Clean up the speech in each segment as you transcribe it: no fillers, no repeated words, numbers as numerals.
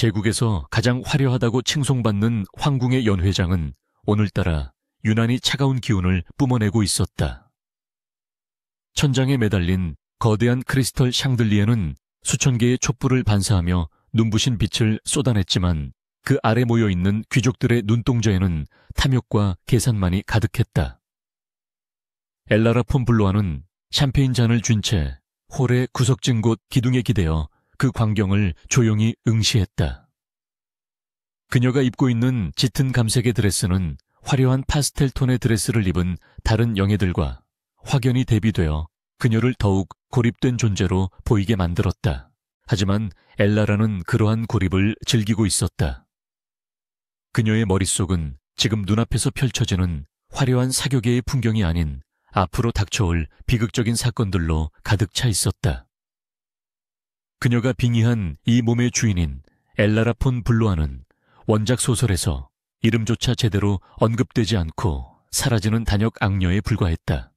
제국에서 가장 화려하다고 칭송받는 황궁의 연회장은 오늘따라 유난히 차가운 기운을 뿜어내고 있었다. 천장에 매달린 거대한 크리스털 샹들리에는 수천 개의 촛불을 반사하며 눈부신 빛을 쏟아냈지만 그 아래 모여있는 귀족들의 눈동자에는 탐욕과 계산만이 가득했다. 엘라라 폰 블로아는 샴페인 잔을 쥔 채 홀의 구석진 곳 기둥에 기대어 그 광경을 조용히 응시했다. 그녀가 입고 있는 짙은 감색의 드레스는 화려한 파스텔 톤의 드레스를 입은 다른 영예들과 확연히 대비되어 그녀를 더욱 고립된 존재로 보이게 만들었다. 하지만 엘라라는 그러한 고립을 즐기고 있었다. 그녀의 머릿속은 지금 눈앞에서 펼쳐지는 화려한 사교계의 풍경이 아닌 앞으로 닥쳐올 비극적인 사건들로 가득 차 있었다. 그녀가 빙의한 이 몸의 주인인 엘라라 폰 블로아는 원작 소설에서 이름조차 제대로 언급되지 않고 사라지는 단역 악녀에 불과했다.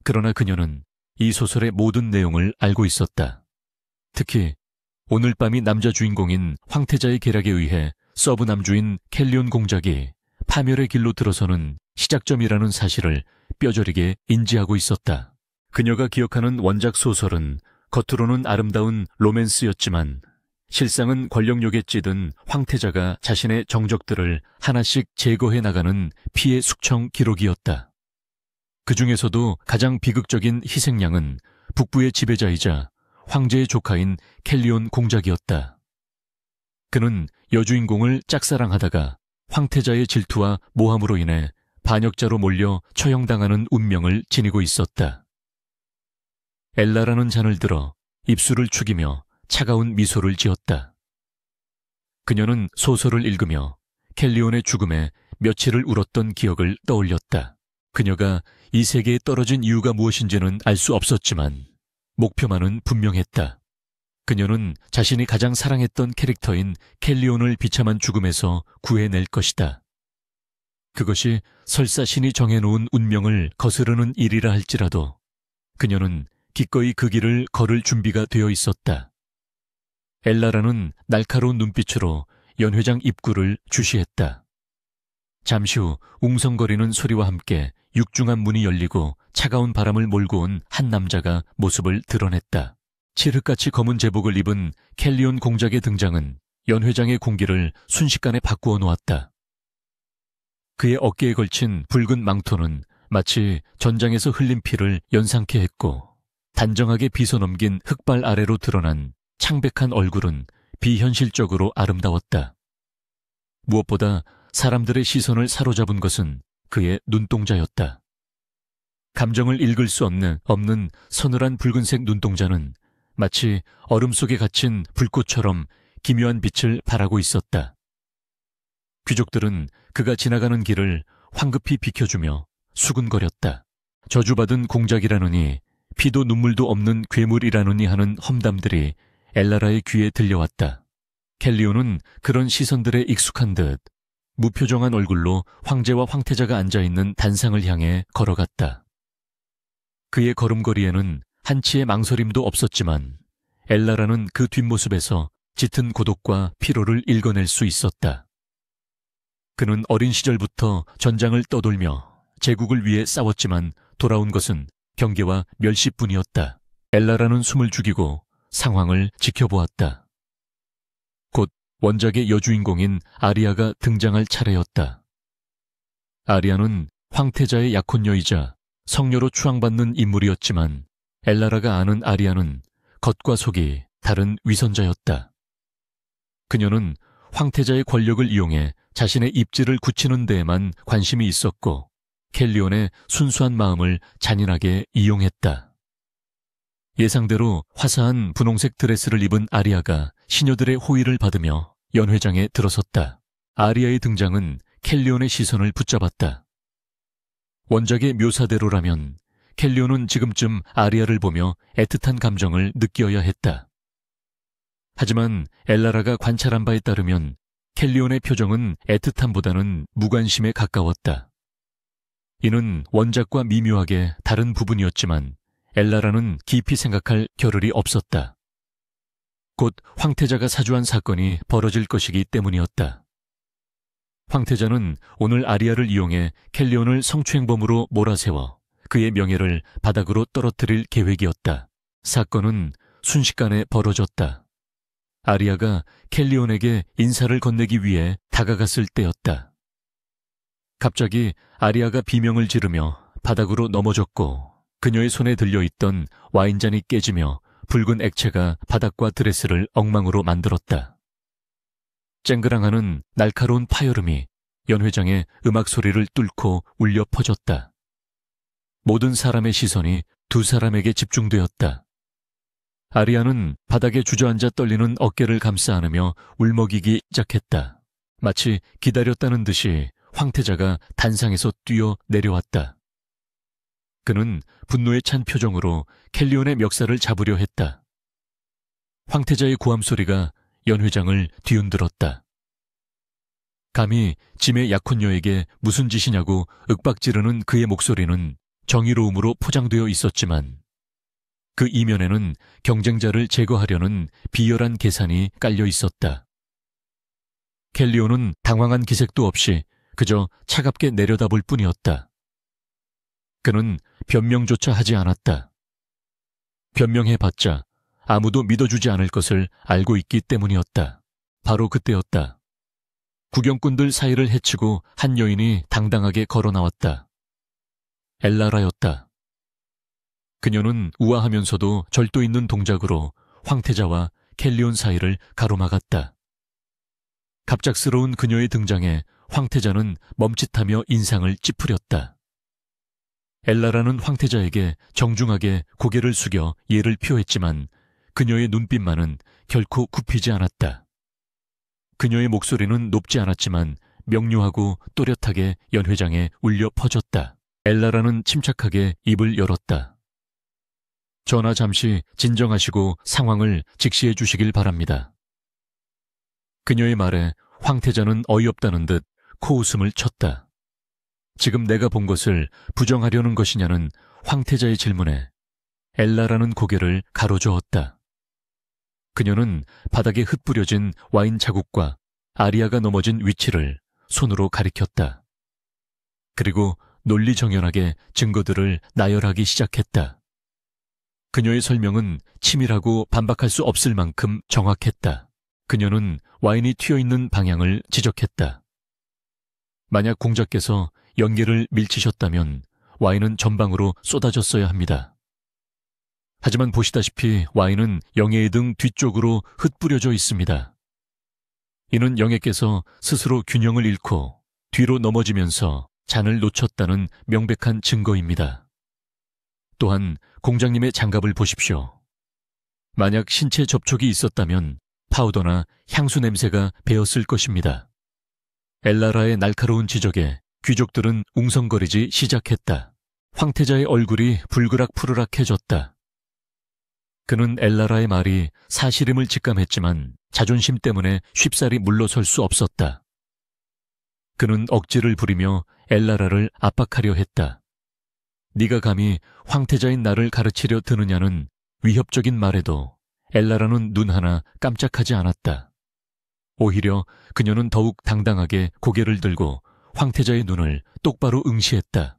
그러나 그녀는 이 소설의 모든 내용을 알고 있었다. 특히 오늘 밤이 남자 주인공인 황태자의 계략에 의해 서브 남주인 켈리온 공작이 파멸의 길로 들어서는 시작점이라는 사실을 뼈저리게 인지하고 있었다. 그녀가 기억하는 원작 소설은 겉으로는 아름다운 로맨스였지만 실상은 권력욕에 찌든 황태자가 자신의 정적들을 하나씩 제거해 나가는 피해 숙청 기록이었다. 그 중에서도 가장 비극적인 희생양은 북부의 지배자이자 황제의 조카인 켈리온 공작이었다. 그는 여주인공을 짝사랑하다가 황태자의 질투와 모함으로 인해 반역자로 몰려 처형당하는 운명을 지니고 있었다. 엘라라는 잔을 들어 입술을 축이며 차가운 미소를 지었다. 그녀는 소설을 읽으며 켈리온의 죽음에 며칠을 울었던 기억을 떠올렸다. 그녀가 이 세계에 떨어진 이유가 무엇인지는 알 수 없었지만 목표만은 분명했다. 그녀는 자신이 가장 사랑했던 캐릭터인 켈리온을 비참한 죽음에서 구해낼 것이다. 그것이 설사 신이 정해놓은 운명을 거스르는 일이라 할지라도 그녀는 기꺼이 그 길을 걸을 준비가 되어 있었다. 엘라라는 날카로운 눈빛으로 연회장 입구를 주시했다. 잠시 후 웅성거리는 소리와 함께 육중한 문이 열리고 차가운 바람을 몰고 온 한 남자가 모습을 드러냈다. 칠흑같이 검은 제복을 입은 켈리온 공작의 등장은 연회장의 공기를 순식간에 바꾸어 놓았다. 그의 어깨에 걸친 붉은 망토는 마치 전장에서 흘린 피를 연상케 했고 단정하게 빗어넘긴 흑발 아래로 드러난 창백한 얼굴은 비현실적으로 아름다웠다. 무엇보다 사람들의 시선을 사로잡은 것은 그의 눈동자였다. 감정을 읽을 수 없는 서늘한 붉은색 눈동자는 마치 얼음 속에 갇힌 불꽃처럼 기묘한 빛을 발하고 있었다. 귀족들은 그가 지나가는 길을 황급히 비켜주며 수군거렸다. 저주받은 공작이라느니 피도 눈물도 없는 괴물이라느니 하는 험담들이 엘라라의 귀에 들려왔다. 켈리온은 그런 시선들에 익숙한 듯 무표정한 얼굴로 황제와 황태자가 앉아있는 단상을 향해 걸어갔다. 그의 걸음걸이에는 한치의 망설임도 없었지만 엘라라는 그 뒷모습에서 짙은 고독과 피로를 읽어낼 수 있었다. 그는 어린 시절부터 전장을 떠돌며 제국을 위해 싸웠지만 돌아온 것은 경계와 멸시뿐이었다. 엘라라는 숨을 죽이고 상황을 지켜보았다. 곧 원작의 여주인공인 아리아가 등장할 차례였다. 아리아는 황태자의 약혼녀이자 성녀로 추앙받는 인물이었지만 엘라라가 아는 아리아는 겉과 속이 다른 위선자였다. 그녀는 황태자의 권력을 이용해 자신의 입지를 굳히는 데에만 관심이 있었고 켈리온의 순수한 마음을 잔인하게 이용했다. 예상대로 화사한 분홍색 드레스를 입은 아리아가 시녀들의 호의를 받으며 연회장에 들어섰다. 아리아의 등장은 켈리온의 시선을 붙잡았다. 원작의 묘사대로라면 켈리온은 지금쯤 아리아를 보며 애틋한 감정을 느껴야 했다. 하지만 엘라라가 관찰한 바에 따르면 켈리온의 표정은 애틋함보다는 무관심에 가까웠다. 이는 원작과 미묘하게 다른 부분이었지만 엘라라는 깊이 생각할 겨를이 없었다. 곧 황태자가 사주한 사건이 벌어질 것이기 때문이었다. 황태자는 오늘 아리아를 이용해 켈리온을 성추행범으로 몰아세워 그의 명예를 바닥으로 떨어뜨릴 계획이었다. 사건은 순식간에 벌어졌다. 아리아가 켈리온에게 인사를 건네기 위해 다가갔을 때였다. 갑자기 아리아가 비명을 지르며 바닥으로 넘어졌고 그녀의 손에 들려있던 와인잔이 깨지며 붉은 액체가 바닥과 드레스를 엉망으로 만들었다. 쨍그랑하는 날카로운 파열음이 연회장의 음악 소리를 뚫고 울려 퍼졌다. 모든 사람의 시선이 두 사람에게 집중되었다. 아리아는 바닥에 주저앉아 떨리는 어깨를 감싸 안으며 울먹이기 시작했다. 마치 기다렸다는 듯이 황태자가 단상에서 뛰어 내려왔다. 그는 분노에 찬 표정으로 켈리온의 멱살을 잡으려 했다. 황태자의 고함 소리가 연회장을 뒤흔들었다. 감히 짐의 약혼녀에게 무슨 짓이냐고 윽박지르는 그의 목소리는 정의로움으로 포장되어 있었지만 그 이면에는 경쟁자를 제거하려는 비열한 계산이 깔려 있었다. 켈리온은 당황한 기색도 없이 그저 차갑게 내려다볼 뿐이었다. 그는 변명조차 하지 않았다. 변명해봤자 아무도 믿어주지 않을 것을 알고 있기 때문이었다. 바로 그때였다. 구경꾼들 사이를 헤치고 한 여인이 당당하게 걸어 나왔다. 엘라라였다. 그녀는 우아하면서도 절도 있는 동작으로 황태자와 켈리온 사이를 가로막았다. 갑작스러운 그녀의 등장에 황태자는 멈칫하며 인상을 찌푸렸다. 엘라라는 황태자에게 정중하게 고개를 숙여 예를 표했지만 그녀의 눈빛만은 결코 굽히지 않았다. 그녀의 목소리는 높지 않았지만 명료하고 또렷하게 연회장에 울려 퍼졌다. 엘라라는 침착하게 입을 열었다. 전하 잠시 진정하시고 상황을 직시해 주시길 바랍니다. 그녀의 말에 황태자는 어이없다는 듯 코웃음을 쳤다. 지금 내가 본 것을 부정하려는 것이냐는 황태자의 질문에 엘라라는 고개를 가로저었다. 그녀는 바닥에 흩뿌려진 와인 자국과 아리아가 넘어진 위치를 손으로 가리켰다. 그리고 논리정연하게 증거들을 나열하기 시작했다. 그녀의 설명은 치밀하고 반박할 수 없을 만큼 정확했다. 그녀는 와인이 튀어있는 방향을 지적했다. 만약 공자께서 연계를 밀치셨다면 와인은 전방으로 쏟아졌어야 합니다. 하지만 보시다시피 와인은 영예의 등 뒤쪽으로 흩뿌려져 있습니다. 이는 영예께서 스스로 균형을 잃고 뒤로 넘어지면서 잔을 놓쳤다는 명백한 증거입니다. 또한 공장님의 장갑을 보십시오. 만약 신체 접촉이 있었다면 파우더나 향수 냄새가 배었을 것입니다. 엘라라의 날카로운 지적에 귀족들은 웅성거리지 시작했다. 황태자의 얼굴이 불그락푸르락해졌다. 그는 엘라라의 말이 사실임을 직감했지만 자존심 때문에 쉽사리 물러설 수 없었다. 그는 억지를 부리며 엘라라를 압박하려 했다. 네가 감히 황태자인 나를 가르치려 드느냐는 위협적인 말에도 엘라라는 눈 하나 깜짝하지 않았다. 오히려 그녀는 더욱 당당하게 고개를 들고 황태자의 눈을 똑바로 응시했다.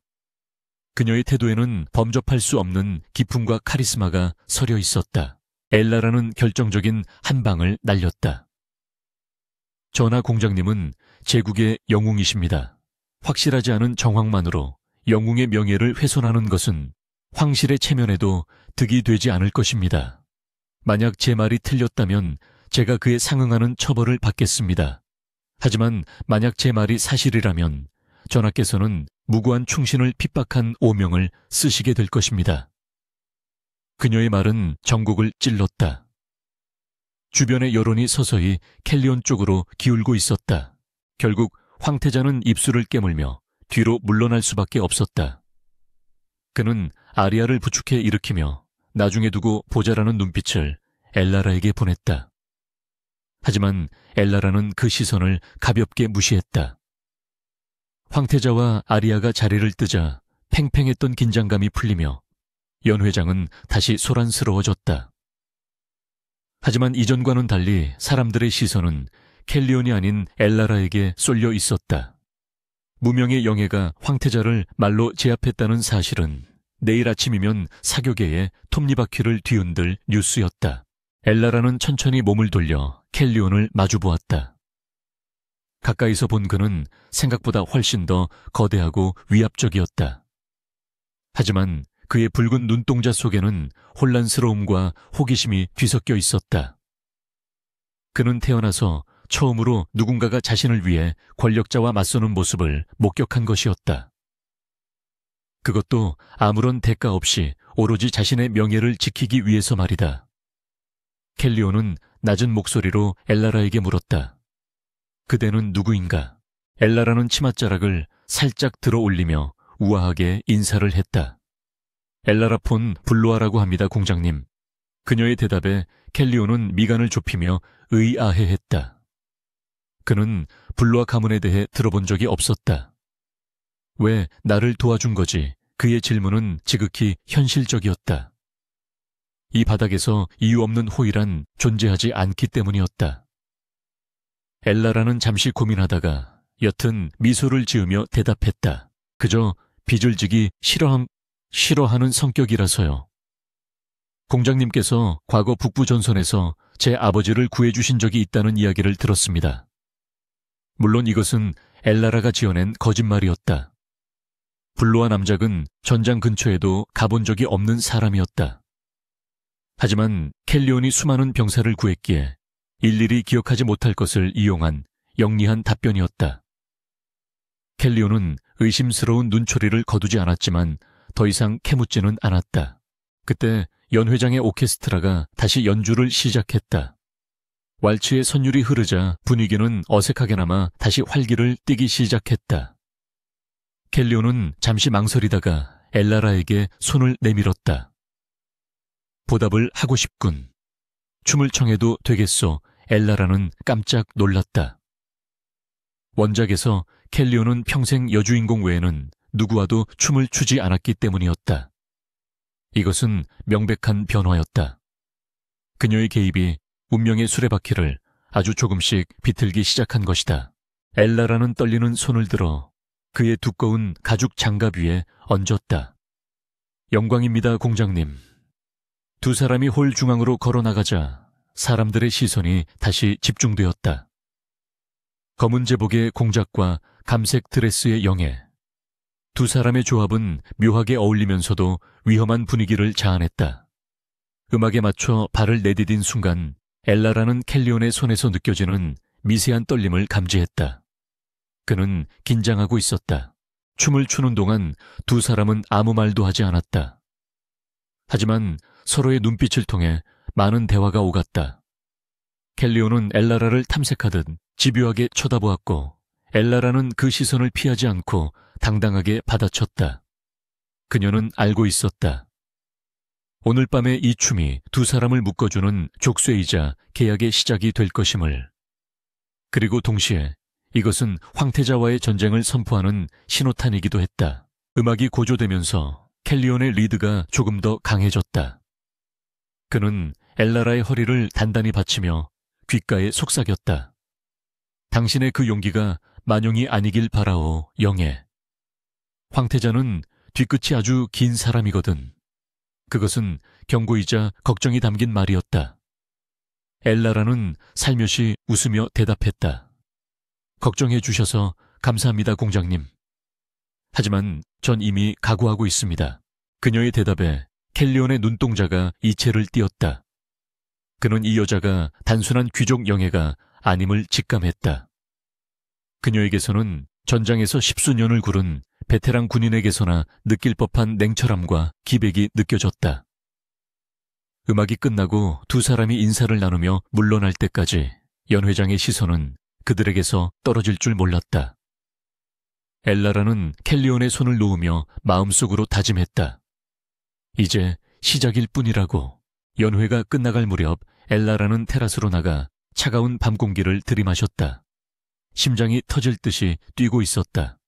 그녀의 태도에는 범접할 수 없는 기품과 카리스마가 서려 있었다. 엘라라는 결정적인 한 방을 날렸다. 전하 공장님은 제국의 영웅이십니다. 확실하지 않은 정황만으로 영웅의 명예를 훼손하는 것은 황실의 체면에도 득이 되지 않을 것입니다. 만약 제 말이 틀렸다면 제가 그에 상응하는 처벌을 받겠습니다. 하지만 만약 제 말이 사실이라면 전하께서는 무고한 충신을 핍박한 오명을 쓰시게 될 것입니다. 그녀의 말은 전곡을 찔렀다. 주변의 여론이 서서히 켈리온 쪽으로 기울고 있었다. 결국 황태자는 입술을 깨물며 뒤로 물러날 수밖에 없었다. 그는 아리아를 부축해 일으키며 나중에 두고 보자라는 눈빛을 엘라라에게 보냈다. 하지만 엘라라는 그 시선을 가볍게 무시했다. 황태자와 아리아가 자리를 뜨자 팽팽했던 긴장감이 풀리며 연회장은 다시 소란스러워졌다. 하지만 이전과는 달리 사람들의 시선은 켈리온이 아닌 엘라라에게 쏠려 있었다. 무명의 영예가 황태자를 말로 제압했다는 사실은 내일 아침이면 사교계에 톱니바퀴를 뒤흔들 뉴스였다. 엘라라는 천천히 몸을 돌려 켈리온을 마주보았다. 가까이서 본 그는 생각보다 훨씬 더 거대하고 위압적이었다. 하지만 그의 붉은 눈동자 속에는 혼란스러움과 호기심이 뒤섞여 있었다. 그는 태어나서 처음으로 누군가가 자신을 위해 권력자와 맞서는 모습을 목격한 것이었다. 그것도 아무런 대가 없이 오로지 자신의 명예를 지키기 위해서 말이다. 켈리온은 낮은 목소리로 엘라라에게 물었다. 그대는 누구인가? 엘라라는 치맛자락을 살짝 들어 올리며 우아하게 인사를 했다. 엘라라 폰 블루아라고 합니다, 공장님. 그녀의 대답에 켈리온은 미간을 좁히며 의아해했다. 그는 블루아 가문에 대해 들어본 적이 없었다. 왜 나를 도와준 거지? 그의 질문은 지극히 현실적이었다. 이 바닥에서 이유 없는 호의란 존재하지 않기 때문이었다. 엘라라는 잠시 고민하다가 여튼 미소를 지으며 대답했다. 그저 빚을 지기 싫어하는 성격이라서요. 공장님께서 과거 북부전선에서 제 아버지를 구해주신 적이 있다는 이야기를 들었습니다. 물론 이것은 엘라라가 지어낸 거짓말이었다. 블루아 남작은 전장 근처에도 가본 적이 없는 사람이었다. 하지만 켈리온이 수많은 병사를 구했기에 일일이 기억하지 못할 것을 이용한 영리한 답변이었다. 켈리온은 의심스러운 눈초리를 거두지 않았지만 더 이상 캐묻지는 않았다. 그때 연회장의 오케스트라가 다시 연주를 시작했다. 왈츠의 선율이 흐르자 분위기는 어색하게나마 다시 활기를 띠기 시작했다. 켈리온은 잠시 망설이다가 엘라라에게 손을 내밀었다. 보답을 하고 싶군. 춤을 청해도 되겠소. 엘라라는 깜짝 놀랐다. 원작에서 켈리온은 평생 여주인공 외에는 누구와도 춤을 추지 않았기 때문이었다. 이것은 명백한 변화였다. 그녀의 개입이 운명의 수레바퀴를 아주 조금씩 비틀기 시작한 것이다. 엘라라는 떨리는 손을 들어 그의 두꺼운 가죽 장갑 위에 얹었다. 영광입니다, 공장님. 두 사람이 홀 중앙으로 걸어나가자 사람들의 시선이 다시 집중되었다. 검은 제복의 공작과 감색 드레스의 영예. 두 사람의 조합은 묘하게 어울리면서도 위험한 분위기를 자아냈다. 음악에 맞춰 발을 내디딘 순간 엘라라는 켈리온의 손에서 느껴지는 미세한 떨림을 감지했다. 그는 긴장하고 있었다. 춤을 추는 동안 두 사람은 아무 말도 하지 않았다. 하지만 서로의 눈빛을 통해 많은 대화가 오갔다. 켈리온은 엘라라를 탐색하듯 집요하게 쳐다보았고 엘라라는 그 시선을 피하지 않고 당당하게 받아쳤다. 그녀는 알고 있었다. 오늘 밤의 이 춤이 두 사람을 묶어주는 족쇄이자 계약의 시작이 될 것임을. 그리고 동시에 이것은 황태자와의 전쟁을 선포하는 신호탄이기도 했다. 음악이 고조되면서 켈리온의 리드가 조금 더 강해졌다. 그는 엘라라의 허리를 단단히 받치며 귓가에 속삭였다. 당신의 그 용기가 만용이 아니길 바라오, 영예. 황태자는 뒤끝이 아주 긴 사람이거든. 그것은 경고이자 걱정이 담긴 말이었다. 엘라라는 살며시 웃으며 대답했다. 걱정해 주셔서 감사합니다, 공장님. 하지만 전 이미 각오하고 있습니다. 그녀의 대답에 켈리온의 눈동자가 이채를 띄었다. 그는 이 여자가 단순한 귀족 영예가 아님을 직감했다. 그녀에게서는 전장에서 십수년을 구른 베테랑 군인에게서나 느낄 법한 냉철함과 기백이 느껴졌다. 음악이 끝나고 두 사람이 인사를 나누며 물러날 때까지 연 회장의 시선은 그들에게서 떨어질 줄 몰랐다. 엘라라는 켈리온의 손을 놓으며 마음속으로 다짐했다. 이제 시작일 뿐이라고. 연회가 끝나갈 무렵 엘라라는 테라스로 나가 차가운 밤 공기를 들이마셨다. 심장이 터질 듯이 뛰고 있었다.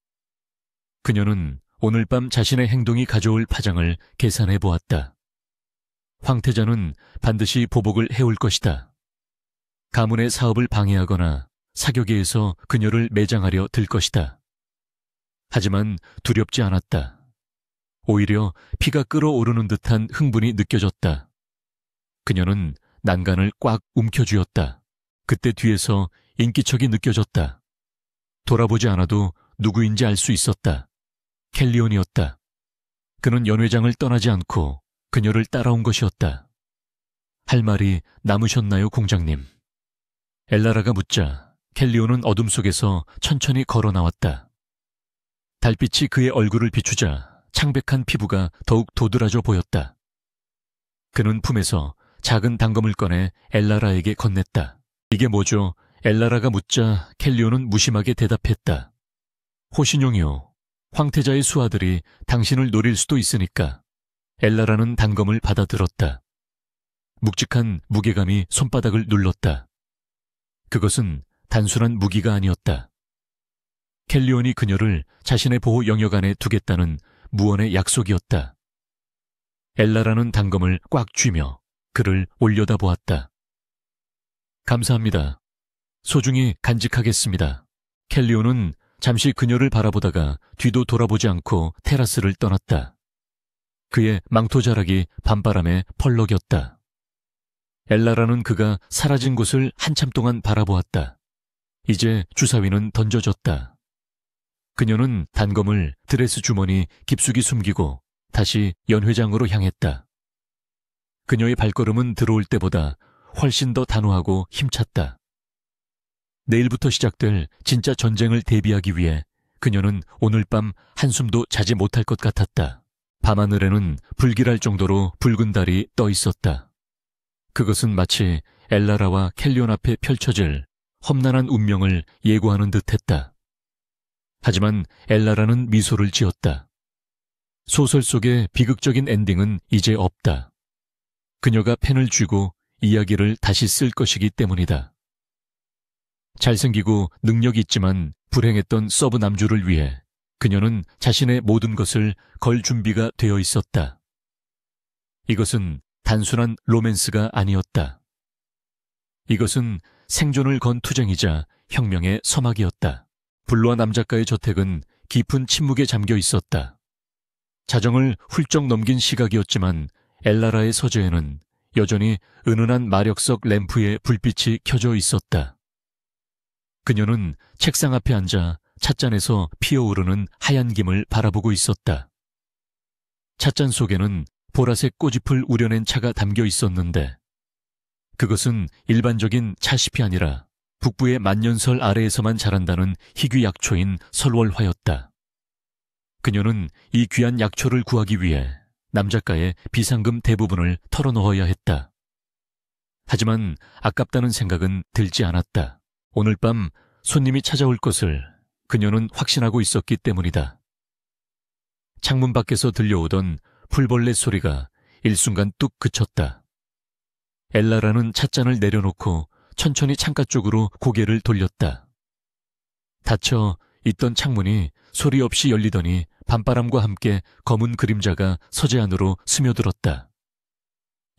그녀는 오늘 밤 자신의 행동이 가져올 파장을 계산해 보았다. 황태자는 반드시 보복을 해올 것이다. 가문의 사업을 방해하거나 사교계에서 그녀를 매장하려 들 것이다. 하지만 두렵지 않았다. 오히려 피가 끓어오르는 듯한 흥분이 느껴졌다. 그녀는 난간을 꽉 움켜쥐었다. 그때 뒤에서 인기척이 느껴졌다. 돌아보지 않아도 누구인지 알 수 있었다. 켈리온이었다. 그는 연회장을 떠나지 않고 그녀를 따라온 것이었다. 할 말이 남으셨나요, 공장님? 엘라라가 묻자 켈리온은 어둠 속에서 천천히 걸어 나왔다. 달빛이 그의 얼굴을 비추자 창백한 피부가 더욱 도드라져 보였다. 그는 품에서 작은 단검을 꺼내 엘라라에게 건넸다. 이게 뭐죠? 엘라라가 묻자 켈리온은 무심하게 대답했다. 호신용이요. 황태자의 수하들이 당신을 노릴 수도 있으니까. 엘라라는 단검을 받아들었다. 묵직한 무게감이 손바닥을 눌렀다. 그것은 단순한 무기가 아니었다. 켈리온이 그녀를 자신의 보호 영역 안에 두겠다는 무언의 약속이었다. 엘라라는 단검을 꽉 쥐며 그를 올려다보았다. 감사합니다. 소중히 간직하겠습니다. 켈리온은 잠시 그녀를 바라보다가 뒤도 돌아보지 않고 테라스를 떠났다. 그의 망토자락이 밤바람에 펄럭였다. 엘라라는 그가 사라진 곳을 한참 동안 바라보았다. 이제 주사위는 던져졌다. 그녀는 단검을 드레스 주머니 깊숙이 숨기고 다시 연회장으로 향했다. 그녀의 발걸음은 들어올 때보다 훨씬 더 단호하고 힘찼다. 내일부터 시작될 진짜 전쟁을 대비하기 위해 그녀는 오늘 밤 한숨도 자지 못할 것 같았다. 밤하늘에는 불길할 정도로 붉은 달이 떠 있었다. 그것은 마치 엘라라와 켈리온 앞에 펼쳐질 험난한 운명을 예고하는 듯했다. 하지만 엘라라는 미소를 지었다. 소설 속의 비극적인 엔딩은 이제 없다. 그녀가 펜을 쥐고 이야기를 다시 쓸 것이기 때문이다. 잘생기고 능력이 있지만 불행했던 서브 남주를 위해 그녀는 자신의 모든 것을 걸 준비가 되어 있었다. 이것은 단순한 로맨스가 아니었다. 이것은 생존을 건 투쟁이자 혁명의 서막이었다. 블루와 남작가의 저택은 깊은 침묵에 잠겨 있었다. 자정을 훌쩍 넘긴 시각이었지만 엘라라의 서재에는 여전히 은은한 마력석 램프에 불빛이 켜져 있었다. 그녀는 책상 앞에 앉아 찻잔에서 피어오르는 하얀 김을 바라보고 있었다. 찻잔 속에는 보라색 꼬집을 우려낸 차가 담겨 있었는데 그것은 일반적인 차십이 아니라 북부의 만년설 아래에서만 자란다는 희귀 약초인 설월화였다. 그녀는 이 귀한 약초를 구하기 위해 남작가의 비상금 대부분을 털어넣어야 했다. 하지만 아깝다는 생각은 들지 않았다. 오늘 밤 손님이 찾아올 것을 그녀는 확신하고 있었기 때문이다. 창문 밖에서 들려오던 풀벌레 소리가 일순간 뚝 그쳤다. 엘라라는 찻잔을 내려놓고 천천히 창가 쪽으로 고개를 돌렸다. 닫혀 있던 창문이 소리 없이 열리더니 밤바람과 함께 검은 그림자가 서재 안으로 스며들었다.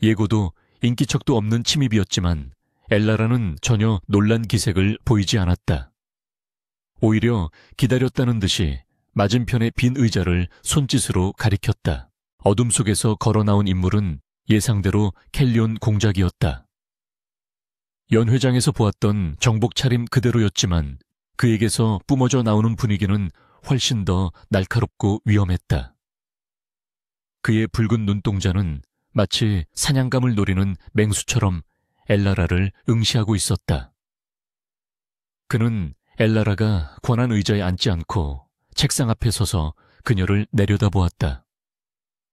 예고도 인기척도 없는 침입이었지만 엘라라는 전혀 놀란 기색을 보이지 않았다. 오히려 기다렸다는 듯이 맞은편의 빈 의자를 손짓으로 가리켰다. 어둠 속에서 걸어 나온 인물은 예상대로 켈리온 공작이었다. 연회장에서 보았던 정복 차림 그대로였지만 그에게서 뿜어져 나오는 분위기는 훨씬 더 날카롭고 위험했다. 그의 붉은 눈동자는 마치 사냥감을 노리는 맹수처럼 엘라라를 응시하고 있었다. 그는 엘라라가 권한 의자에 앉지 않고 책상 앞에 서서 그녀를 내려다보았다.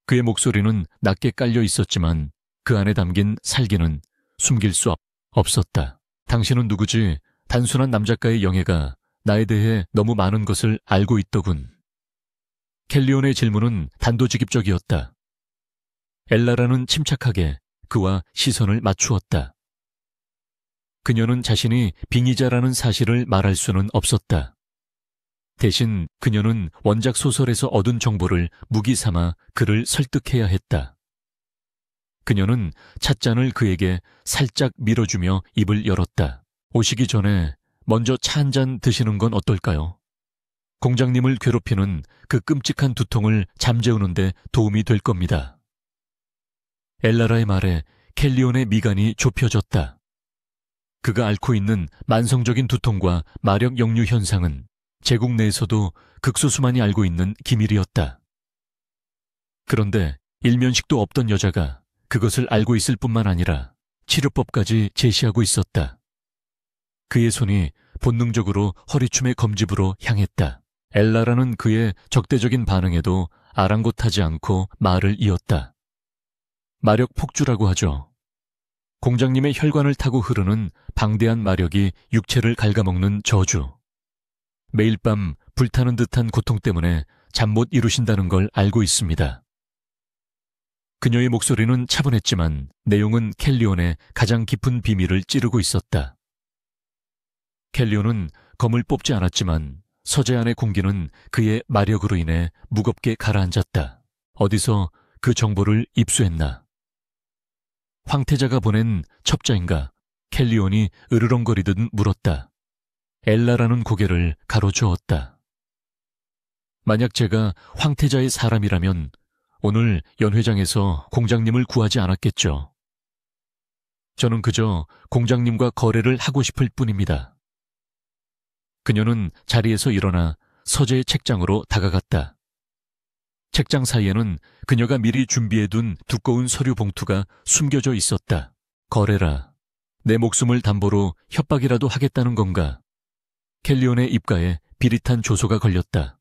그의 목소리는 낮게 깔려 있었지만 그 안에 담긴 살기는 숨길 수 없었다. 당신은 누구지? 단순한 남작가의 영예가 나에 대해 너무 많은 것을 알고 있더군. 켈리온의 질문은 단도직입적이었다. 엘라라는 침착하게 그와 시선을 맞추었다. 그녀는 자신이 빙의자라는 사실을 말할 수는 없었다. 대신 그녀는 원작 소설에서 얻은 정보를 무기 삼아 그를 설득해야 했다. 그녀는 찻잔을 그에게 살짝 밀어주며 입을 열었다. 오시기 전에 먼저 차 한 잔 드시는 건 어떨까요? 공장님을 괴롭히는 그 끔찍한 두통을 잠재우는데 도움이 될 겁니다. 엘라라의 말에 켈리온의 미간이 좁혀졌다. 그가 앓고 있는 만성적인 두통과 마력 역류 현상은 제국 내에서도 극소수만이 알고 있는 기밀이었다. 그런데 일면식도 없던 여자가 그것을 알고 있을 뿐만 아니라 치료법까지 제시하고 있었다. 그의 손이 본능적으로 허리춤의 검집으로 향했다. 엘라라는 그의 적대적인 반응에도 아랑곳하지 않고 말을 이었다. 마력 폭주라고 하죠. 공장님의 혈관을 타고 흐르는 방대한 마력이 육체를 갉아먹는 저주. 매일 밤 불타는 듯한 고통 때문에 잠 못 이루신다는 걸 알고 있습니다. 그녀의 목소리는 차분했지만 내용은 켈리온의 가장 깊은 비밀을 찌르고 있었다. 켈리온은 검을 뽑지 않았지만 서재 안의 공기는 그의 마력으로 인해 무겁게 가라앉았다. 어디서 그 정보를 입수했나? 황태자가 보낸 첩자인가? 켈리온이 으르렁거리듯 물었다. 엘라라는 고개를 가로저었다. 만약 제가 황태자의 사람이라면 오늘 연회장에서 공장님을 구하지 않았겠죠. 저는 그저 공장님과 거래를 하고 싶을 뿐입니다. 그녀는 자리에서 일어나 서재의 책장으로 다가갔다. 책장 사이에는 그녀가 미리 준비해둔 두꺼운 서류 봉투가 숨겨져 있었다. 거래라. 내 목숨을 담보로 협박이라도 하겠다는 건가? 켈리온의 입가에 비릿한 조소가 걸렸다.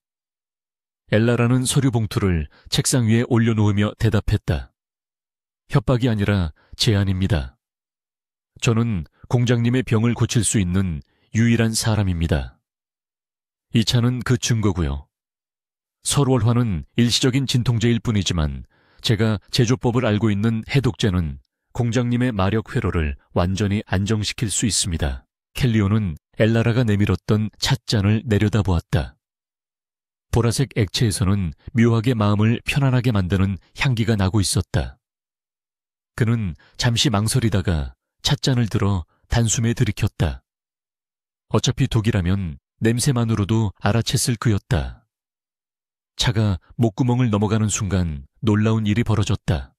엘라라는 서류 봉투를 책상 위에 올려놓으며 대답했다. 협박이 아니라 제안입니다. 저는 공장님의 병을 고칠 수 있는 유일한 사람입니다. 이 차는 그 증거고요. 설월화는 일시적인 진통제일 뿐이지만 제가 제조법을 알고 있는 해독제는 공장님의 마력 회로를 완전히 안정시킬 수 있습니다. 켈리온은 엘라라가 내밀었던 찻잔을 내려다보았다. 보라색 액체에서는 묘하게 마음을 편안하게 만드는 향기가 나고 있었다. 그는 잠시 망설이다가 찻잔을 들어 단숨에 들이켰다. 어차피 독이라면 냄새만으로도 알아챘을 그였다. 차가 목구멍을 넘어가는 순간 놀라운 일이 벌어졌다.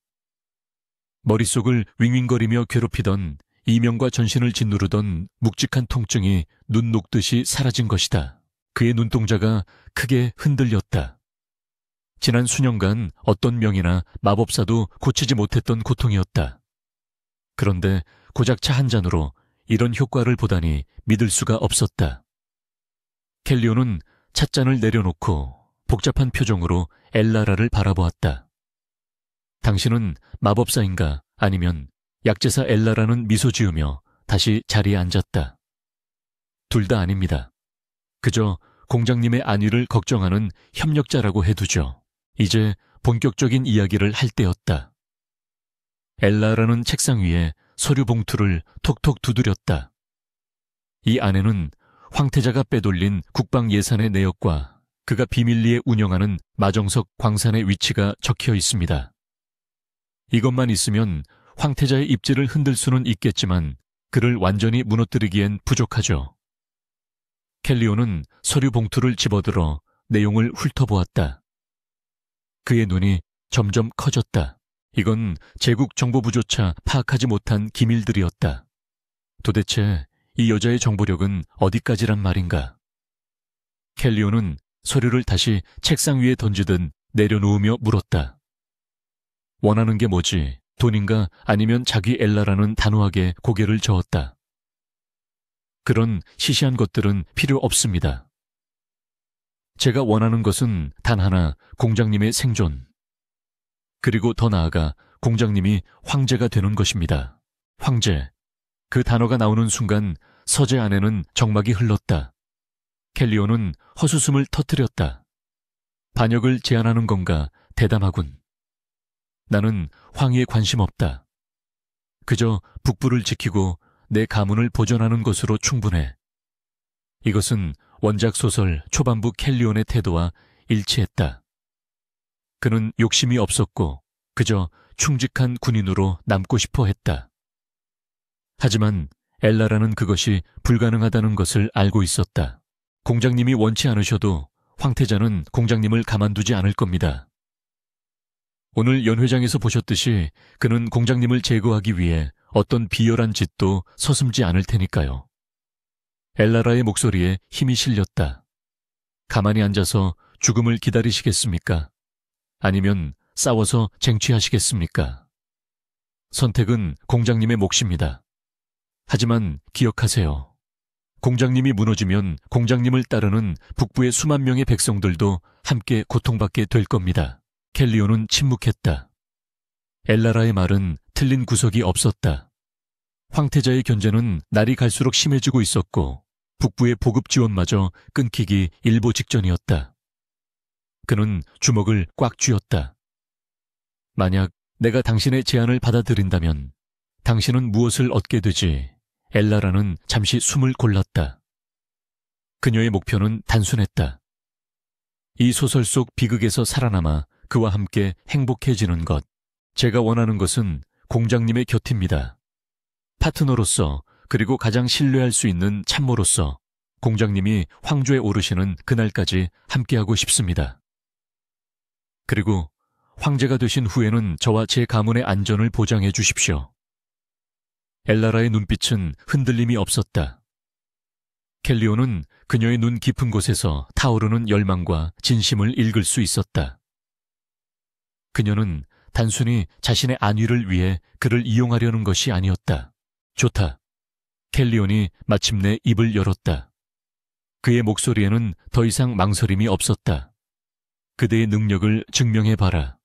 머릿속을 윙윙거리며 괴롭히던 이명과 전신을 짓누르던 묵직한 통증이 눈 녹듯이 사라진 것이다. 그의 눈동자가 크게 흔들렸다. 지난 수년간 어떤 명이나 마법사도 고치지 못했던 고통이었다. 그런데 고작 차 한 잔으로 이런 효과를 보다니 믿을 수가 없었다. 켈리온은 찻잔을 내려놓고 복잡한 표정으로 엘라라를 바라보았다. 당신은 마법사인가 아니면 약제사 엘라라는 미소 지으며 다시 자리에 앉았다. 둘 다 아닙니다. 그저 공장님의 안위를 걱정하는 협력자라고 해두죠. 이제 본격적인 이야기를 할 때였다. 엘라라는 책상 위에 서류 봉투를 톡톡 두드렸다. 이 안에는 황태자가 빼돌린 국방 예산의 내역과 그가 비밀리에 운영하는 마정석 광산의 위치가 적혀 있습니다. 이것만 있으면 황태자의 입지를 흔들 수는 있겠지만 그를 완전히 무너뜨리기엔 부족하죠. 켈리온은 서류 봉투를 집어들어 내용을 훑어보았다. 그의 눈이 점점 커졌다. 이건 제국 정보부조차 파악하지 못한 기밀들이었다. 도대체 이 여자의 정보력은 어디까지란 말인가? 켈리온은 서류를 다시 책상 위에 던지듯 내려놓으며 물었다. 원하는 게 뭐지? 돈인가 아니면 자기 엘라라는 단호하게 고개를 저었다. 그런 시시한 것들은 필요 없습니다. 제가 원하는 것은 단 하나, 공장님의 생존. 그리고 더 나아가 공장님이 황제가 되는 것입니다. 황제. 그 단어가 나오는 순간 서재 안에는 정막이 흘렀다. 켈리온은 헛웃음을 터뜨렸다. 반역을 제안하는 건가 대담하군. 나는 황위에 관심 없다. 그저 북부를 지키고 내 가문을 보존하는 것으로 충분해. 이것은 원작 소설 초반부 켈리온의 태도와 일치했다. 그는 욕심이 없었고 그저 충직한 군인으로 남고 싶어 했다. 하지만 엘라라는 그것이 불가능하다는 것을 알고 있었다. 공장님이 원치 않으셔도 황태자는 공장님을 가만두지 않을 겁니다. 오늘 연 회장에서 보셨듯이 그는 공장님을 제거하기 위해 어떤 비열한 짓도 서슴지 않을 테니까요. 엘라라의 목소리에 힘이 실렸다. 가만히 앉아서 죽음을 기다리시겠습니까? 아니면 싸워서 쟁취하시겠습니까? 선택은 공장님의 몫입니다. 하지만 기억하세요. 공장님이 무너지면 공장님을 따르는 북부의 수만 명의 백성들도 함께 고통받게 될 겁니다. 켈리오는 침묵했다. 엘라라의 말은 틀린 구석이 없었다. 황태자의 견제는 날이 갈수록 심해지고 있었고 북부의 보급 지원마저 끊기기 일보 직전이었다. 그는 주먹을 꽉 쥐었다. 만약 내가 당신의 제안을 받아들인다면 당신은 무엇을 얻게 되지? 엘라라는 잠시 숨을 골랐다. 그녀의 목표는 단순했다. 이 소설 속 비극에서 살아남아 그와 함께 행복해지는 것. 제가 원하는 것은 공장님의 곁입니다. 파트너로서 그리고 가장 신뢰할 수 있는 참모로서 공장님이 황조에 오르시는 그날까지 함께하고 싶습니다. 그리고 황제가 되신 후에는 저와 제 가문의 안전을 보장해 주십시오. 엘라라의 눈빛은 흔들림이 없었다. 켈리오는 그녀의 눈 깊은 곳에서 타오르는 열망과 진심을 읽을 수 있었다. 그녀는 단순히 자신의 안위를 위해 그를 이용하려는 것이 아니었다. 좋다. 켈리온이 마침내 입을 열었다. 그의 목소리에는 더 이상 망설임이 없었다. 그대의 능력을 증명해봐라.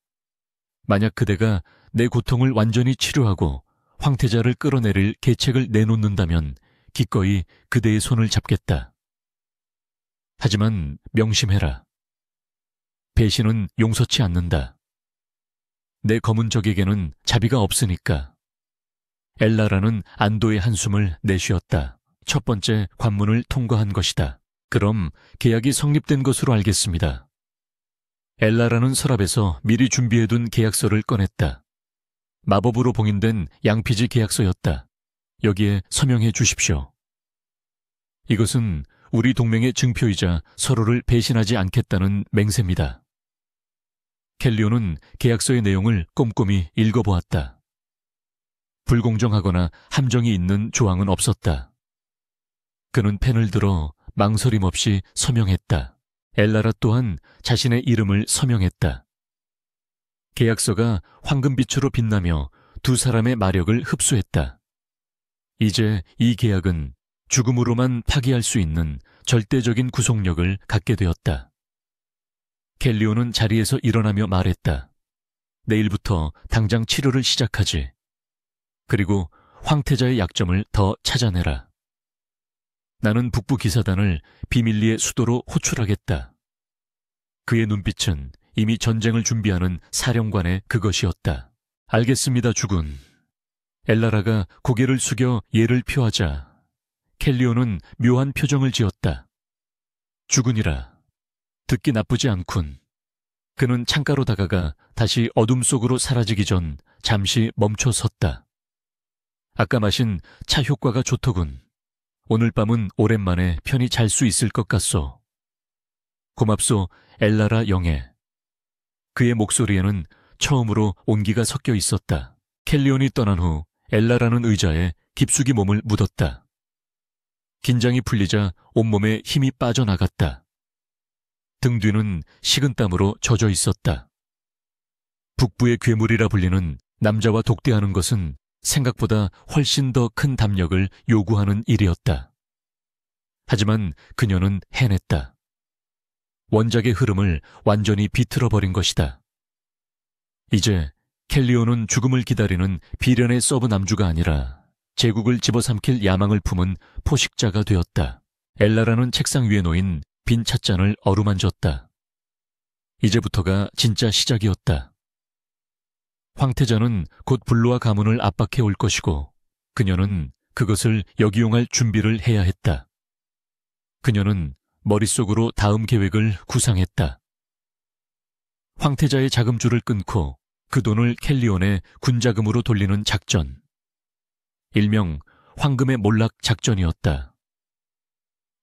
만약 그대가 내 고통을 완전히 치료하고 황태자를 끌어내릴 계책을 내놓는다면 기꺼이 그대의 손을 잡겠다. 하지만 명심해라. 배신은 용서치 않는다. 내 검은 적에게는 자비가 없으니까. 엘라라는 안도의 한숨을 내쉬었다. 첫 번째 관문을 통과한 것이다. 그럼 계약이 성립된 것으로 알겠습니다. 엘라라는 서랍에서 미리 준비해둔 계약서를 꺼냈다. 마법으로 봉인된 양피지 계약서였다. 여기에 서명해 주십시오. 이것은 우리 동맹의 증표이자 서로를 배신하지 않겠다는 맹세입니다. 켈리오는 계약서의 내용을 꼼꼼히 읽어보았다. 불공정하거나 함정이 있는 조항은 없었다. 그는 펜을 들어 망설임 없이 서명했다. 엘라라 또한 자신의 이름을 서명했다. 계약서가 황금빛으로 빛나며 두 사람의 마력을 흡수했다. 이제 이 계약은 죽음으로만 파기할 수 있는 절대적인 구속력을 갖게 되었다. 켈리오는 자리에서 일어나며 말했다. 내일부터 당장 치료를 시작하지. 그리고 황태자의 약점을 더 찾아내라. 나는 북부 기사단을 비밀리에 수도로 호출하겠다. 그의 눈빛은 이미 전쟁을 준비하는 사령관의 그것이었다. 알겠습니다, 주군. 엘라라가 고개를 숙여 예를 표하자 켈리오는 묘한 표정을 지었다. 주군이라. 듣기 나쁘지 않군. 그는 창가로 다가가 다시 어둠 속으로 사라지기 전 잠시 멈춰 섰다. 아까 마신 차 효과가 좋더군. 오늘 밤은 오랜만에 편히 잘 수 있을 것 같소. 고맙소, 엘라라 영예. 그의 목소리에는 처음으로 온기가 섞여 있었다. 켈리온이 떠난 후 엘라라는 의자에 깊숙이 몸을 묻었다. 긴장이 풀리자 온몸에 힘이 빠져나갔다. 등 뒤는 식은땀으로 젖어 있었다. 북부의 괴물이라 불리는 남자와 독대하는 것은 생각보다 훨씬 더 큰 담력을 요구하는 일이었다. 하지만 그녀는 해냈다. 원작의 흐름을 완전히 비틀어버린 것이다. 이제 켈리오는 죽음을 기다리는 비련의 서브 남주가 아니라 제국을 집어삼킬 야망을 품은 포식자가 되었다. 엘라라는 책상 위에 놓인 빈 찻잔을 어루만졌다. 이제부터가 진짜 시작이었다. 황태자는 곧 불로와 가문을 압박해 올 것이고 그녀는 그것을 역이용할 준비를 해야 했다. 그녀는 머릿속으로 다음 계획을 구상했다. 황태자의 자금줄을 끊고 그 돈을 켈리온의 군자금으로 돌리는 작전. 일명 황금의 몰락 작전이었다.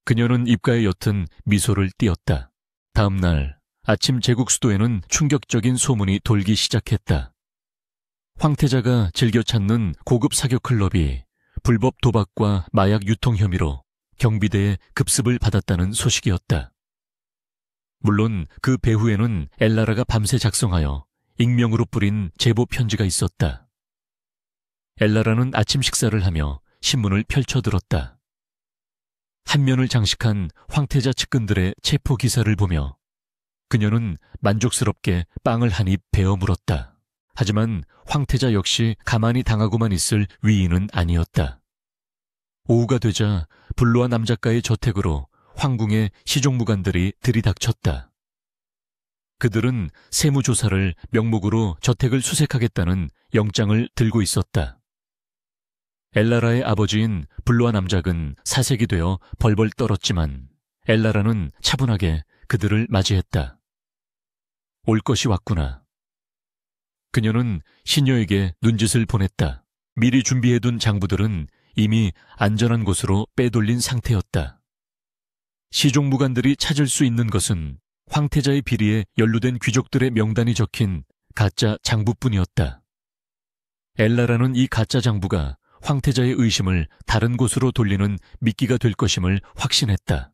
그녀는 입가에 옅은 미소를 띄었다. 다음 날 아침 제국 수도에는 충격적인 소문이 돌기 시작했다. 황태자가 즐겨 찾는 고급 사교 클럽이 불법 도박과 마약 유통 혐의로 경비대의 급습을 받았다는 소식이었다. 물론 그 배후에는 엘라라가 밤새 작성하여 익명으로 뿌린 제보 편지가 있었다. 엘라라는 아침 식사를 하며 신문을 펼쳐들었다. 한 면을 장식한 황태자 측근들의 체포 기사를 보며 그녀는 만족스럽게 빵을 한 입 베어 물었다. 하지만 황태자 역시 가만히 당하고만 있을 위인은 아니었다. 오후가 되자 불로아 남작가의 저택으로 황궁의 시종무관들이 들이닥쳤다. 그들은 세무조사를 명목으로 저택을 수색하겠다는 영장을 들고 있었다. 엘라라의 아버지인 불로아 남작은 사색이 되어 벌벌 떨었지만 엘라라는 차분하게 그들을 맞이했다. 올 것이 왔구나. 그녀는 시녀에게 눈짓을 보냈다. 미리 준비해둔 장부들은 이미 안전한 곳으로 빼돌린 상태였다. 시종무관들이 찾을 수 있는 것은 황태자의 비리에 연루된 귀족들의 명단이 적힌 가짜 장부뿐이었다. 엘라라는 이 가짜 장부가 황태자의 의심을 다른 곳으로 돌리는 미끼가 될 것임을 확신했다.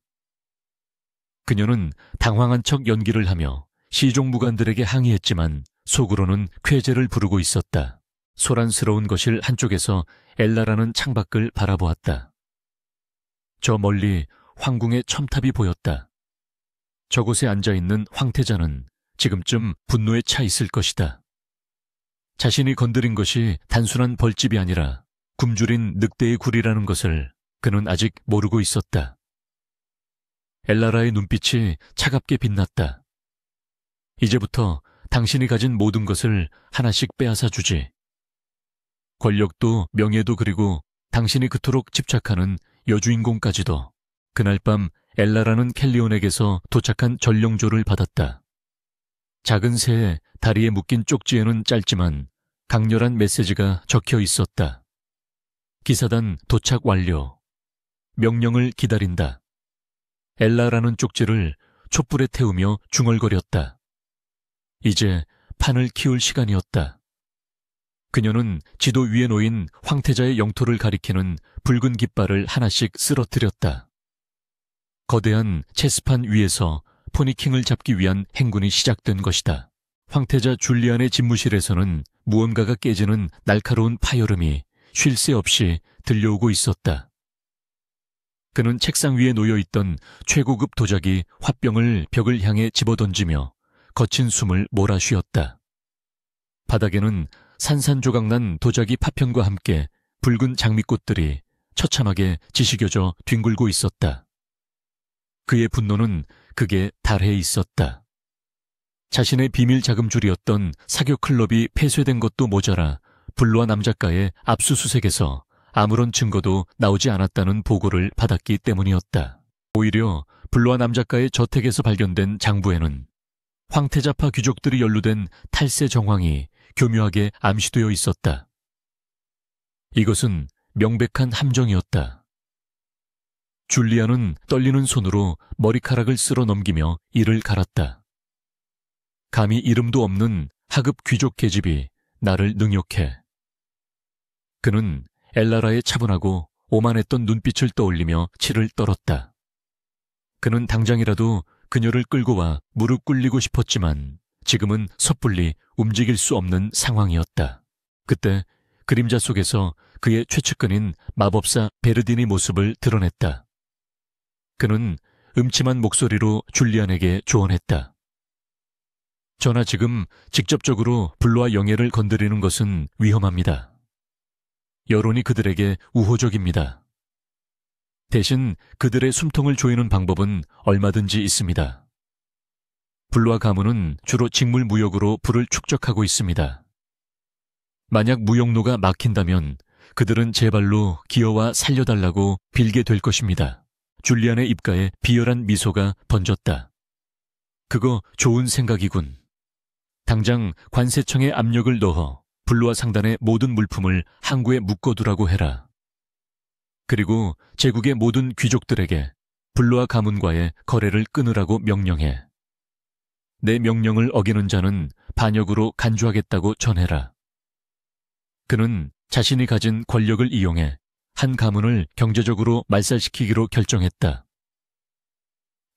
그녀는 당황한 척 연기를 하며 시종무관들에게 항의했지만 속으로는 쾌재를 부르고 있었다. 소란스러운 거실 한쪽에서 엘라라는 창밖을 바라보았다. 저 멀리 황궁의 첨탑이 보였다. 저곳에 앉아있는 황태자는 지금쯤 분노에 차 있을 것이다. 자신이 건드린 것이 단순한 벌집이 아니라 굶주린 늑대의 굴이라는 것을 그는 아직 모르고 있었다. 엘라라의 눈빛이 차갑게 빛났다. 이제부터 당신이 가진 모든 것을 하나씩 빼앗아 주지. 권력도 명예도 그리고 당신이 그토록 집착하는 여주인공까지도. 그날 밤 엘라라는 켈리온에게서 도착한 전령조를 받았다. 작은 새의 다리에 묶인 쪽지에는 짧지만 강렬한 메시지가 적혀 있었다. 기사단 도착 완료. 명령을 기다린다. 엘라라는 쪽지를 촛불에 태우며 중얼거렸다. 이제 판을 키울 시간이었다. 그녀는 지도 위에 놓인 황태자의 영토를 가리키는 붉은 깃발을 하나씩 쓰러뜨렸다. 거대한 체스판 위에서 포니킹을 잡기 위한 행군이 시작된 것이다. 황태자 줄리안의 집무실에서는 무언가가 깨지는 날카로운 파열음이 쉴 새 없이 들려오고 있었다. 그는 책상 위에 놓여있던 최고급 도자기 화병을 벽을 향해 집어던지며 거친 숨을 몰아쉬었다. 바닥에는 산산조각난 도자기 파편과 함께 붉은 장미꽃들이 처참하게 지시겨져 뒹굴고 있었다. 그의 분노는 극에 달해 있었다. 자신의 비밀 자금줄이었던 사교 클럽이 폐쇄된 것도 모자라 불로아 남작가의 압수수색에서 아무런 증거도 나오지 않았다는 보고를 받았기 때문이었다. 오히려 불로아 남작가의 저택에서 발견된 장부에는 황태자파 귀족들이 연루된 탈세 정황이 교묘하게 암시되어 있었다. 이것은 명백한 함정이었다. 줄리아는 떨리는 손으로 머리카락을 쓸어 넘기며 이를 갈았다. 감히 이름도 없는 하급 귀족 계집이 나를 능욕해. 그는 엘라라의 차분하고 오만했던 눈빛을 떠올리며 치를 떨었다. 그는 당장이라도 그녀를 끌고 와 무릎 꿇리고 싶었지만 지금은 섣불리 움직일 수 없는 상황이었다. 그때 그림자 속에서 그의 최측근인 마법사 베르딘의 모습을 드러냈다. 그는 음침한 목소리로 줄리안에게 조언했다. 저나 지금 직접적으로 불로아 영예를 건드리는 것은 위험합니다. 여론이 그들에게 우호적입니다. 대신 그들의 숨통을 조이는 방법은 얼마든지 있습니다. 불로아 가문은 주로 직물무역으로 부를 축적하고 있습니다. 만약 무역로가 막힌다면 그들은 제 발로 기어와 살려달라고 빌게 될 것입니다. 줄리안의 입가에 비열한 미소가 번졌다. 그거 좋은 생각이군. 당장 관세청에 압력을 넣어 불루아 상단의 모든 물품을 항구에 묶어두라고 해라. 그리고 제국의 모든 귀족들에게 불루아 가문과의 거래를 끊으라고 명령해. 내 명령을 어기는 자는 반역으로 간주하겠다고 전해라. 그는 자신이 가진 권력을 이용해 한 가문을 경제적으로 말살시키기로 결정했다.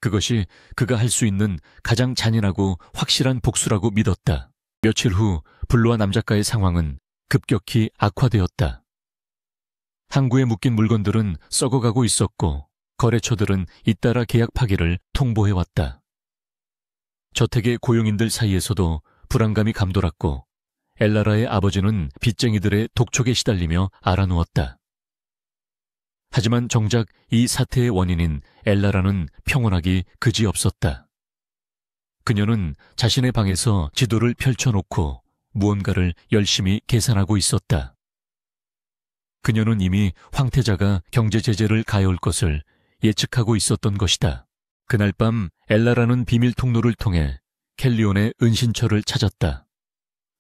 그것이 그가 할 수 있는 가장 잔인하고 확실한 복수라고 믿었다. 며칠 후 불루아 남작가의 상황은 급격히 악화되었다. 항구에 묶인 물건들은 썩어가고 있었고 거래처들은 잇따라 계약 파기를 통보해왔다. 저택의 고용인들 사이에서도 불안감이 감돌았고 엘라라의 아버지는 빚쟁이들의 독촉에 시달리며 알아누웠다. 하지만 정작 이 사태의 원인인 엘라라는 평온하기 그지없었다. 그녀는 자신의 방에서 지도를 펼쳐놓고 무언가를 열심히 계산하고 있었다. 그녀는 이미 황태자가 경제 제재를 가해올 것을 예측하고 있었던 것이다. 그날 밤 엘라라는 비밀 통로를 통해 켈리온의 은신처를 찾았다.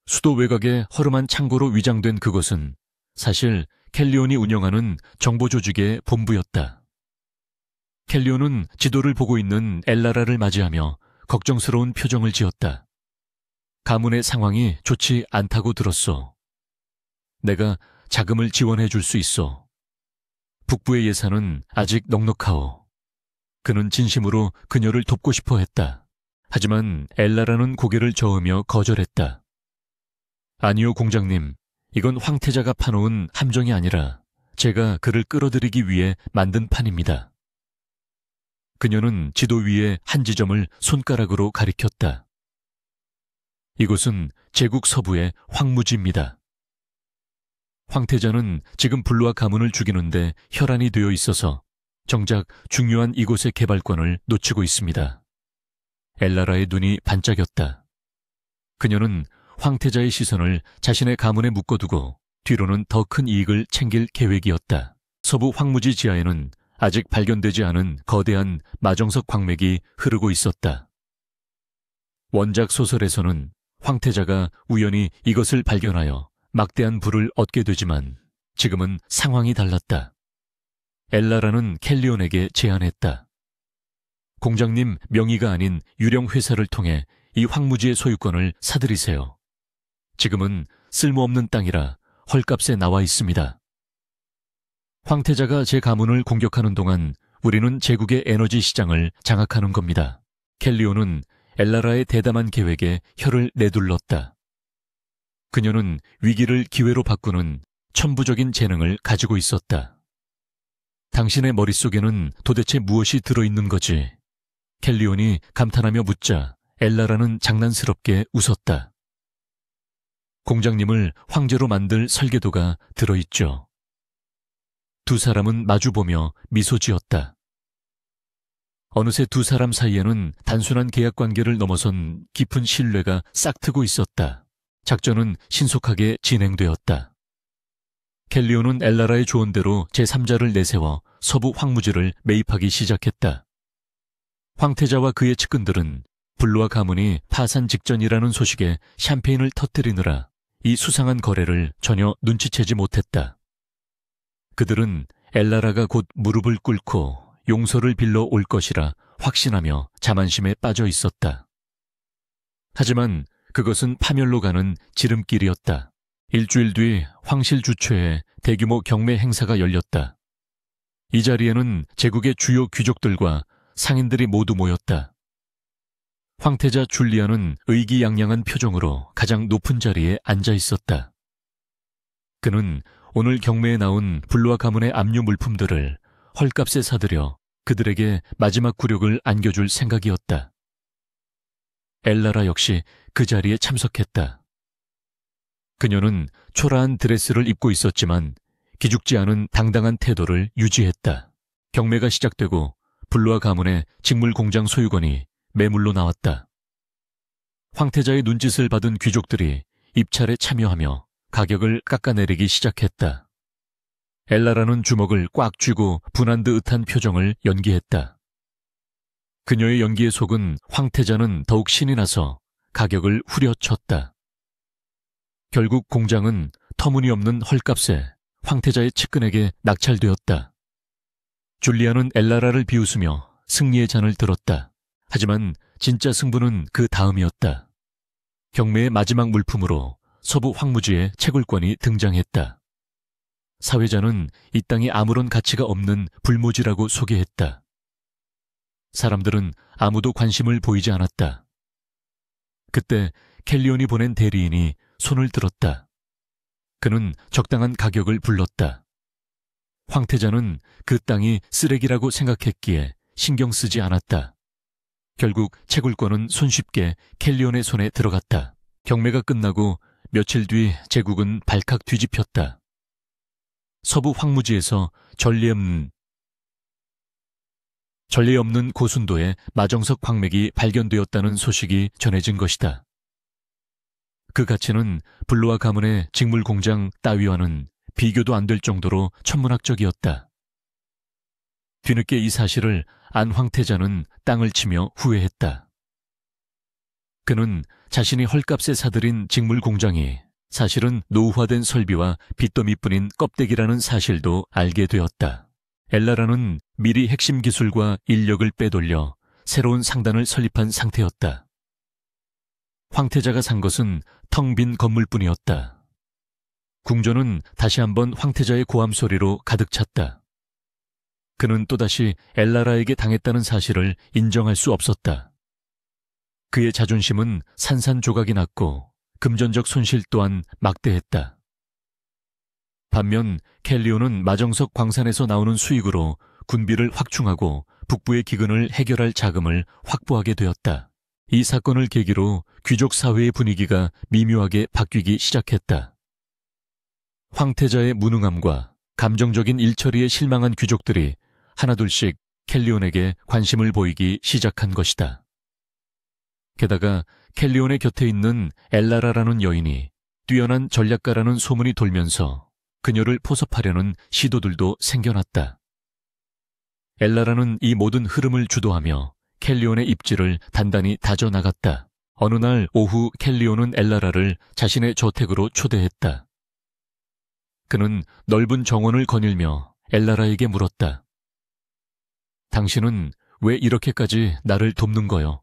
수도 외곽의 허름한 창고로 위장된 그곳은 사실 켈리온이 운영하는 정보조직의 본부였다. 켈리온은 지도를 보고 있는 엘라라를 맞이하며 걱정스러운 표정을 지었다. 가문의 상황이 좋지 않다고 들었소. 내가 자금을 지원해 줄 수 있어. 북부의 예산은 아직 넉넉하오. 그는 진심으로 그녀를 돕고 싶어 했다. 하지만 엘라라는 고개를 저으며 거절했다. 아니요, 공장님. 이건 황태자가 파놓은 함정이 아니라 제가 그를 끌어들이기 위해 만든 판입니다. 그녀는 지도 위에 한 지점을 손가락으로 가리켰다. 이곳은 제국 서부의 황무지입니다. 황태자는 지금 불루아 가문을 죽이는데 혈안이 되어 있어서 정작 중요한 이곳의 개발권을 놓치고 있습니다. 엘라라의 눈이 반짝였다. 그녀는 황태자의 시선을 자신의 가문에 묶어두고 뒤로는 더 큰 이익을 챙길 계획이었다. 서부 황무지 지하에는 아직 발견되지 않은 거대한 마정석 광맥이 흐르고 있었다. 원작 소설에서는 황태자가 우연히 이것을 발견하여 막대한 부를 얻게 되지만 지금은 상황이 달랐다. 엘라라는 켈리온에게 제안했다. 공장님 명의가 아닌 유령 회사를 통해 이 황무지의 소유권을 사들이세요. 지금은 쓸모없는 땅이라 헐값에 나와 있습니다. 황태자가 제 가문을 공격하는 동안 우리는 제국의 에너지 시장을 장악하는 겁니다. 켈리온은 엘라라의 대담한 계획에 혀를 내둘렀다. 그녀는 위기를 기회로 바꾸는 천부적인 재능을 가지고 있었다. 당신의 머릿속에는 도대체 무엇이 들어있는 거지? 켈리온이 감탄하며 묻자 엘라라는 장난스럽게 웃었다. 공장님을 황제로 만들 설계도가 들어있죠. 두 사람은 마주보며 미소 지었다. 어느새 두 사람 사이에는 단순한 계약 관계를 넘어선 깊은 신뢰가 싹트고 있었다. 작전은 신속하게 진행되었다. 켈리온은 엘라라의 조언대로 제3자를 내세워 서부 황무지를 매입하기 시작했다. 황태자와 그의 측근들은 불루아 가문이 파산 직전이라는 소식에 샴페인을 터뜨리느라 이 수상한 거래를 전혀 눈치채지 못했다. 그들은 엘라라가 곧 무릎을 꿇고 용서를 빌러 올 것이라 확신하며 자만심에 빠져 있었다. 하지만 그것은 파멸로 가는 지름길이었다. 일주일 뒤 황실 주최에 대규모 경매 행사가 열렸다. 이 자리에는 제국의 주요 귀족들과 상인들이 모두 모였다. 황태자 줄리아는 의기양양한 표정으로 가장 높은 자리에 앉아 있었다. 그는 오늘 경매에 나온 불루아 가문의 압류 물품들을 헐값에 사들여 그들에게 마지막 굴욕을 안겨줄 생각이었다. 엘라라 역시 그 자리에 참석했다. 그녀는 초라한 드레스를 입고 있었지만 기죽지 않은 당당한 태도를 유지했다. 경매가 시작되고 불루아 가문의 직물 공장 소유권이 매물로 나왔다. 황태자의 눈짓을 받은 귀족들이 입찰에 참여하며 가격을 깎아내리기 시작했다. 엘라라는 주먹을 꽉 쥐고 분한 듯한 표정을 연기했다. 그녀의 연기에 속은 황태자는 더욱 신이 나서 가격을 후려쳤다. 결국 공장은 터무니없는 헐값에 황태자의 측근에게 낙찰되었다. 줄리아는 엘라라를 비웃으며 승리의 잔을 들었다. 하지만 진짜 승부는 그 다음이었다. 경매의 마지막 물품으로 서부 황무지의 채굴권이 등장했다. 사회자는 이 땅이 아무런 가치가 없는 불모지라고 소개했다. 사람들은 아무도 관심을 보이지 않았다. 그때 켈리온이 보낸 대리인이 손을 들었다. 그는 적당한 가격을 불렀다. 황태자는 그 땅이 쓰레기라고 생각했기에 신경 쓰지 않았다. 결국 채굴권은 손쉽게 켈리온의 손에 들어갔다. 경매가 끝나고 며칠 뒤 제국은 발칵 뒤집혔다. 서부 황무지에서 전례 없는 고순도의 마정석 광맥이 발견되었다는 소식이 전해진 것이다. 그 가치는 불로와 가문의 직물 공장 따위와는 비교도 안 될 정도로 천문학적이었다. 뒤늦게 이 사실을 안 황태자는 땅을 치며 후회했다. 그는 자신이 헐값에 사들인 직물 공장이 사실은 노후화된 설비와 빚더미뿐인 껍데기라는 사실도 알게 되었다. 엘라라는 미리 핵심 기술과 인력을 빼돌려 새로운 상단을 설립한 상태였다. 황태자가 산 것은 텅 빈 건물뿐이었다. 궁전은 다시 한번 황태자의 고함 소리로 가득 찼다. 그는 또다시 엘라라에게 당했다는 사실을 인정할 수 없었다. 그의 자존심은 산산조각이 났고 금전적 손실 또한 막대했다. 반면 켈리온은 마정석 광산에서 나오는 수익으로 군비를 확충하고 북부의 기근을 해결할 자금을 확보하게 되었다. 이 사건을 계기로 귀족 사회의 분위기가 미묘하게 바뀌기 시작했다. 황태자의 무능함과 감정적인 일처리에 실망한 귀족들이 하나둘씩 켈리온에게 관심을 보이기 시작한 것이다. 게다가 켈리온의 곁에 있는 엘라라라는 여인이 뛰어난 전략가라는 소문이 돌면서 그녀를 포섭하려는 시도들도 생겨났다. 엘라라는 이 모든 흐름을 주도하며 켈리온의 입지를 단단히 다져나갔다. 어느 날 오후 켈리온은 엘라라를 자신의 저택으로 초대했다. 그는 넓은 정원을 거닐며 엘라라에게 물었다. 당신은 왜 이렇게까지 나를 돕는 거요?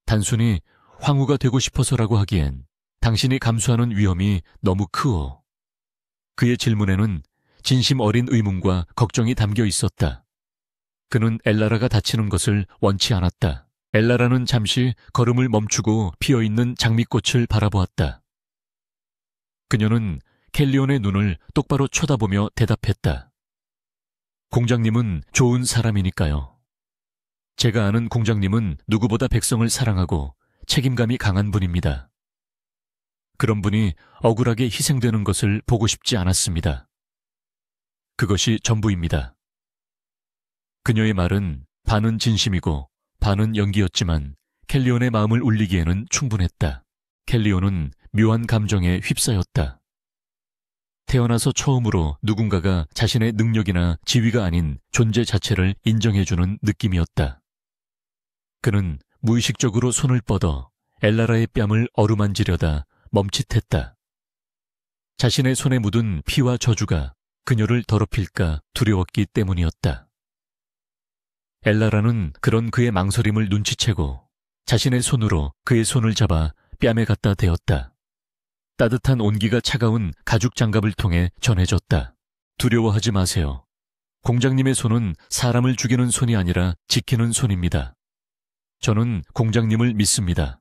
단순히 황후가 되고 싶어서라고 하기엔 당신이 감수하는 위험이 너무 크오. 그의 질문에는 진심 어린 의문과 걱정이 담겨 있었다. 그는 엘라라가 다치는 것을 원치 않았다. 엘라라는 잠시 걸음을 멈추고 피어있는 장미꽃을 바라보았다. 그녀는 켈리온의 눈을 똑바로 쳐다보며 대답했다. 공장님은 좋은 사람이니까요. 제가 아는 공장님은 누구보다 백성을 사랑하고 책임감이 강한 분입니다. 그런 분이 억울하게 희생되는 것을 보고 싶지 않았습니다. 그것이 전부입니다. 그녀의 말은 반은 진심이고 반은 연기였지만 켈리온의 마음을 울리기에는 충분했다. 켈리온은 묘한 감정에 휩싸였다. 태어나서 처음으로 누군가가 자신의 능력이나 지위가 아닌 존재 자체를 인정해주는 느낌이었다. 그는 무의식적으로 손을 뻗어 엘라라의 뺨을 어루만지려다 멈칫했다. 자신의 손에 묻은 피와 저주가 그녀를 더럽힐까 두려웠기 때문이었다. 엘라라는 그런 그의 망설임을 눈치채고 자신의 손으로 그의 손을 잡아 뺨에 갖다 대었다. 따뜻한 온기가 차가운 가죽 장갑을 통해 전해졌다. 두려워하지 마세요. 공장님의 손은 사람을 죽이는 손이 아니라 지키는 손입니다. 저는 공장님을 믿습니다.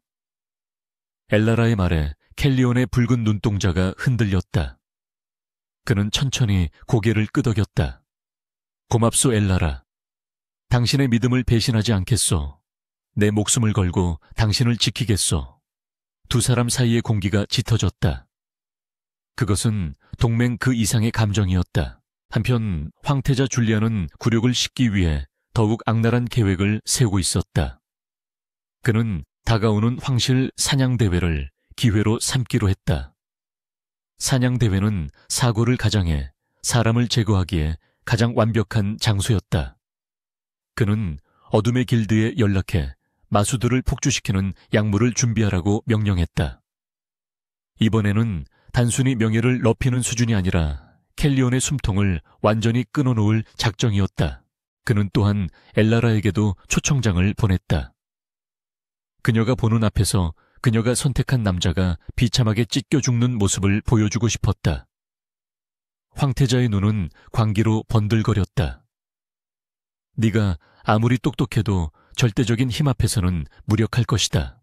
엘라라의 말에 켈리온의 붉은 눈동자가 흔들렸다. 그는 천천히 고개를 끄덕였다. 고맙소 엘라라. 당신의 믿음을 배신하지 않겠소. 내 목숨을 걸고 당신을 지키겠소. 두 사람 사이의 공기가 짙어졌다. 그것은 동맹 그 이상의 감정이었다. 한편 황태자 줄리아는 굴욕을 씻기 위해 더욱 악랄한 계획을 세우고 있었다. 그는 다가오는 황실 사냥대회를 기회로 삼기로 했다. 사냥대회는 사고를 가장해 사람을 제거하기에 가장 완벽한 장소였다. 그는 어둠의 길드에 연락해 마수들을 폭주시키는 약물을 준비하라고 명령했다. 이번에는 단순히 명예를 넓히는 수준이 아니라 켈리온의 숨통을 완전히 끊어놓을 작정이었다. 그는 또한 엘라라에게도 초청장을 보냈다. 그녀가 보는 앞에서 그녀가 선택한 남자가 비참하게 찢겨 죽는 모습을 보여주고 싶었다. 황태자의 눈은 광기로 번들거렸다. 네가 아무리 똑똑해도 절대적인 힘 앞에서는 무력할 것이다.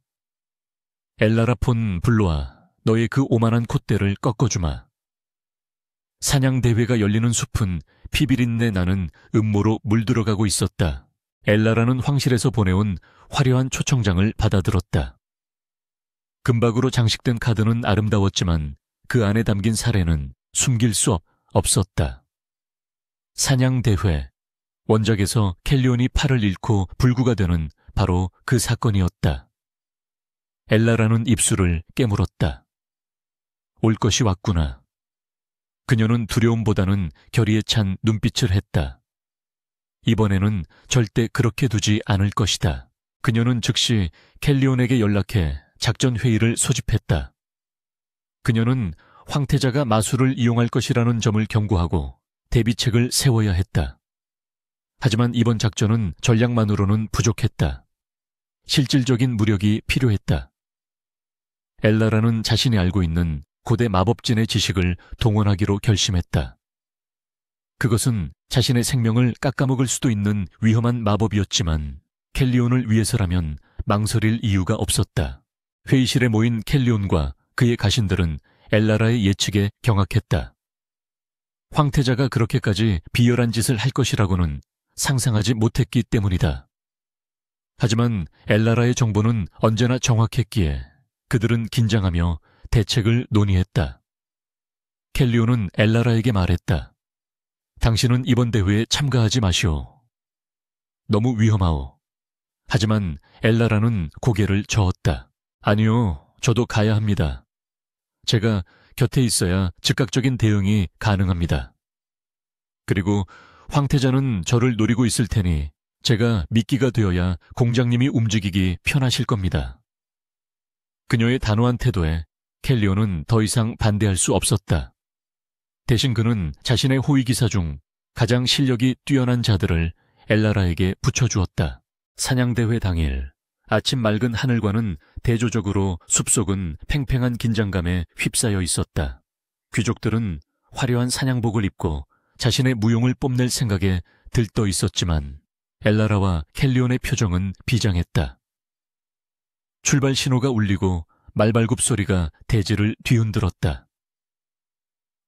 엘라라 폰 블로아, 너의 그 오만한 콧대를 꺾어주마. 사냥대회가 열리는 숲은 피비린내 나는 음모로 물들어가고 있었다. 엘라라는 황실에서 보내온 화려한 초청장을 받아들었다. 금박으로 장식된 카드는 아름다웠지만 그 안에 담긴 사례는 숨길 수 없었다. 사냥대회, 원작에서 켈리온이 팔을 잃고 불구가 되는 바로 그 사건이었다. 엘라라는 입술을 깨물었다. 올 것이 왔구나. 그녀는 두려움보다는 결의에 찬 눈빛을 했다. 이번에는 절대 그렇게 두지 않을 것이다. 그녀는 즉시 켈리온에게 연락해 작전 회의를 소집했다. 그녀는 황태자가 마술을 이용할 것이라는 점을 경고하고 대비책을 세워야 했다. 하지만 이번 작전은 전략만으로는 부족했다. 실질적인 무력이 필요했다. 엘라라는 자신이 알고 있는 고대 마법진의 지식을 동원하기로 결심했다. 그것은 자신의 생명을 깎아먹을 수도 있는 위험한 마법이었지만 켈리온을 위해서라면 망설일 이유가 없었다. 회의실에 모인 켈리온과 그의 가신들은 엘라라의 예측에 경악했다. 황태자가 그렇게까지 비열한 짓을 할 것이라고는 상상하지 못했기 때문이다. 하지만 엘라라의 정보는 언제나 정확했기에 그들은 긴장하며 대책을 논의했다. 켈리온은 엘라라에게 말했다. 당신은 이번 대회에 참가하지 마시오. 너무 위험하오. 하지만 엘라라는 고개를 저었다. 아니요, 저도 가야 합니다. 제가 곁에 있어야 즉각적인 대응이 가능합니다. 그리고 황태자는 저를 노리고 있을 테니 제가 미끼가 되어야 공장님이 움직이기 편하실 겁니다. 그녀의 단호한 태도에 켈리온은 더 이상 반대할 수 없었다. 대신 그는 자신의 호위기사 중 가장 실력이 뛰어난 자들을 엘라라에게 붙여주었다. 사냥대회 당일 아침 맑은 하늘과는 대조적으로 숲속은 팽팽한 긴장감에 휩싸여 있었다. 귀족들은 화려한 사냥복을 입고 자신의 무용을 뽐낼 생각에 들떠 있었지만 엘라라와 켈리온의 표정은 비장했다. 출발 신호가 울리고 말발굽 소리가 대지를 뒤흔들었다.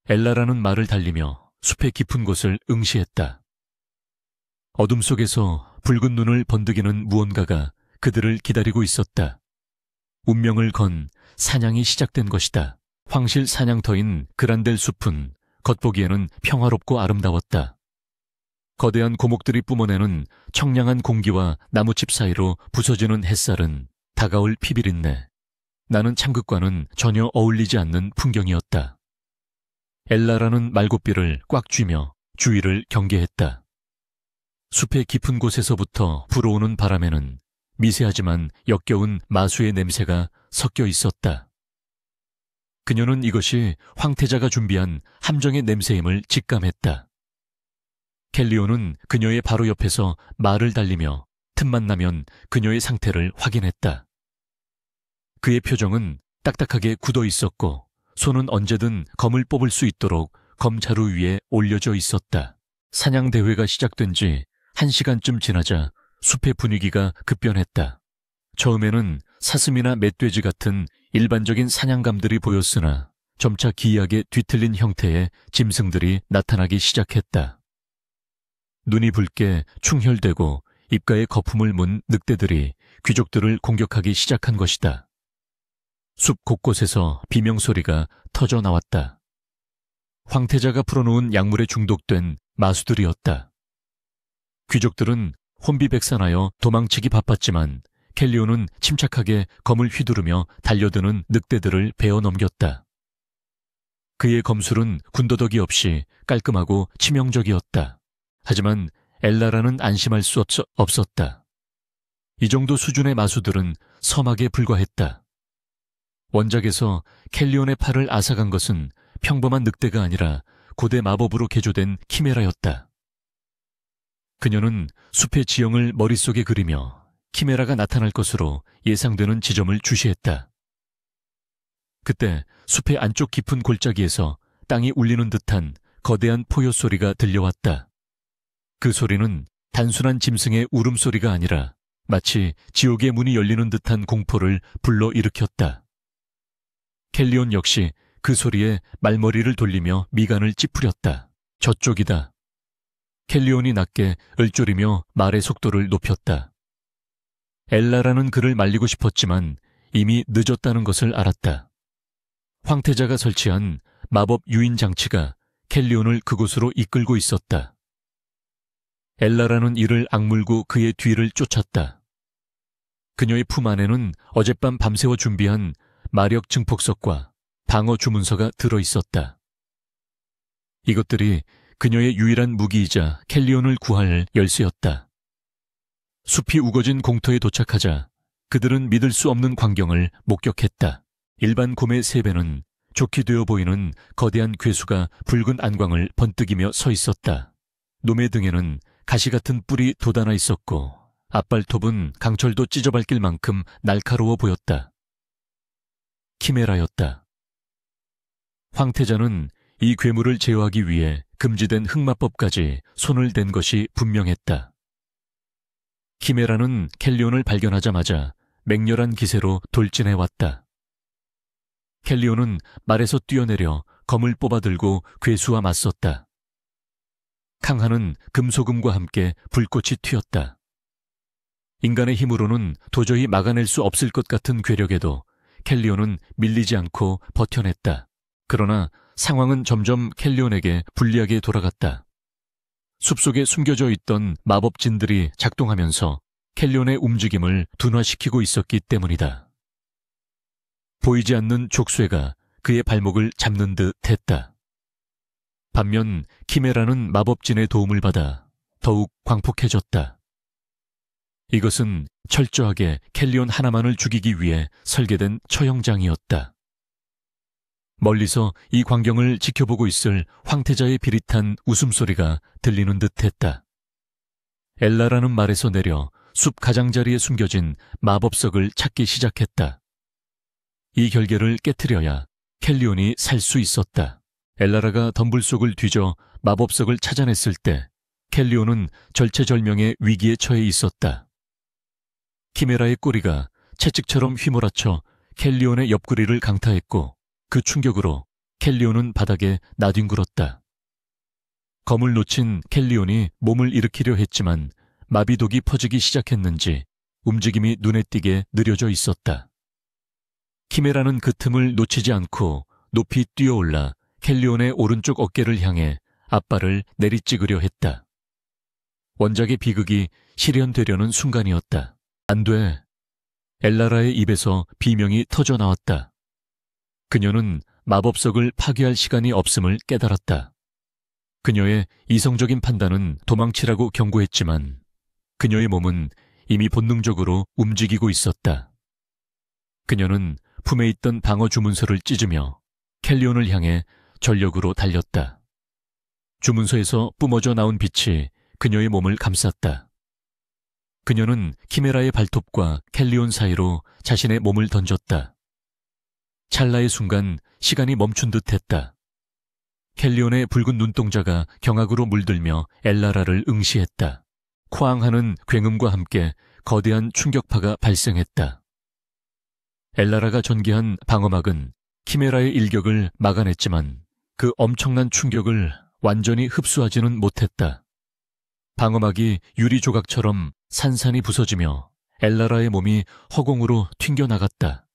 엘라라는 말을 달리며 숲의 깊은 곳을 응시했다. 어둠 속에서 붉은 눈을 번득이는 무언가가 그들을 기다리고 있었다. 운명을 건 사냥이 시작된 것이다. 황실 사냥터인 그란델 숲은 겉보기에는 평화롭고 아름다웠다. 거대한 고목들이 뿜어내는 청량한 공기와 나무칩 사이로 부서지는 햇살은 다가올 피비린내, 나는 참극과는 전혀 어울리지 않는 풍경이었다. 엘라라는 말고삐를 꽉 쥐며 주위를 경계했다. 숲의 깊은 곳에서부터 불어오는 바람에는 미세하지만 역겨운 마수의 냄새가 섞여 있었다. 그녀는 이것이 황태자가 준비한 함정의 냄새임을 직감했다. 켈리온은 그녀의 바로 옆에서 말을 달리며 틈만 나면 그녀의 상태를 확인했다. 그의 표정은 딱딱하게 굳어 있었고 손은 언제든 검을 뽑을 수 있도록 검자루 위에 올려져 있었다. 사냥대회가 시작된 지 1시간쯤 지나자 숲의 분위기가 급변했다. 처음에는 사슴이나 멧돼지 같은 일반적인 사냥감들이 보였으나 점차 기이하게 뒤틀린 형태의 짐승들이 나타나기 시작했다. 눈이 붉게 충혈되고 입가에 거품을 문 늑대들이 귀족들을 공격하기 시작한 것이다. 숲 곳곳에서 비명소리가 터져 나왔다. 황태자가 풀어놓은 약물에 중독된 마수들이었다. 귀족들은 혼비백산하여 도망치기 바빴지만 켈리온은 침착하게 검을 휘두르며 달려드는 늑대들을 베어 넘겼다. 그의 검술은 군더더기 없이 깔끔하고 치명적이었다. 하지만 엘라라는 안심할 수 없었다. 이 정도 수준의 마수들은 서막에 불과했다. 원작에서 켈리온의 팔을 앗아간 것은 평범한 늑대가 아니라 고대 마법으로 개조된 키메라였다. 그녀는 숲의 지형을 머릿속에 그리며 키메라가 나타날 것으로 예상되는 지점을 주시했다. 그때 숲의 안쪽 깊은 골짜기에서 땅이 울리는 듯한 거대한 포효 소리가 들려왔다. 그 소리는 단순한 짐승의 울음소리가 아니라 마치 지옥의 문이 열리는 듯한 공포를 불러일으켰다. 켈리온 역시 그 소리에 말머리를 돌리며 미간을 찌푸렸다. 저쪽이다. 켈리온이 낮게 을조리며 말의 속도를 높였다. 엘라라는 그를 말리고 싶었지만 이미 늦었다는 것을 알았다. 황태자가 설치한 마법 유인 장치가 켈리온을 그곳으로 이끌고 있었다. 엘라라는 이를 악물고 그의 뒤를 쫓았다. 그녀의 품 안에는 어젯밤 밤새워 준비한 마력 증폭석과 방어 주문서가 들어있었다. 이것들이 그녀의 유일한 무기이자 켈리온을 구할 열쇠였다. 숲이 우거진 공터에 도착하자 그들은 믿을 수 없는 광경을 목격했다. 일반 곰의 3배는 좋게 되어 보이는 거대한 괴수가 붉은 안광을 번뜩이며 서 있었다. 놈의 등에는 가시 같은 뿔이 돋아나 있었고 앞발톱은 강철도 찢어밟힐 만큼 날카로워 보였다. 키메라였다. 황태자는 이 괴물을 제어하기 위해 금지된 흑마법까지 손을 댄 것이 분명했다. 키메라는 켈리온을 발견하자마자 맹렬한 기세로 돌진해왔다. 켈리온은 말에서 뛰어내려 검을 뽑아들고 괴수와 맞섰다. 강하는 금소금과 함께 불꽃이 튀었다. 인간의 힘으로는 도저히 막아낼 수 없을 것 같은 괴력에도 켈리온은 밀리지 않고 버텨냈다. 그러나 상황은 점점 켈리온에게 불리하게 돌아갔다. 숲속에 숨겨져 있던 마법진들이 작동하면서 켈리온의 움직임을 둔화시키고 있었기 때문이다. 보이지 않는 족쇄가 그의 발목을 잡는 듯 했다. 반면 키메라는 마법진의 도움을 받아 더욱 광폭해졌다. 이것은 철저하게 켈리온 하나만을 죽이기 위해 설계된 처형장이었다. 멀리서 이 광경을 지켜보고 있을 황태자의 비릿한 웃음소리가 들리는 듯했다. 엘라라는 말에서 내려 숲 가장자리에 숨겨진 마법석을 찾기 시작했다. 이 결계를 깨트려야 켈리온이 살 수 있었다. 엘라라가 덤불 속을 뒤져 마법석을 찾아냈을 때 켈리온은 절체절명의 위기에 처해 있었다. 키메라의 꼬리가 채찍처럼 휘몰아쳐 켈리온의 옆구리를 강타했고 그 충격으로 켈리온은 바닥에 나뒹굴었다. 검을 놓친 켈리온이 몸을 일으키려 했지만 마비독이 퍼지기 시작했는지 움직임이 눈에 띄게 느려져 있었다. 키메라는 그 틈을 놓치지 않고 높이 뛰어올라 켈리온의 오른쪽 어깨를 향해 앞발을 내리찍으려 했다. 원작의 비극이 실현되려는 순간이었다. 안 돼. 엘라라의 입에서 비명이 터져 나왔다. 그녀는 마법석을 파괴할 시간이 없음을 깨달았다. 그녀의 이성적인 판단은 도망치라고 경고했지만 그녀의 몸은 이미 본능적으로 움직이고 있었다. 그녀는 품에 있던 방어 주문서를 찢으며 켈리온을 향해 전력으로 달렸다. 주문서에서 뿜어져 나온 빛이 그녀의 몸을 감쌌다. 그녀는 키메라의 발톱과 켈리온 사이로 자신의 몸을 던졌다. 찰나의 순간 시간이 멈춘 듯했다. 켈리온의 붉은 눈동자가 경악으로 물들며 엘라라를 응시했다. 쾅하는 굉음과 함께 거대한 충격파가 발생했다. 엘라라가 전개한 방어막은 키메라의 일격을 막아냈지만 그 엄청난 충격을 완전히 흡수하지는 못했다. 방어막이 유리 조각처럼 산산이 부서지며 엘라라의 몸이 허공으로 튕겨나갔다.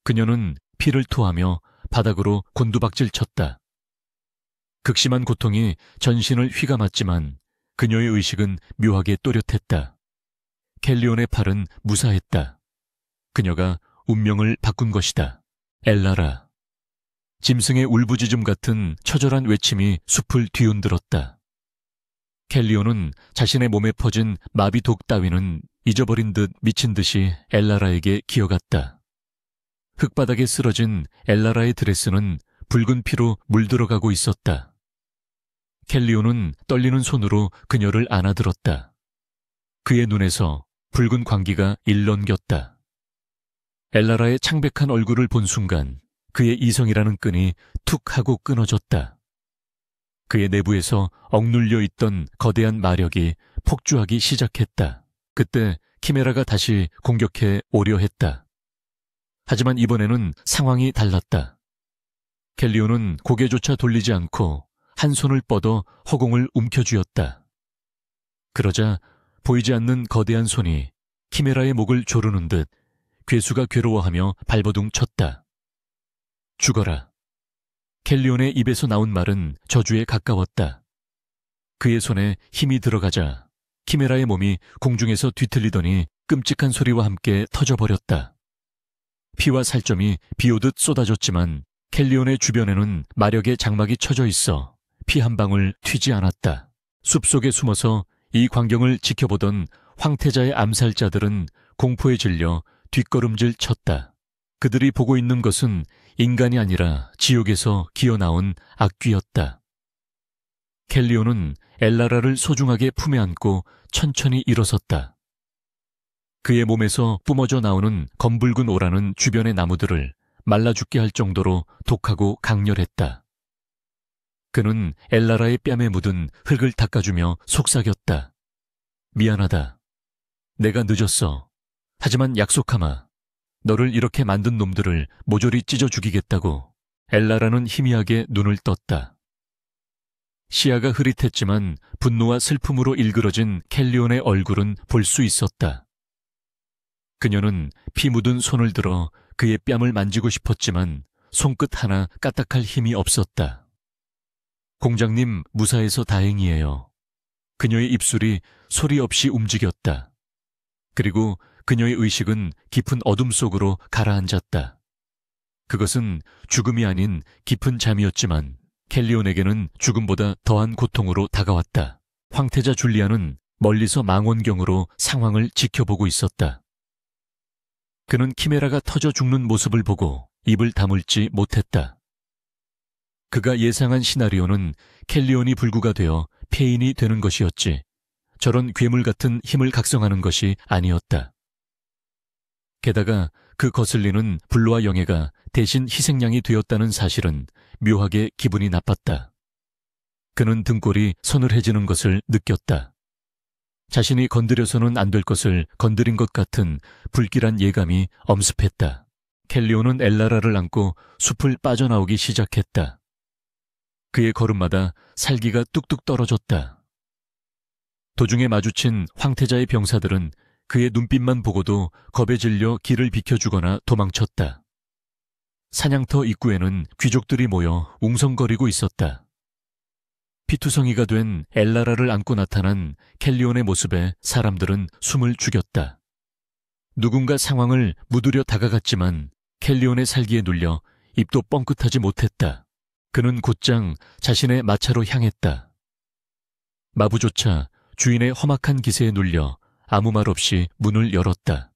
그녀는 피를 토하며 바닥으로 곤두박질 쳤다. 극심한 고통이 전신을 휘감았지만 그녀의 의식은 묘하게 또렷했다. 켈리온의 팔은 무사했다. 그녀가 운명을 바꾼 것이다. 엘라라. 짐승의 울부짖음 같은 처절한 외침이 숲을 뒤흔들었다. 켈리온은 자신의 몸에 퍼진 마비독 따위는 잊어버린 듯 미친 듯이 엘라라에게 기어갔다. 흙바닥에 쓰러진 엘라라의 드레스는 붉은 피로 물들어가고 있었다. 켈리오는 떨리는 손으로 그녀를 안아들었다. 그의 눈에서 붉은 광기가 일렁겼다. 엘라라의 창백한 얼굴을 본 순간 그의 이성이라는 끈이 툭 하고 끊어졌다. 그의 내부에서 억눌려 있던 거대한 마력이 폭주하기 시작했다. 그때 키메라가 다시 공격해 오려 했다. 하지만 이번에는 상황이 달랐다. 켈리오는 고개조차 돌리지 않고 한 손을 뻗어 허공을 움켜쥐었다. 그러자 보이지 않는 거대한 손이 키메라의 목을 조르는 듯 괴수가 괴로워하며 발버둥 쳤다. 죽어라. 켈리온의 입에서 나온 말은 저주에 가까웠다. 그의 손에 힘이 들어가자 키메라의 몸이 공중에서 뒤틀리더니 끔찍한 소리와 함께 터져버렸다. 피와 살점이 비오듯 쏟아졌지만 켈리온의 주변에는 마력의 장막이 쳐져 있어 피 한 방울 튀지 않았다. 숲속에 숨어서 이 광경을 지켜보던 황태자의 암살자들은 공포에 질려 뒷걸음질 쳤다. 그들이 보고 있는 것은 인간이 아니라 지옥에서 기어나온 악귀였다. 켈리오는 엘라라를 소중하게 품에 안고 천천히 일어섰다. 그의 몸에서 뿜어져 나오는 검붉은 오라는 주변의 나무들을 말라 죽게 할 정도로 독하고 강렬했다. 그는 엘라라의 뺨에 묻은 흙을 닦아주며 속삭였다. 미안하다. 내가 늦었어. 하지만 약속하마. 너를 이렇게 만든 놈들을 모조리 찢어 죽이겠다고. 엘라라는 희미하게 눈을 떴다. 시야가 흐릿했지만 분노와 슬픔으로 일그러진 켈리온의 얼굴은 볼 수 있었다. 그녀는 피 묻은 손을 들어 그의 뺨을 만지고 싶었지만 손끝 하나 까딱할 힘이 없었다. 공장님 무사해서 다행이에요. 그녀의 입술이 소리 없이 움직였다. 그리고 그녀의 의식은 깊은 어둠 속으로 가라앉았다. 그것은 죽음이 아닌 깊은 잠이었지만 켈리온에게는 죽음보다 더한 고통으로 다가왔다. 황태자 줄리아는 멀리서 망원경으로 상황을 지켜보고 있었다. 그는 키메라가 터져 죽는 모습을 보고 입을 다물지 못했다. 그가 예상한 시나리오는 켈리온이 불구가 되어 폐인이 되는 것이었지 저런 괴물 같은 힘을 각성하는 것이 아니었다. 게다가 그 거슬리는 불로와 영예가 대신 희생양이 되었다는 사실은 묘하게 기분이 나빴다. 그는 등골이 서늘해지는 것을 느꼈다. 자신이 건드려서는 안 될 것을 건드린 것 같은 불길한 예감이 엄습했다. 켈리온은 엘라라를 안고 숲을 빠져나오기 시작했다. 그의 걸음마다 살기가 뚝뚝 떨어졌다. 도중에 마주친 황태자의 병사들은 그의 눈빛만 보고도 겁에 질려 길을 비켜주거나 도망쳤다. 사냥터 입구에는 귀족들이 모여 웅성거리고 있었다. 피투성이가 된 엘라라를 안고 나타난 켈리온의 모습에 사람들은 숨을 죽였다. 누군가 상황을 무두려 다가갔지만 켈리온의 살기에 눌려 입도 뻥끗하지 못했다. 그는 곧장 자신의 마차로 향했다. 마부조차 주인의 험악한 기세에 눌려 아무 말 없이 문을 열었다.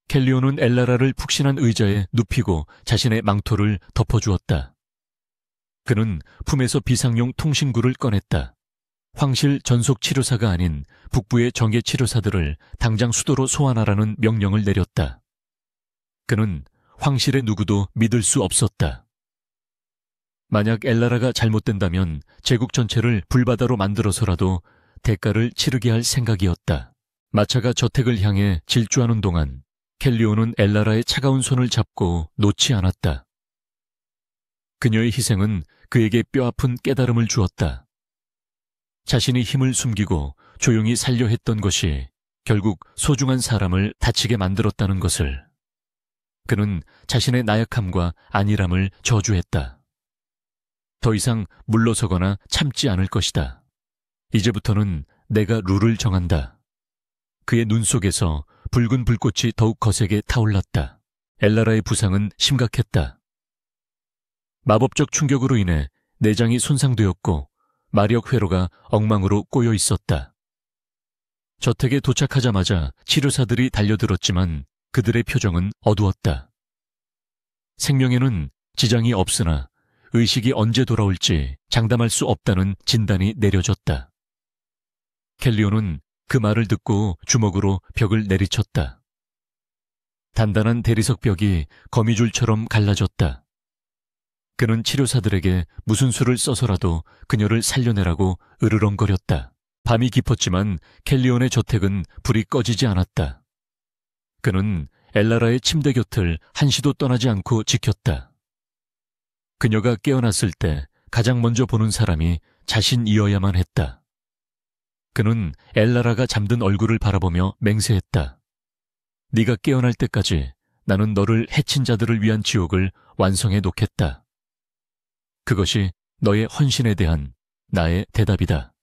켈리온은 엘라라를 푹신한 의자에 눕히고 자신의 망토를 덮어주었다. 그는 품에서 비상용 통신구를 꺼냈다. 황실 전속 치료사가 아닌 북부의 정예 치료사들을 당장 수도로 소환하라는 명령을 내렸다. 그는 황실의 누구도 믿을 수 없었다. 만약 엘라라가 잘못된다면 제국 전체를 불바다로 만들어서라도 대가를 치르게 할 생각이었다. 마차가 저택을 향해 질주하는 동안 켈리온은 엘라라의 차가운 손을 잡고 놓지 않았다. 그녀의 희생은 그에게 뼈아픈 깨달음을 주었다. 자신이 힘을 숨기고 조용히 살려 했던 것이 결국 소중한 사람을 다치게 만들었다는 것을. 그는 자신의 나약함과 안일함을 저주했다. 더 이상 물러서거나 참지 않을 것이다. 이제부터는 내가 룰을 정한다. 그의 눈 속에서 붉은 불꽃이 더욱 거세게 타올랐다. 엘라라의 부상은 심각했다. 마법적 충격으로 인해 내장이 손상되었고 마력 회로가 엉망으로 꼬여 있었다. 저택에 도착하자마자 치료사들이 달려들었지만 그들의 표정은 어두웠다. 생명에는 지장이 없으나 의식이 언제 돌아올지 장담할 수 없다는 진단이 내려졌다. 켈리오는 그 말을 듣고 주먹으로 벽을 내리쳤다. 단단한 대리석 벽이 거미줄처럼 갈라졌다. 그는 치료사들에게 무슨 수를 써서라도 그녀를 살려내라고 으르렁거렸다. 밤이 깊었지만 켈리온의 저택은 불이 꺼지지 않았다. 그는 엘라라의 침대 곁을 한시도 떠나지 않고 지켰다. 그녀가 깨어났을 때 가장 먼저 보는 사람이 자신이어야만 했다. 그는 엘라라가 잠든 얼굴을 바라보며 맹세했다. 네가 깨어날 때까지 나는 너를 해친 자들을 위한 지옥을 완성해 놓겠다. 그것이 너의 헌신에 대한 나의 대답이다.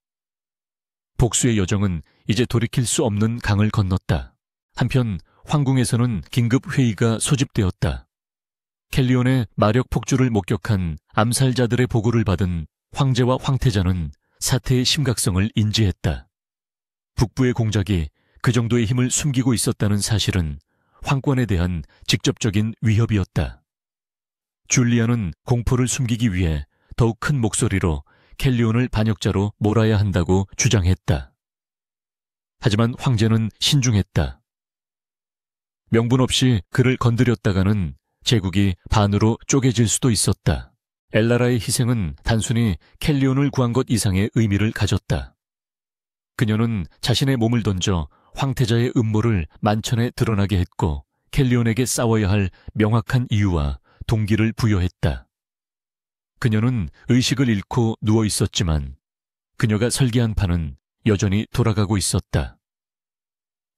복수의 여정은 이제 돌이킬 수 없는 강을 건넜다. 한편 황궁에서는 긴급 회의가 소집되었다. 켈리온의 마력 폭주를 목격한 암살자들의 보고를 받은 황제와 황태자는 사태의 심각성을 인지했다. 북부의 공작이 그 정도의 힘을 숨기고 있었다는 사실은 황권에 대한 직접적인 위협이었다. 줄리아는 공포를 숨기기 위해 더욱 큰 목소리로 켈리온을 반역자로 몰아야 한다고 주장했다. 하지만 황제는 신중했다. 명분 없이 그를 건드렸다가는 제국이 반으로 쪼개질 수도 있었다. 엘라라의 희생은 단순히 켈리온을 구한 것 이상의 의미를 가졌다. 그녀는 자신의 몸을 던져 황태자의 음모를 만천에 드러나게 했고 켈리온에게 싸워야 할 명확한 이유와 동기를 부여했다. 그녀는 의식을 잃고 누워 있었지만 그녀가 설계한 판은 여전히 돌아가고 있었다.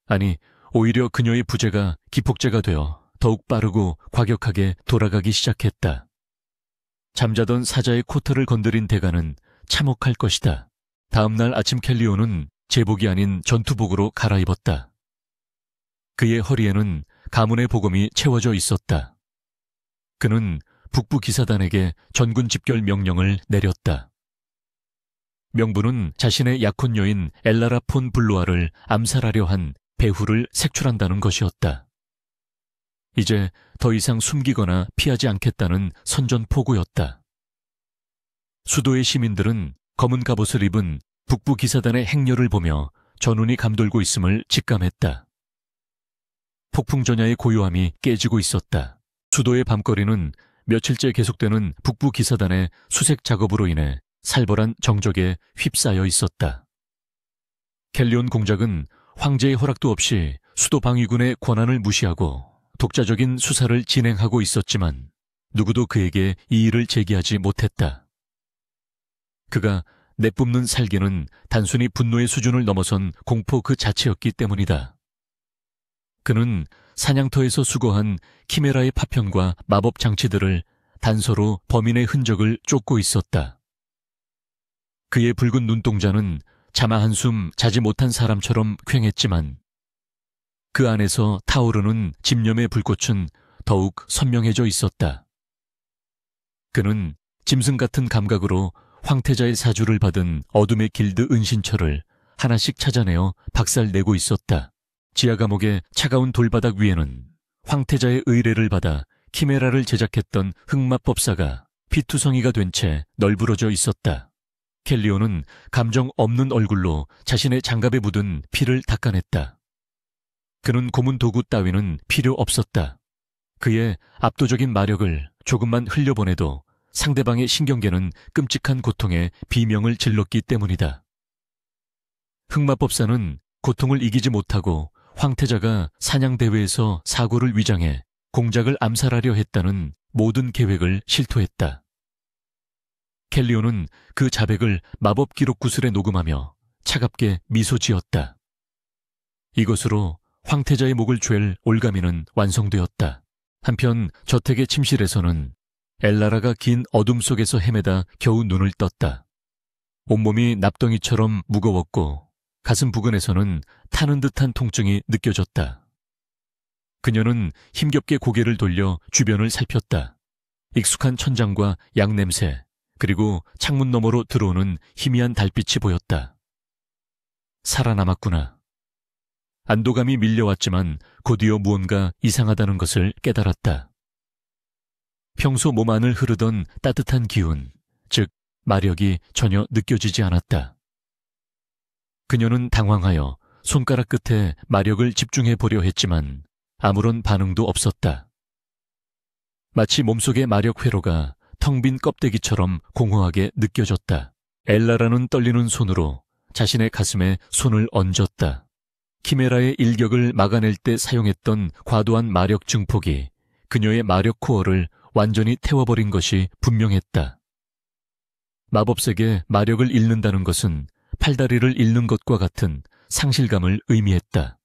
아니, 오히려 그녀의 부재가 기폭제가 되어 더욱 빠르고 과격하게 돌아가기 시작했다. 잠자던 사자의 코털을 건드린 대가는 참혹할 것이다. 다음 날 아침 켈리온은 제복이 아닌 전투복으로 갈아입었다. 그의 허리에는 가문의 복음이 채워져 있었다. 그는 북부 기사단에게 전군 집결 명령을 내렸다. 명분은 자신의 약혼 여인 엘라라 폰 블루아를 암살하려 한 배후를 색출한다는 것이었다. 이제 더 이상 숨기거나 피하지 않겠다는 선전포고였다. 수도의 시민들은 검은 갑옷을 입은 북부 기사단의 행렬을 보며 전운이 감돌고 있음을 직감했다. 폭풍전야의 고요함이 깨지고 있었다. 수도의 밤거리는 며칠째 계속되는 북부 기사단의 수색 작업으로 인해 살벌한 정적에 휩싸여 있었다. 켈리온 공작은 황제의 허락도 없이 수도 방위군의 권한을 무시하고 독자적인 수사를 진행하고 있었지만 누구도 그에게 이의를 제기하지 못했다. 그가 내뿜는 살기는 단순히 분노의 수준을 넘어선 공포 그 자체였기 때문이다. 그는 사냥터에서 수거한 키메라의 파편과 마법 장치들을 단서로 범인의 흔적을 쫓고 있었다. 그의 붉은 눈동자는 자마 한숨 자지 못한 사람처럼 퀭했지만 그 안에서 타오르는 집념의 불꽃은 더욱 선명해져 있었다. 그는 짐승 같은 감각으로 황태자의 사주를 받은 어둠의 길드 은신처를 하나씩 찾아내어 박살내고 있었다. 지하 감옥의 차가운 돌바닥 위에는 황태자의 의뢰를 받아 키메라를 제작했던 흑마법사가 피투성이가 된 채 널브러져 있었다. 켈리온은 감정 없는 얼굴로 자신의 장갑에 묻은 피를 닦아냈다. 그는 고문 도구 따위는 필요 없었다. 그의 압도적인 마력을 조금만 흘려보내도 상대방의 신경계는 끔찍한 고통에 비명을 질렀기 때문이다. 흑마법사는 고통을 이기지 못하고 황태자가 사냥대회에서 사고를 위장해 공작을 암살하려 했다는 모든 계획을 실토했다. 켈리온은 그 자백을 마법 기록 구슬에 녹음하며 차갑게 미소 지었다. 이것으로 황태자의 목을 죄일 올가미는 완성되었다. 한편 저택의 침실에서는 엘라라가 긴 어둠 속에서 헤매다 겨우 눈을 떴다. 온몸이 납덩이처럼 무거웠고 가슴 부근에서는 타는 듯한 통증이 느껴졌다. 그녀는 힘겹게 고개를 돌려 주변을 살폈다. 익숙한 천장과 양냄새, 그리고 창문 너머로 들어오는 희미한 달빛이 보였다. 살아남았구나. 안도감이 밀려왔지만 곧이어 무언가 이상하다는 것을 깨달았다. 평소 몸 안을 흐르던 따뜻한 기운, 즉 마력이 전혀 느껴지지 않았다. 그녀는 당황하여 손가락 끝에 마력을 집중해 보려 했지만 아무런 반응도 없었다. 마치 몸속의 마력 회로가 텅 빈 껍데기처럼 공허하게 느껴졌다. 엘라라는 떨리는 손으로 자신의 가슴에 손을 얹었다. 키메라의 일격을 막아낼 때 사용했던 과도한 마력 증폭이 그녀의 마력 코어를 완전히 태워버린 것이 분명했다. 마법색에 마력을 잃는다는 것은 팔다리를 잃는 것과 같은 상실감을 의미했다.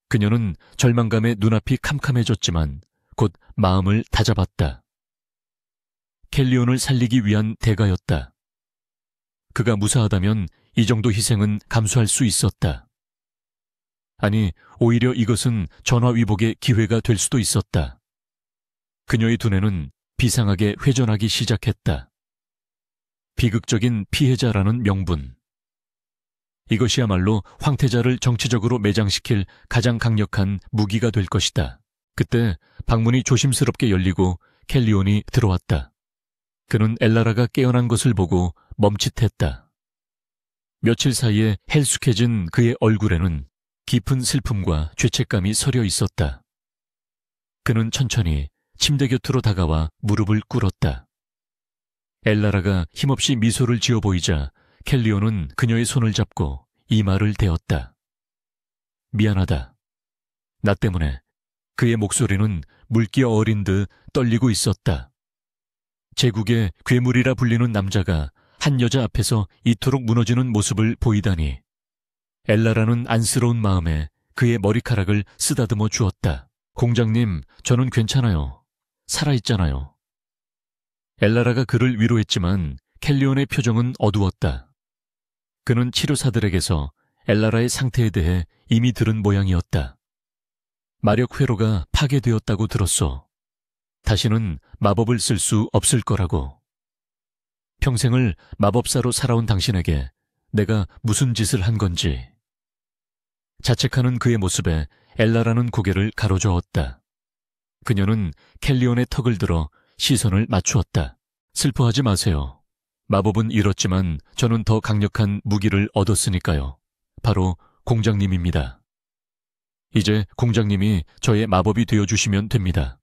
그녀는 절망감에 눈앞이 캄캄해졌지만 곧 마음을 다잡았다. 켈리온을 살리기 위한 대가였다. 그가 무사하다면 이 정도 희생은 감수할 수 있었다. 아니, 오히려 이것은 전화위복의 기회가 될 수도 있었다. 그녀의 두뇌는 비상하게 회전하기 시작했다. 비극적인 피해자라는 명분. 이것이야말로 황태자를 정치적으로 매장시킬 가장 강력한 무기가 될 것이다. 그때 방문이 조심스럽게 열리고 켈리온이 들어왔다. 그는 엘라라가 깨어난 것을 보고 멈칫했다. 며칠 사이에 헬쑥해진 그의 얼굴에는 깊은 슬픔과 죄책감이 서려 있었다. 그는 천천히 침대 곁으로 다가와 무릎을 꿇었다. 엘라라가 힘없이 미소를 지어 보이자 켈리온은 그녀의 손을 잡고 이 말을 대었다. 미안하다. 나 때문에. 그의 목소리는 물기 어린 듯 떨리고 있었다. 제국의 괴물이라 불리는 남자가 한 여자 앞에서 이토록 무너지는 모습을 보이다니. 엘라라는 안쓰러운 마음에 그의 머리카락을 쓰다듬어 주었다. 공장님, 저는 괜찮아요. 살아있잖아요. 엘라라가 그를 위로했지만 켈리온의 표정은 어두웠다. 그는 치료사들에게서 엘라라의 상태에 대해 이미 들은 모양이었다. 마력 회로가 파괴되었다고 들었소. 다시는 마법을 쓸 수 없을 거라고. 평생을 마법사로 살아온 당신에게 내가 무슨 짓을 한 건지. 자책하는 그의 모습에 엘라라는 고개를 가로저었다. 그녀는 켈리온의 턱을 들어 시선을 맞추었다. 슬퍼하지 마세요. 마법은 잃었지만 저는 더 강력한 무기를 얻었으니까요. 바로 공장님입니다. 이제 공장님이 저의 마법이 되어주시면 됩니다.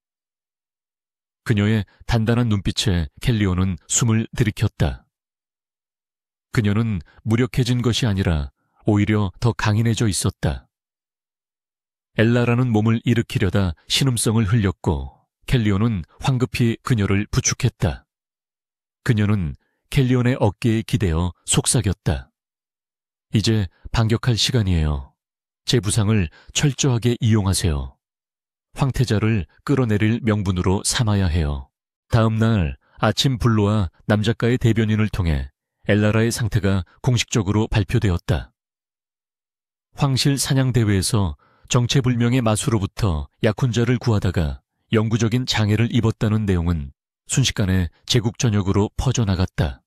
그녀의 단단한 눈빛에 켈리온은 숨을 들이켰다. 그녀는 무력해진 것이 아니라 오히려 더 강인해져 있었다. 엘라라는 몸을 일으키려다 신음성을 흘렸고 켈리온은 황급히 그녀를 부축했다. 그녀는 켈리온의 어깨에 기대어 속삭였다. 이제 반격할 시간이에요. 제 부상을 철저하게 이용하세요. 황태자를 끌어내릴 명분으로 삼아야 해요. 다음 날 아침 블루와 남작가의 대변인을 통해 엘라라의 상태가 공식적으로 발표되었다. 황실 사냥대회에서 정체불명의 마수로부터 약혼자를 구하다가 영구적인 장애를 입었다는 내용은 순식간에 제국 전역으로 퍼져나갔다.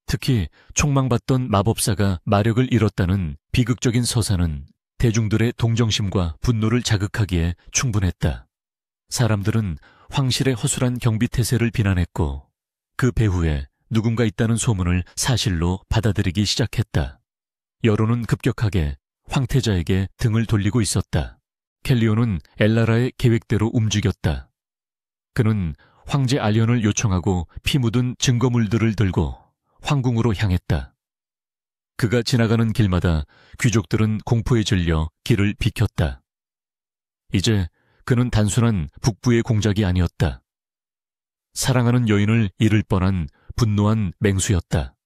특히 촉망받던 마법사가 마력을 잃었다는 비극적인 서사는 대중들의 동정심과 분노를 자극하기에 충분했다. 사람들은 황실의 허술한 경비태세를 비난했고 그 배후에 누군가 있다는 소문을 사실로 받아들이기 시작했다. 여론은 급격하게 황태자에게 등을 돌리고 있었다. 켈리온은 엘라라의 계획대로 움직였다. 그는 황제 알련을 요청하고 피 묻은 증거물들을 들고 황궁으로 향했다. 그가 지나가는 길마다 귀족들은 공포에 질려 길을 비켰다. 이제 그는 단순한 북부의 공작이 아니었다. 사랑하는 여인을 잃을 뻔한 분노한 맹수였다.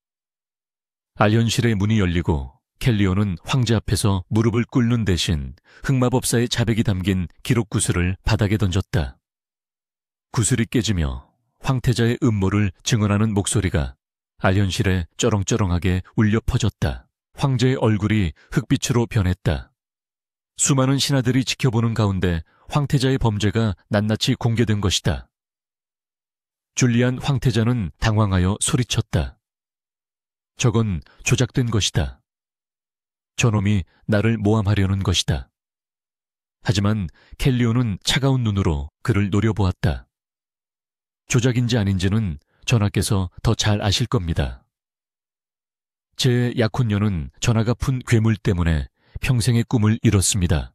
알현실의 문이 열리고 켈리온은 황제 앞에서 무릎을 꿇는 대신 흑마법사의 자백이 담긴 기록 구슬을 바닥에 던졌다. 구슬이 깨지며 황태자의 음모를 증언하는 목소리가 알현실에 쩌렁쩌렁하게 울려 퍼졌다. 황제의 얼굴이 흑빛으로 변했다. 수많은 신하들이 지켜보는 가운데 황태자의 범죄가 낱낱이 공개된 것이다. 줄리안 황태자는 당황하여 소리쳤다. 저건 조작된 것이다. 저놈이 나를 모함하려는 것이다. 하지만 켈리오는 차가운 눈으로 그를 노려보았다. 조작인지 아닌지는 전하께서 더 잘 아실 겁니다. 제 약혼녀는 전하가 푼 괴물 때문에 평생의 꿈을 잃었습니다.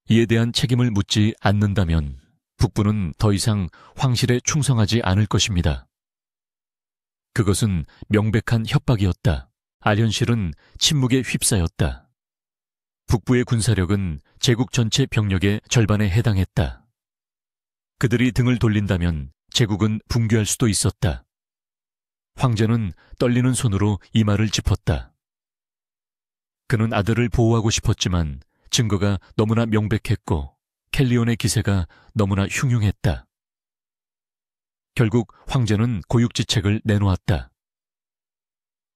이에 대한 책임을 묻지 않는다면 북부는 더 이상 황실에 충성하지 않을 것입니다. 그것은 명백한 협박이었다. 알현실은 침묵에 휩싸였다. 북부의 군사력은 제국 전체 병력의 절반에 해당했다. 그들이 등을 돌린다면 제국은 붕괴할 수도 있었다. 황제는 떨리는 손으로 이마를 짚었다. 그는 아들을 보호하고 싶었지만 증거가 너무나 명백했고 켈리온의 기세가 너무나 흉흉했다. 결국 황제는 고육지책을 내놓았다.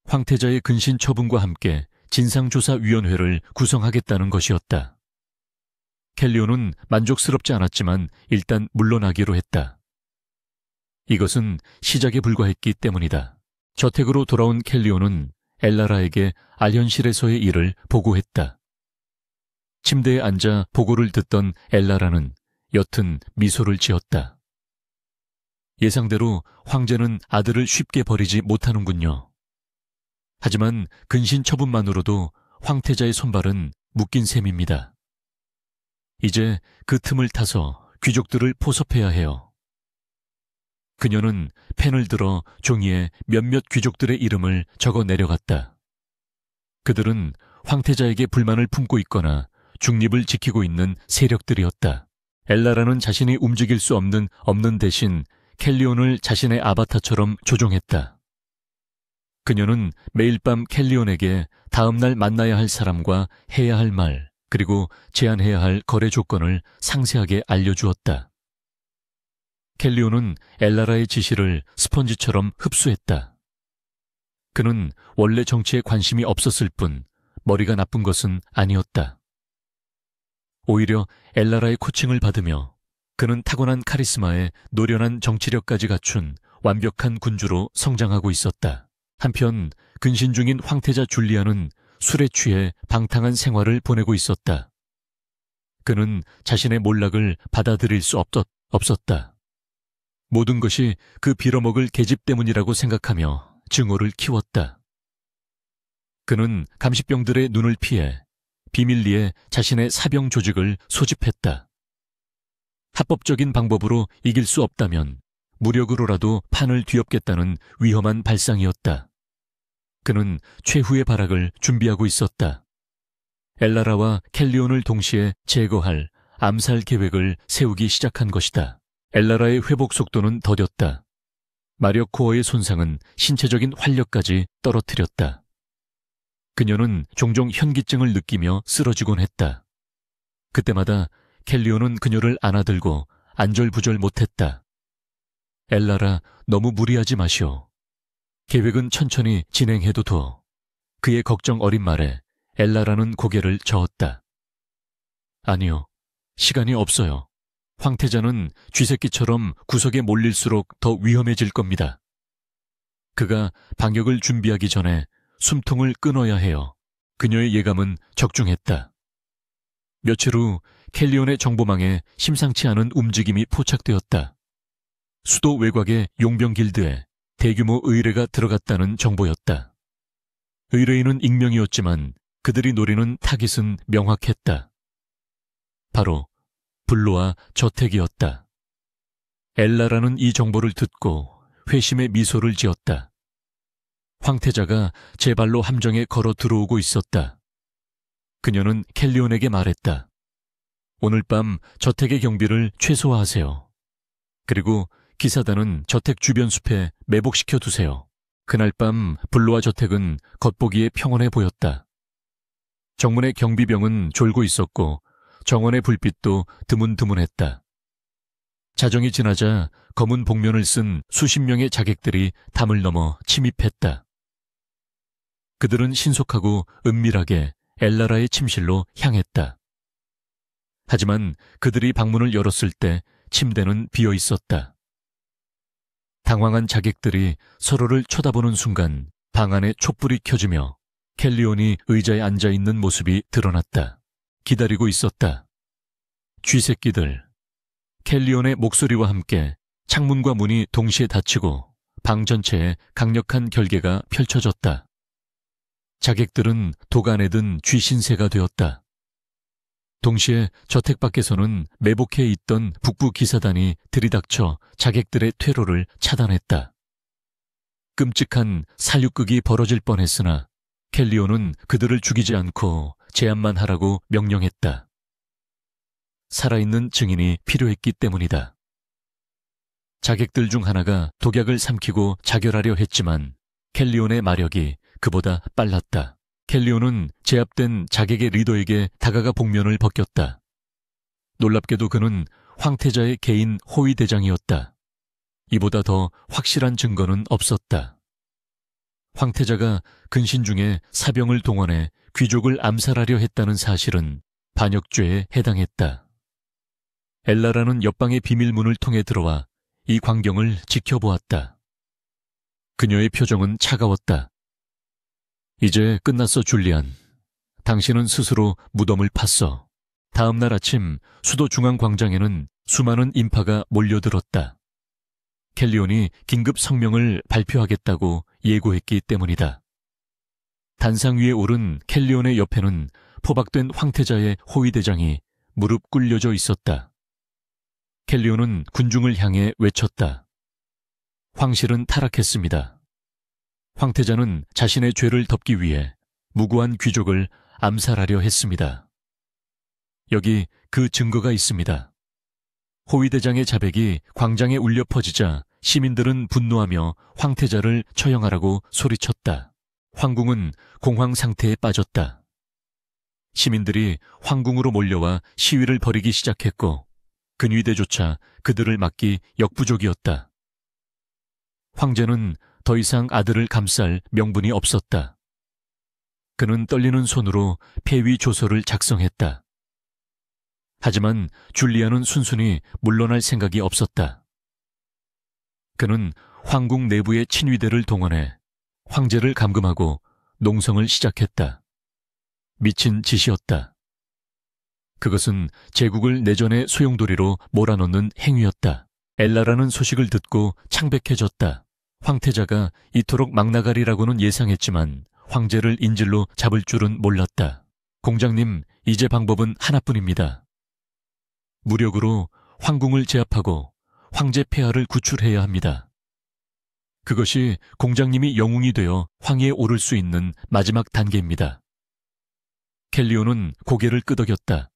황태자의 근신 처분과 함께 진상조사위원회를 구성하겠다는 것이었다. 켈리온은 만족스럽지 않았지만 일단 물러나기로 했다. 이것은 시작에 불과했기 때문이다. 저택으로 돌아온 켈리온은 엘라라에게 알현실에서의 일을 보고했다. 침대에 앉아 보고를 듣던 엘라라는 옅은 미소를 지었다. 예상대로 황제는 아들을 쉽게 버리지 못하는군요. 하지만 근신 처분만으로도 황태자의 손발은 묶인 셈입니다. 이제 그 틈을 타서 귀족들을 포섭해야 해요. 그녀는 펜을 들어 종이에 몇몇 귀족들의 이름을 적어 내려갔다. 그들은 황태자에게 불만을 품고 있거나 중립을 지키고 있는 세력들이었다. 엘라라는 자신이 움직일 수 없는 대신 켈리온을 자신의 아바타처럼 조종했다. 그녀는 매일 밤 켈리온에게 다음날 만나야 할 사람과 해야 할 말, 그리고 제안해야 할 거래 조건을 상세하게 알려주었다. 켈리온은 엘라라의 지시를 스펀지처럼 흡수했다. 그는 원래 정치에 관심이 없었을 뿐 머리가 나쁜 것은 아니었다. 오히려 엘라라의 코칭을 받으며 그는 타고난 카리스마에 노련한 정치력까지 갖춘 완벽한 군주로 성장하고 있었다. 한편 근신 중인 황태자 줄리아는 술에 취해 방탕한 생활을 보내고 있었다. 그는 자신의 몰락을 받아들일 수 없었다. 모든 것이 그 빌어먹을 계집 때문이라고 생각하며 증오를 키웠다. 그는 감시병들의 눈을 피해 비밀리에 자신의 사병 조직을 소집했다. 합법적인 방법으로 이길 수 없다면 무력으로라도 판을 뒤엎겠다는 위험한 발상이었다. 그는 최후의 발악을 준비하고 있었다. 엘라라와 켈리온을 동시에 제거할 암살 계획을 세우기 시작한 것이다. 엘라라의 회복 속도는 더뎠다. 마력 코어의 손상은 신체적인 활력까지 떨어뜨렸다. 그녀는 종종 현기증을 느끼며 쓰러지곤 했다. 그때마다 켈리온은 그녀를 안아들고 안절부절 못했다. 엘라라, 너무 무리하지 마시오. 계획은 천천히 진행해도 둬. 그의 걱정 어린 말에 엘라라는 고개를 저었다. 아니요, 시간이 없어요. 황태자는 쥐새끼처럼 구석에 몰릴수록 더 위험해질 겁니다. 그가 반격을 준비하기 전에 숨통을 끊어야 해요. 그녀의 예감은 적중했다. 며칠 후 켈리온의 정보망에 심상치 않은 움직임이 포착되었다. 수도 외곽의 용병 길드에 대규모 의뢰가 들어갔다는 정보였다. 의뢰인은 익명이었지만 그들이 노리는 타깃은 명확했다. 바로 블로와 저택이었다. 엘라라는 이 정보를 듣고 회심의 미소를 지었다. 황태자가 제 발로 함정에 걸어 들어오고 있었다. 그녀는 켈리온에게 말했다. 오늘 밤 저택의 경비를 최소화하세요. 그리고 기사단은 저택 주변 숲에 매복시켜 두세요. 그날 밤 블로와 저택은 겉보기에 평온해 보였다. 정문의 경비병은 졸고 있었고 정원의 불빛도 드문드문했다. 자정이 지나자 검은 복면을 쓴 수십 명의 자객들이 담을 넘어 침입했다. 그들은 신속하고 은밀하게 엘라라의 침실로 향했다. 하지만 그들이 방문을 열었을 때 침대는 비어 있었다. 당황한 자객들이 서로를 쳐다보는 순간 방 안에 촛불이 켜지며 켈리온이 의자에 앉아있는 모습이 드러났다. 기다리고 있었다. 쥐새끼들. 켈리온의 목소리와 함께 창문과 문이 동시에 닫히고 방 전체에 강력한 결계가 펼쳐졌다. 자객들은 도간에 든 쥐신세가 되었다. 동시에 저택 밖에서는 매복해 있던 북부 기사단이 들이닥쳐 자객들의 퇴로를 차단했다. 끔찍한 살육극이 벌어질 뻔했으나 켈리온은 그들을 죽이지 않고 제압만 하라고 명령했다. 살아있는 증인이 필요했기 때문이다. 자객들 중 하나가 독약을 삼키고 자결하려 했지만 켈리온의 마력이 그보다 빨랐다. 켈리온은 제압된 자객의 리더에게 다가가 복면을 벗겼다. 놀랍게도 그는 황태자의 개인 호위대장이었다. 이보다 더 확실한 증거는 없었다. 황태자가 근신 중에 사병을 동원해 귀족을 암살하려 했다는 사실은 반역죄에 해당했다. 엘라라는 옆방의 비밀문을 통해 들어와 이 광경을 지켜보았다. 그녀의 표정은 차가웠다. 이제 끝났어, 줄리안. 당신은 스스로 무덤을 팠어. 다음 날 아침 수도 중앙광장에는 수많은 인파가 몰려들었다. 켈리온이 긴급 성명을 발표하겠다고 예고했기 때문이다. 단상 위에 오른 켈리온의 옆에는 포박된 황태자의 호위대장이 무릎 꿇려져 있었다. 켈리온은 군중을 향해 외쳤다. 황실은 타락했습니다. 황태자는 자신의 죄를 덮기 위해 무고한 귀족을 암살하려 했습니다. 여기 그 증거가 있습니다. 호위대장의 자백이 광장에 울려 퍼지자 시민들은 분노하며 황태자를 처형하라고 소리쳤다. 황궁은 공황 상태에 빠졌다. 시민들이 황궁으로 몰려와 시위를 벌이기 시작했고 근위대조차 그들을 막기 역부족이었다. 황제는 더 이상 아들을 감쌀 명분이 없었다. 그는 떨리는 손으로 폐위 조서를 작성했다. 하지만 줄리아는 순순히 물러날 생각이 없었다. 그는 황궁 내부의 친위대를 동원해 황제를 감금하고 농성을 시작했다. 미친 짓이었다. 그것은 제국을 내전의 소용돌이로 몰아넣는 행위였다. 엘라라는 소식을 듣고 창백해졌다. 황태자가 이토록 막나가리라고는 예상했지만 황제를 인질로 잡을 줄은 몰랐다. 공장님, 이제 방법은 하나뿐입니다. 무력으로 황궁을 제압하고 황제 폐하를 구출해야 합니다. 그것이 공장님이 영웅이 되어 황위에 오를 수 있는 마지막 단계입니다. 켈리온은 고개를 끄덕였다.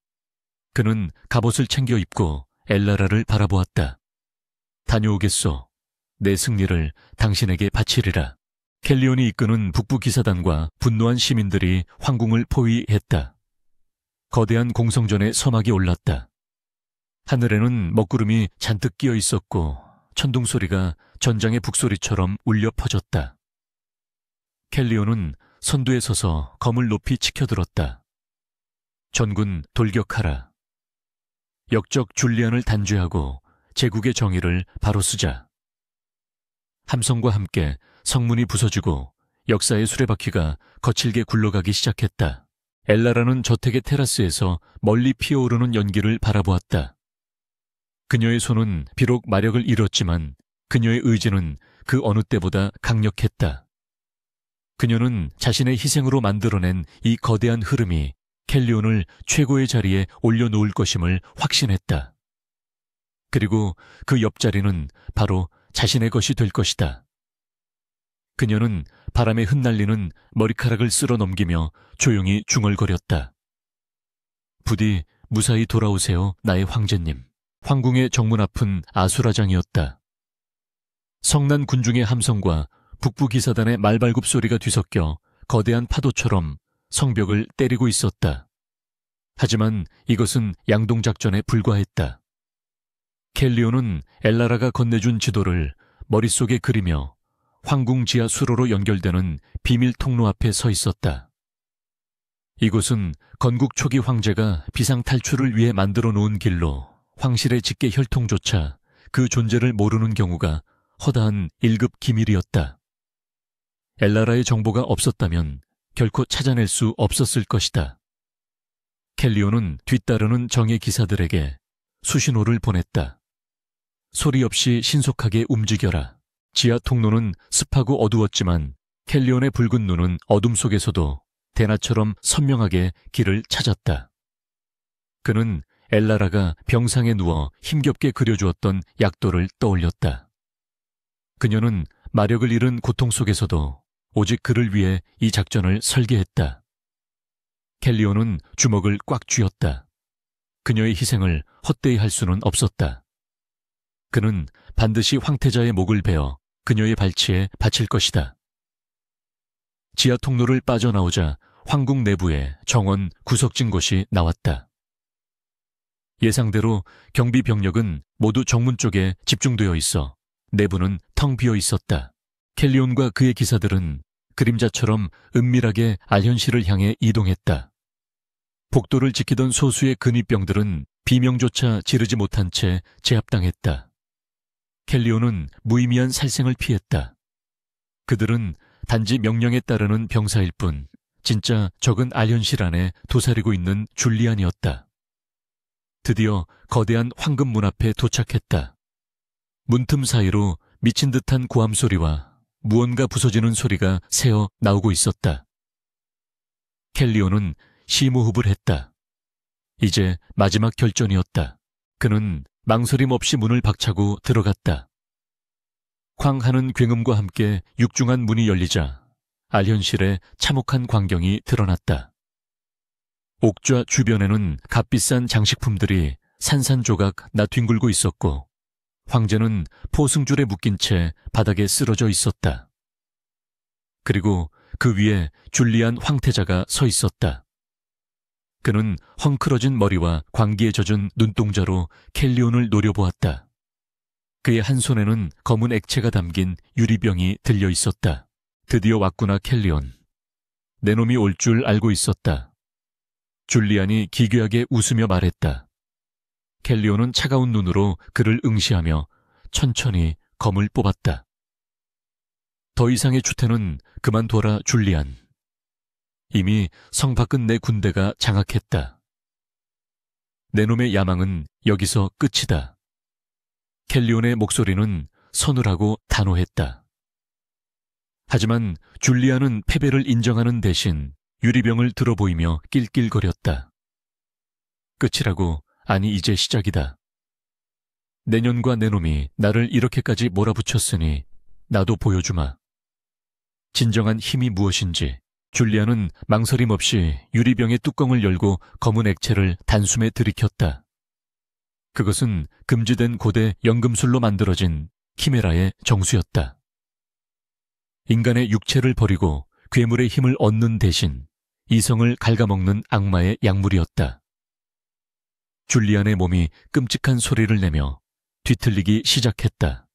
그는 갑옷을 챙겨 입고 엘라라를 바라보았다. 다녀오겠소. 내 승리를 당신에게 바치리라. 켈리온이 이끄는 북부 기사단과 분노한 시민들이 황궁을 포위했다. 거대한 공성전에 서막이 올랐다. 하늘에는 먹구름이 잔뜩 끼어 있었고 천둥소리가 전장의 북소리처럼 울려 퍼졌다. 켈리온은 선두에 서서 검을 높이 치켜들었다. 전군 돌격하라. 역적 줄리안을 단죄하고 제국의 정의를 바로 쓰자. 함성과 함께 성문이 부서지고 역사의 수레바퀴가 거칠게 굴러가기 시작했다. 엘라라는 저택의 테라스에서 멀리 피어오르는 연기를 바라보았다. 그녀의 손은 비록 마력을 잃었지만 그녀의 의지는 그 어느 때보다 강력했다. 그녀는 자신의 희생으로 만들어낸 이 거대한 흐름이 켈리온을 최고의 자리에 올려놓을 것임을 확신했다. 그리고 그 옆자리는 바로 자신의 것이 될 것이다. 그녀는 바람에 흩날리는 머리카락을 쓸어 넘기며 조용히 중얼거렸다. 부디 무사히 돌아오세요, 나의 황제님. 황궁의 정문 앞은 아수라장이었다. 성난 군중의 함성과 북부 기사단의 말발굽 소리가 뒤섞여 거대한 파도처럼 성벽을 때리고 있었다. 하지만 이것은 양동작전에 불과했다. 켈리온은 엘라라가 건네준 지도를 머릿속에 그리며 황궁 지하 수로로 연결되는 비밀 통로 앞에 서 있었다. 이곳은 건국 초기 황제가 비상 탈출을 위해 만들어 놓은 길로 황실의 직계 혈통조차 그 존재를 모르는 경우가 허다한 1급 기밀이었다. 엘라라의 정보가 없었다면 결코 찾아낼 수 없었을 것이다. 켈리오는 뒤따르는 정예 기사들에게 수신호를 보냈다. 소리 없이 신속하게 움직여라. 지하 통로는 습하고 어두웠지만 켈리온의 붉은 눈은 어둠 속에서도 대낮처럼 선명하게 길을 찾았다. 그는 엘라라가 병상에 누워 힘겹게 그려주었던 약도를 떠올렸다. 그녀는 마력을 잃은 고통 속에서도 오직 그를 위해 이 작전을 설계했다. 켈리온은 주먹을 꽉 쥐었다. 그녀의 희생을 헛되이 할 수는 없었다. 그는 반드시 황태자의 목을 베어 그녀의 발치에 바칠 것이다. 지하 통로를 빠져나오자 황궁 내부에 정원 구석진 곳이 나왔다. 예상대로 경비 병력은 모두 정문 쪽에 집중되어 있어 내부는 텅 비어 있었다. 켈리온과 그의 기사들은 그림자처럼 은밀하게 알현실을 향해 이동했다. 복도를 지키던 소수의 근위병들은 비명조차 지르지 못한 채 제압당했다. 켈리온은 무의미한 살생을 피했다. 그들은 단지 명령에 따르는 병사일 뿐 진짜 적은 알현실 안에 도사리고 있는 줄리안이었다. 드디어 거대한 황금 문 앞에 도착했다. 문틈 사이로 미친 듯한 고함 소리와 무언가 부서지는 소리가 새어 나오고 있었다. 켈리온은 심호흡을 했다. 이제 마지막 결전이었다. 그는 망설임 없이 문을 박차고 들어갔다. 쾅 하는 굉음과 함께 육중한 문이 열리자 알현실의 참혹한 광경이 드러났다. 옥좌 주변에는 값비싼 장식품들이 산산조각 나뒹굴고 있었고 황제는 포승줄에 묶인 채 바닥에 쓰러져 있었다. 그리고 그 위에 줄리안 황태자가 서 있었다. 그는 헝클어진 머리와 광기에 젖은 눈동자로 켈리온을 노려보았다. 그의 한 손에는 검은 액체가 담긴 유리병이 들려 있었다. 드디어 왔구나, 켈리온. 내 놈이 올 줄 알고 있었다. 줄리안이 기괴하게 웃으며 말했다. 켈리온은 차가운 눈으로 그를 응시하며 천천히 검을 뽑았다. 더 이상의 추태는 그만둬라, 줄리안. 이미 성 밖은 내 군대가 장악했다. 내 놈의 야망은 여기서 끝이다. 켈리온의 목소리는 서늘하고 단호했다. 하지만 줄리안은 패배를 인정하는 대신 유리병을 들어보이며 낄낄거렸다. 끝이라고? 아니, 이제 시작이다. 내년과 내 놈이 나를 이렇게까지 몰아붙였으니 나도 보여주마. 진정한 힘이 무엇인지. 줄리안은 망설임 없이 유리병의 뚜껑을 열고 검은 액체를 단숨에 들이켰다. 그것은 금지된 고대 연금술로 만들어진 키메라의 정수였다. 인간의 육체를 버리고 괴물의 힘을 얻는 대신 이성을 갉아먹는 악마의 약물이었다. 줄리안의 몸이 끔찍한 소리를 내며 뒤틀리기 시작했다.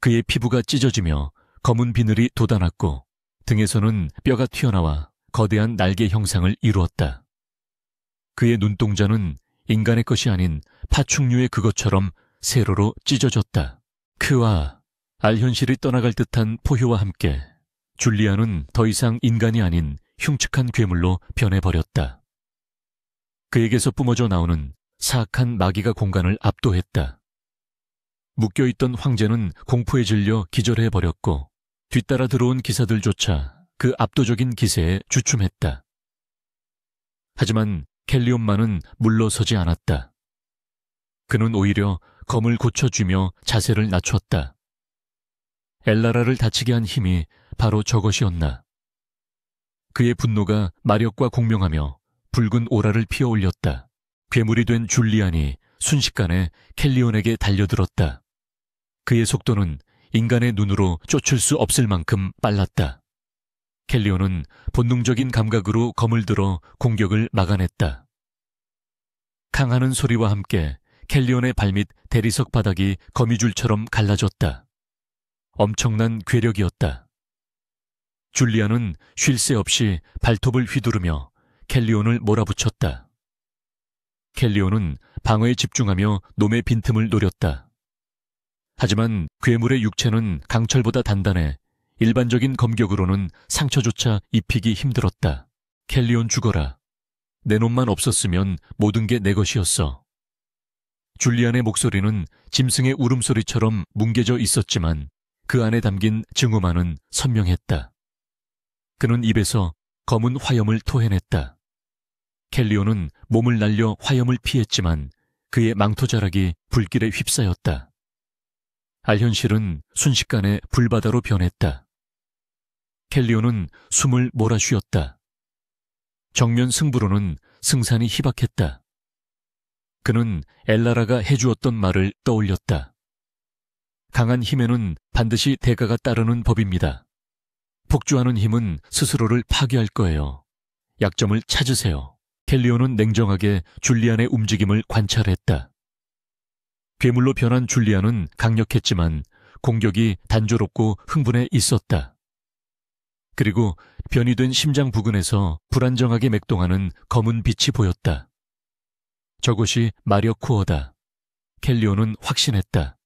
그의 피부가 찢어지며 검은 비늘이 돋아났고 등에서는 뼈가 튀어나와 거대한 날개 형상을 이루었다. 그의 눈동자는 인간의 것이 아닌 파충류의 그것처럼 세로로 찢어졌다. 그와 알현실이 떠나갈 듯한 포효와 함께 줄리안은 더 이상 인간이 아닌 흉측한 괴물로 변해버렸다. 그에게서 뿜어져 나오는 사악한 마귀가 공간을 압도했다. 묶여있던 황제는 공포에 질려 기절해버렸고 뒤따라 들어온 기사들조차 그 압도적인 기세에 주춤했다. 하지만 켈리온만은 물러서지 않았다. 그는 오히려 검을 고쳐주며 자세를 낮췄다. 엘라라를 다치게 한 힘이 바로 저것이었나. 그의 분노가 마력과 공명하며 붉은 오라를 피어올렸다. 괴물이 된 줄리안이 순식간에 켈리온에게 달려들었다. 그의 속도는 인간의 눈으로 쫓을 수 없을 만큼 빨랐다. 켈리온은 본능적인 감각으로 검을 들어 공격을 막아냈다. 강하는 소리와 함께 켈리온의 발밑 대리석 바닥이 거미줄처럼 갈라졌다. 엄청난 괴력이었다. 줄리안은 쉴 새 없이 발톱을 휘두르며 켈리온을 몰아붙였다. 켈리온은 방어에 집중하며 놈의 빈틈을 노렸다. 하지만 괴물의 육체는 강철보다 단단해 일반적인 검격으로는 상처조차 입히기 힘들었다. 켈리온 죽어라. 내 놈만 없었으면 모든 게 내 것이었어. 줄리안의 목소리는 짐승의 울음소리처럼 뭉개져 있었지만 그 안에 담긴 증오만은 선명했다. 그는 입에서 검은 화염을 토해냈다. 켈리온은 몸을 날려 화염을 피했지만 그의 망토자락이 불길에 휩싸였다. 알현실은 순식간에 불바다로 변했다. 켈리온은 숨을 몰아쉬었다. 정면 승부로는 승산이 희박했다. 그는 엘라라가 해주었던 말을 떠올렸다. 강한 힘에는 반드시 대가가 따르는 법입니다. 폭주하는 힘은 스스로를 파괴할 거예요. 약점을 찾으세요. 켈리온은 냉정하게 줄리안의 움직임을 관찰했다. 괴물로 변한 줄리안은 강력했지만 공격이 단조롭고 흥분해 있었다. 그리고 변이 된 심장 부근에서 불안정하게 맥동하는 검은 빛이 보였다. 저것이 마력 코어다. 켈리온은 확신했다.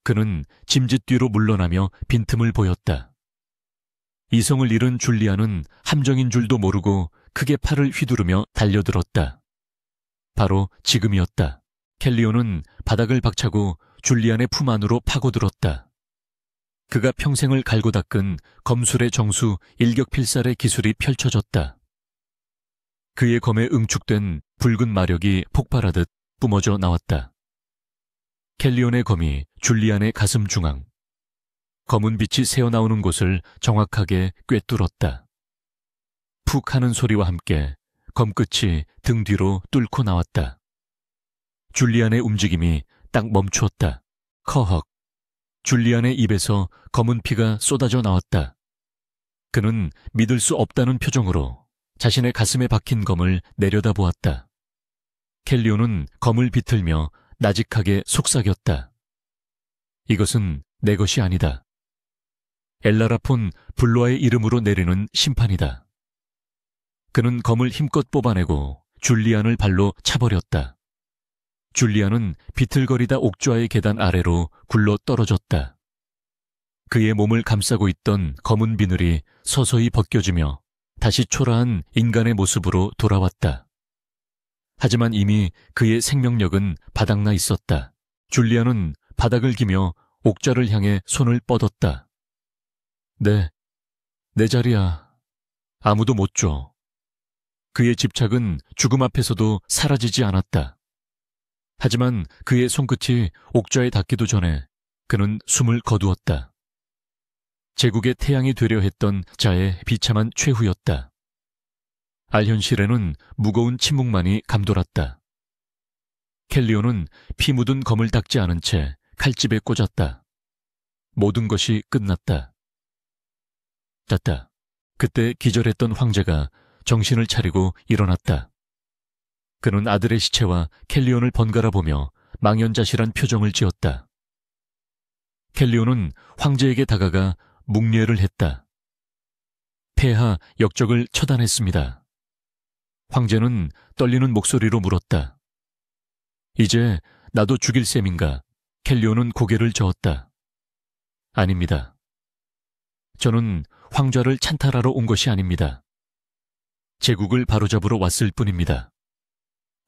그는 짐짓 뒤로 물러나며 빈틈을 보였다. 이성을 잃은 줄리안은 함정인 줄도 모르고 크게 팔을 휘두르며 달려들었다. 바로 지금이었다. 켈리온은 바닥을 박차고 줄리안의 품 안으로 파고들었다. 그가 평생을 갈고 닦은 검술의 정수 일격필살의 기술이 펼쳐졌다. 그의 검에 응축된 붉은 마력이 폭발하듯 뿜어져 나왔다. 켈리온의 검이 줄리안의 가슴 중앙, 검은 빛이 새어나오는 곳을 정확하게 꿰뚫었다. 푹 하는 소리와 함께 검끝이 등 뒤로 뚫고 나왔다. 줄리안의 움직임이 딱 멈추었다. 커헉. 줄리안의 입에서 검은 피가 쏟아져 나왔다. 그는 믿을 수 없다는 표정으로 자신의 가슴에 박힌 검을 내려다보았다. 켈리온은 검을 비틀며 나직하게 속삭였다. 이것은 내 것이 아니다. 엘라라폰 블로아의 이름으로 내리는 심판이다. 그는 검을 힘껏 뽑아내고 줄리안을 발로 차버렸다. 줄리안은 비틀거리다 옥좌의 계단 아래로 굴러 떨어졌다. 그의 몸을 감싸고 있던 검은 비늘이 서서히 벗겨지며 다시 초라한 인간의 모습으로 돌아왔다. 하지만 이미 그의 생명력은 바닥나 있었다. 줄리안은 바닥을 기며 옥좌를 향해 손을 뻗었다. 내 자리야. 아무도 못 줘. 그의 집착은 죽음 앞에서도 사라지지 않았다. 하지만 그의 손끝이 옥좌에 닿기도 전에 그는 숨을 거두었다. 제국의 태양이 되려 했던 자의 비참한 최후였다. 알현실에는 무거운 침묵만이 감돌았다. 켈리온은 피 묻은 검을 닦지 않은 채 칼집에 꽂았다. 모든 것이 끝났다. 땄다. 그때 기절했던 황제가 정신을 차리고 일어났다. 그는 아들의 시체와 켈리온을 번갈아 보며 망연자실한 표정을 지었다. 켈리온은 황제에게 다가가 묵례를 했다. 폐하 역적을 처단했습니다. 황제는 떨리는 목소리로 물었다. 이제 나도 죽일 셈인가? 켈리온은 고개를 저었다. 아닙니다. 저는 황좌를 찬탈하러 온 것이 아닙니다. 제국을 바로잡으러 왔을 뿐입니다.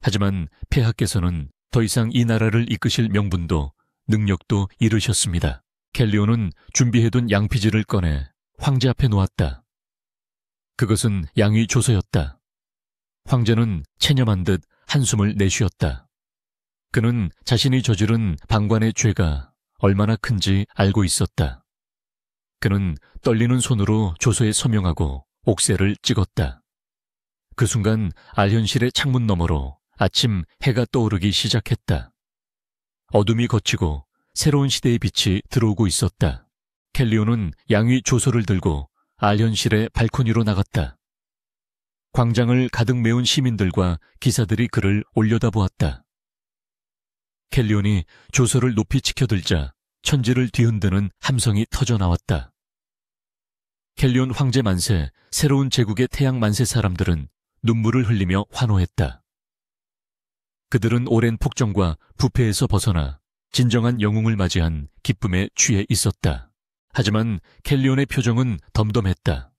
하지만 폐하께서는 더 이상 이 나라를 이끄실 명분도 능력도 잃으셨습니다. 켈리온은 준비해둔 양피지를 꺼내 황제 앞에 놓았다. 그것은 양위 조서였다. 황제는 체념한 듯 한숨을 내쉬었다. 그는 자신이 저지른 방관의 죄가 얼마나 큰지 알고 있었다. 그는 떨리는 손으로 조서에 서명하고 옥새를 찍었다. 그 순간 알현실의 창문 너머로 아침 해가 떠오르기 시작했다. 어둠이 걷히고 새로운 시대의 빛이 들어오고 있었다. 켈리온은 양위 조서를 들고 알현실의 발코니로 나갔다. 광장을 가득 메운 시민들과 기사들이 그를 올려다보았다. 켈리온이 조서를 높이 치켜들자 천지를 뒤흔드는 함성이 터져 나왔다. 켈리온 황제 만세, 새로운 제국의 태양 만세 사람들은 눈물을 흘리며 환호했다. 그들은 오랜 폭정과 부패에서 벗어나 진정한 영웅을 맞이한 기쁨에 취해 있었다. 하지만 켈리온의 표정은 덤덤했다.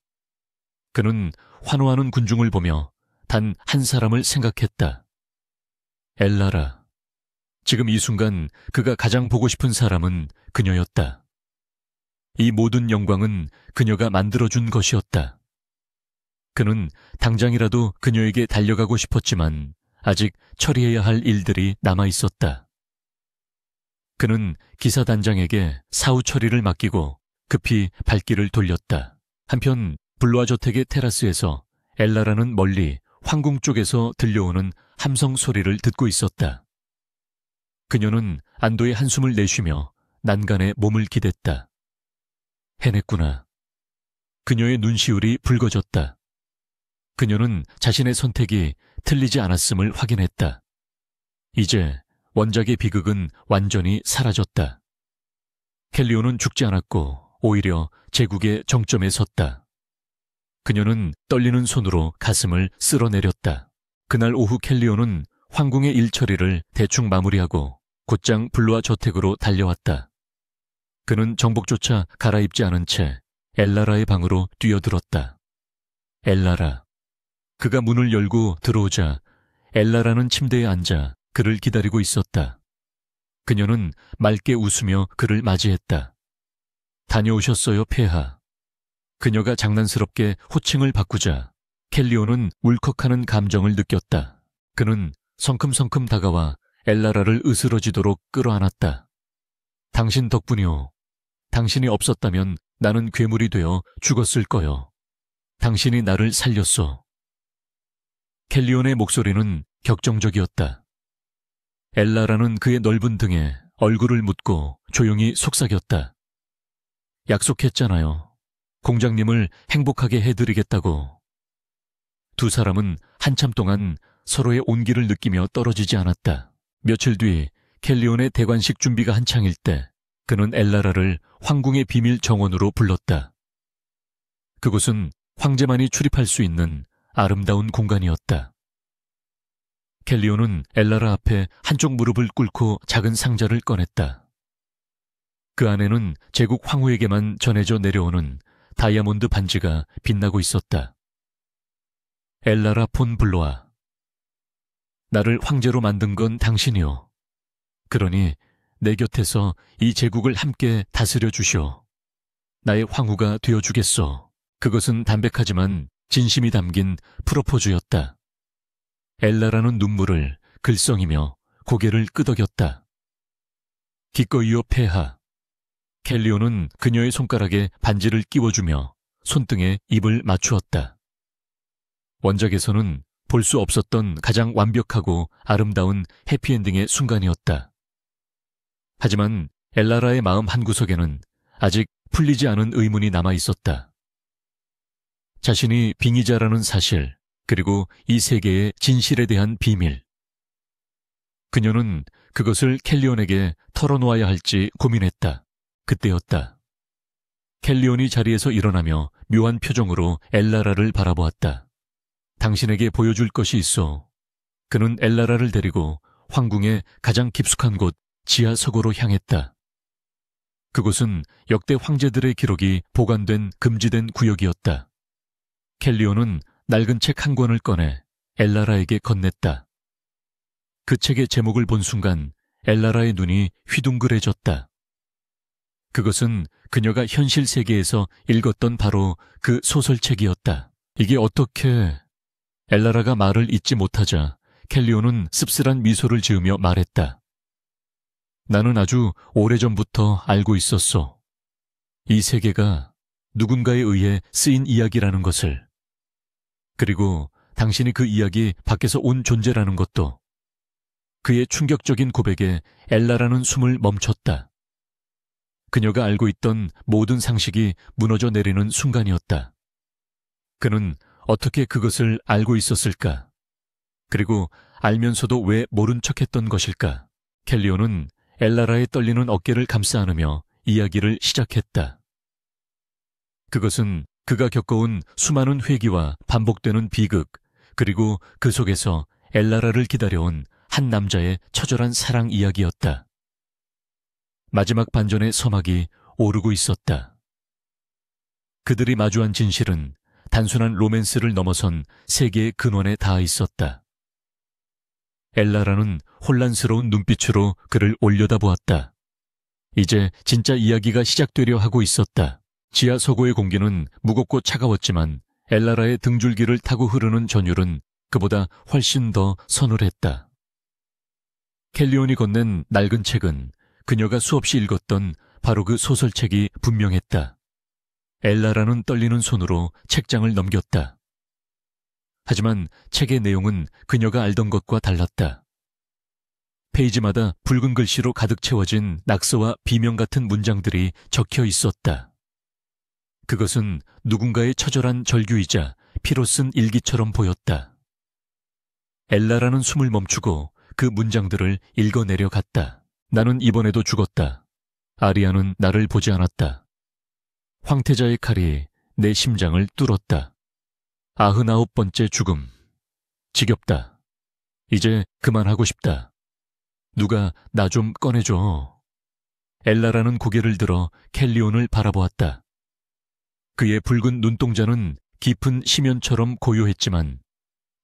그는 환호하는 군중을 보며 단 한 사람을 생각했다. 엘라라. 지금 이 순간 그가 가장 보고 싶은 사람은 그녀였다. 이 모든 영광은 그녀가 만들어준 것이었다. 그는 당장이라도 그녀에게 달려가고 싶었지만 아직 처리해야 할 일들이 남아있었다. 그는 기사단장에게 사후 처리를 맡기고 급히 발길을 돌렸다. 한편 블루아 저택의 테라스에서 엘라라는 멀리 황궁 쪽에서 들려오는 함성 소리를 듣고 있었다. 그녀는 안도의 한숨을 내쉬며 난간에 몸을 기댔다. 해냈구나. 그녀의 눈시울이 붉어졌다. 그녀는 자신의 선택이 틀리지 않았음을 확인했다. 이제 원작의 비극은 완전히 사라졌다. 켈리온은 죽지 않았고 오히려 제국의 정점에 섰다. 그녀는 떨리는 손으로 가슴을 쓸어내렸다. 그날 오후 켈리온은 황궁의 일 처리를 대충 마무리하고 곧장 블루아 저택으로 달려왔다. 그는 정복조차 갈아입지 않은 채 엘라라의 방으로 뛰어들었다. 엘라라. 그가 문을 열고 들어오자 엘라라는 침대에 앉아 그를 기다리고 있었다. 그녀는 맑게 웃으며 그를 맞이했다. 다녀오셨어요, 폐하. 그녀가 장난스럽게 호칭을 바꾸자 켈리온은 울컥하는 감정을 느꼈다. 그는 성큼성큼 다가와 엘라라를 으스러지도록 끌어안았다. 당신 덕분이오. 당신이 없었다면 나는 괴물이 되어 죽었을 거요. 당신이 나를 살렸소. 켈리온의 목소리는 격정적이었다. 엘라라는 그의 넓은 등에 얼굴을 묻고 조용히 속삭였다. 약속했잖아요. 공장님을 행복하게 해드리겠다고. 두 사람은 한참 동안 서로의 온기를 느끼며 떨어지지 않았다. 며칠 뒤 켈리온의 대관식 준비가 한창일 때 그는 엘라라를 황궁의 비밀 정원으로 불렀다. 그곳은 황제만이 출입할 수 있는 아름다운 공간이었다. 켈리온은 엘라라 앞에 한쪽 무릎을 꿇고 작은 상자를 꺼냈다. 그 안에는 제국 황후에게만 전해져 내려오는 다이아몬드 반지가 빛나고 있었다. 엘라라 폰 블루아. 나를 황제로 만든 건 당신이오. 그러니 내 곁에서 이 제국을 함께 다스려 주시오. 나의 황후가 되어주겠소. 그것은 담백하지만 진심이 담긴 프로포즈였다. 엘라라는 눈물을 글썽이며 고개를 끄덕였다. 기꺼이요, 폐하. 켈리온은 그녀의 손가락에 반지를 끼워주며 손등에 입을 맞추었다. 원작에서는 볼 수 없었던 가장 완벽하고 아름다운 해피엔딩의 순간이었다. 하지만 엘라라의 마음 한구석에는 아직 풀리지 않은 의문이 남아있었다. 자신이 빙의자라는 사실, 그리고 이 세계의 진실에 대한 비밀. 그녀는 그것을 켈리온에게 털어놓아야 할지 고민했다. 그때였다. 켈리온이 자리에서 일어나며 묘한 표정으로 엘라라를 바라보았다. 당신에게 보여줄 것이 있어. 그는 엘라라를 데리고 황궁의 가장 깊숙한 곳 지하 서고로 향했다. 그곳은 역대 황제들의 기록이 보관된 금지된 구역이었다. 켈리온은 낡은 책 한 권을 꺼내 엘라라에게 건넸다. 그 책의 제목을 본 순간 엘라라의 눈이 휘둥그레졌다. 그것은 그녀가 현실 세계에서 읽었던 바로 그 소설책이었다. 이게 어떻게... 엘라라가 말을 잇지 못하자 켈리온은 씁쓸한 미소를 지으며 말했다. 나는 아주 오래전부터 알고 있었어. 이 세계가 누군가에 의해 쓰인 이야기라는 것을. 그리고 당신이 그 이야기 밖에서 온 존재라는 것도. 그의 충격적인 고백에 엘라라는 숨을 멈췄다. 그녀가 알고 있던 모든 상식이 무너져 내리는 순간이었다. 그는 어떻게 그것을 알고 있었을까? 그리고 알면서도 왜 모른 척했던 것일까? 켈리온은 엘라라의 떨리는 어깨를 감싸 안으며 이야기를 시작했다. 그것은 그가 겪어온 수많은 회기와 반복되는 비극, 그리고 그 속에서 엘라라를 기다려온 한 남자의 처절한 사랑 이야기였다. 마지막 반전의 서막이 오르고 있었다. 그들이 마주한 진실은 단순한 로맨스를 넘어선 세계의 근원에 닿아 있었다. 엘라라는 혼란스러운 눈빛으로 그를 올려다보았다. 이제 진짜 이야기가 시작되려 하고 있었다. 지하 서고의 공기는 무겁고 차가웠지만 엘라라의 등줄기를 타고 흐르는 전율은 그보다 훨씬 더 서늘했다. 켈리온이 건넨 낡은 책은 그녀가 수없이 읽었던 바로 그 소설책이 분명했다. 엘라라는 떨리는 손으로 책장을 넘겼다. 하지만 책의 내용은 그녀가 알던 것과 달랐다. 페이지마다 붉은 글씨로 가득 채워진 낙서와 비명 같은 문장들이 적혀 있었다. 그것은 누군가의 처절한 절규이자 피로 쓴 일기처럼 보였다. 엘라라는 숨을 멈추고 그 문장들을 읽어내려 갔다. 나는 이번에도 죽었다. 아리아는 나를 보지 않았다. 황태자의 칼이 내 심장을 뚫었다. 99번째 죽음. 지겹다. 이제 그만하고 싶다. 누가 나 좀 꺼내줘. 엘라라는 고개를 들어 켈리온을 바라보았다. 그의 붉은 눈동자는 깊은 심연처럼 고요했지만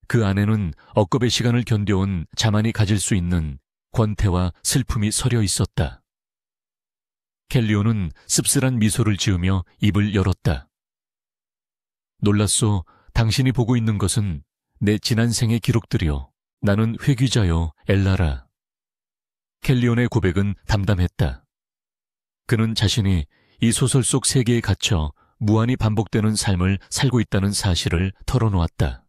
그 안에는 억겁의 시간을 견뎌온 자만이 가질 수 있는 권태와 슬픔이 서려 있었다. 켈리온은 씁쓸한 미소를 지으며 입을 열었다. 놀랐소. 당신이 보고 있는 것은 내 지난 생의 기록들이요. 나는 회귀자요, 엘라라. 켈리온의 고백은 담담했다. 그는 자신이 이 소설 속 세계에 갇혀 무한히 반복되는 삶을 살고 있다는 사실을 털어놓았다.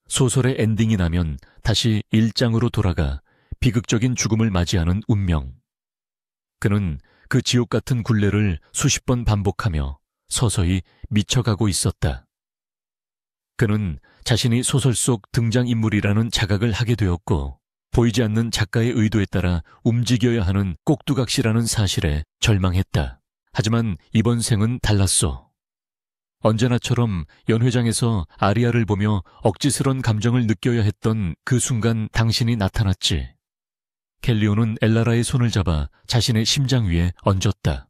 소설의 엔딩이 나면 다시 일장으로 돌아가 비극적인 죽음을 맞이하는 운명. 그는 그 지옥 같은 굴레를 수십 번 반복하며 서서히 미쳐가고 있었다. 그는 자신이 소설 속 등장인물이라는 자각을 하게 되었고 보이지 않는 작가의 의도에 따라 움직여야 하는 꼭두각시라는 사실에 절망했다. 하지만 이번 생은 달랐어. 언제나처럼 연회장에서 아리아를 보며 억지스런 감정을 느껴야 했던 그 순간 당신이 나타났지. 켈리온은 엘라라의 손을 잡아 자신의 심장 위에 얹었다.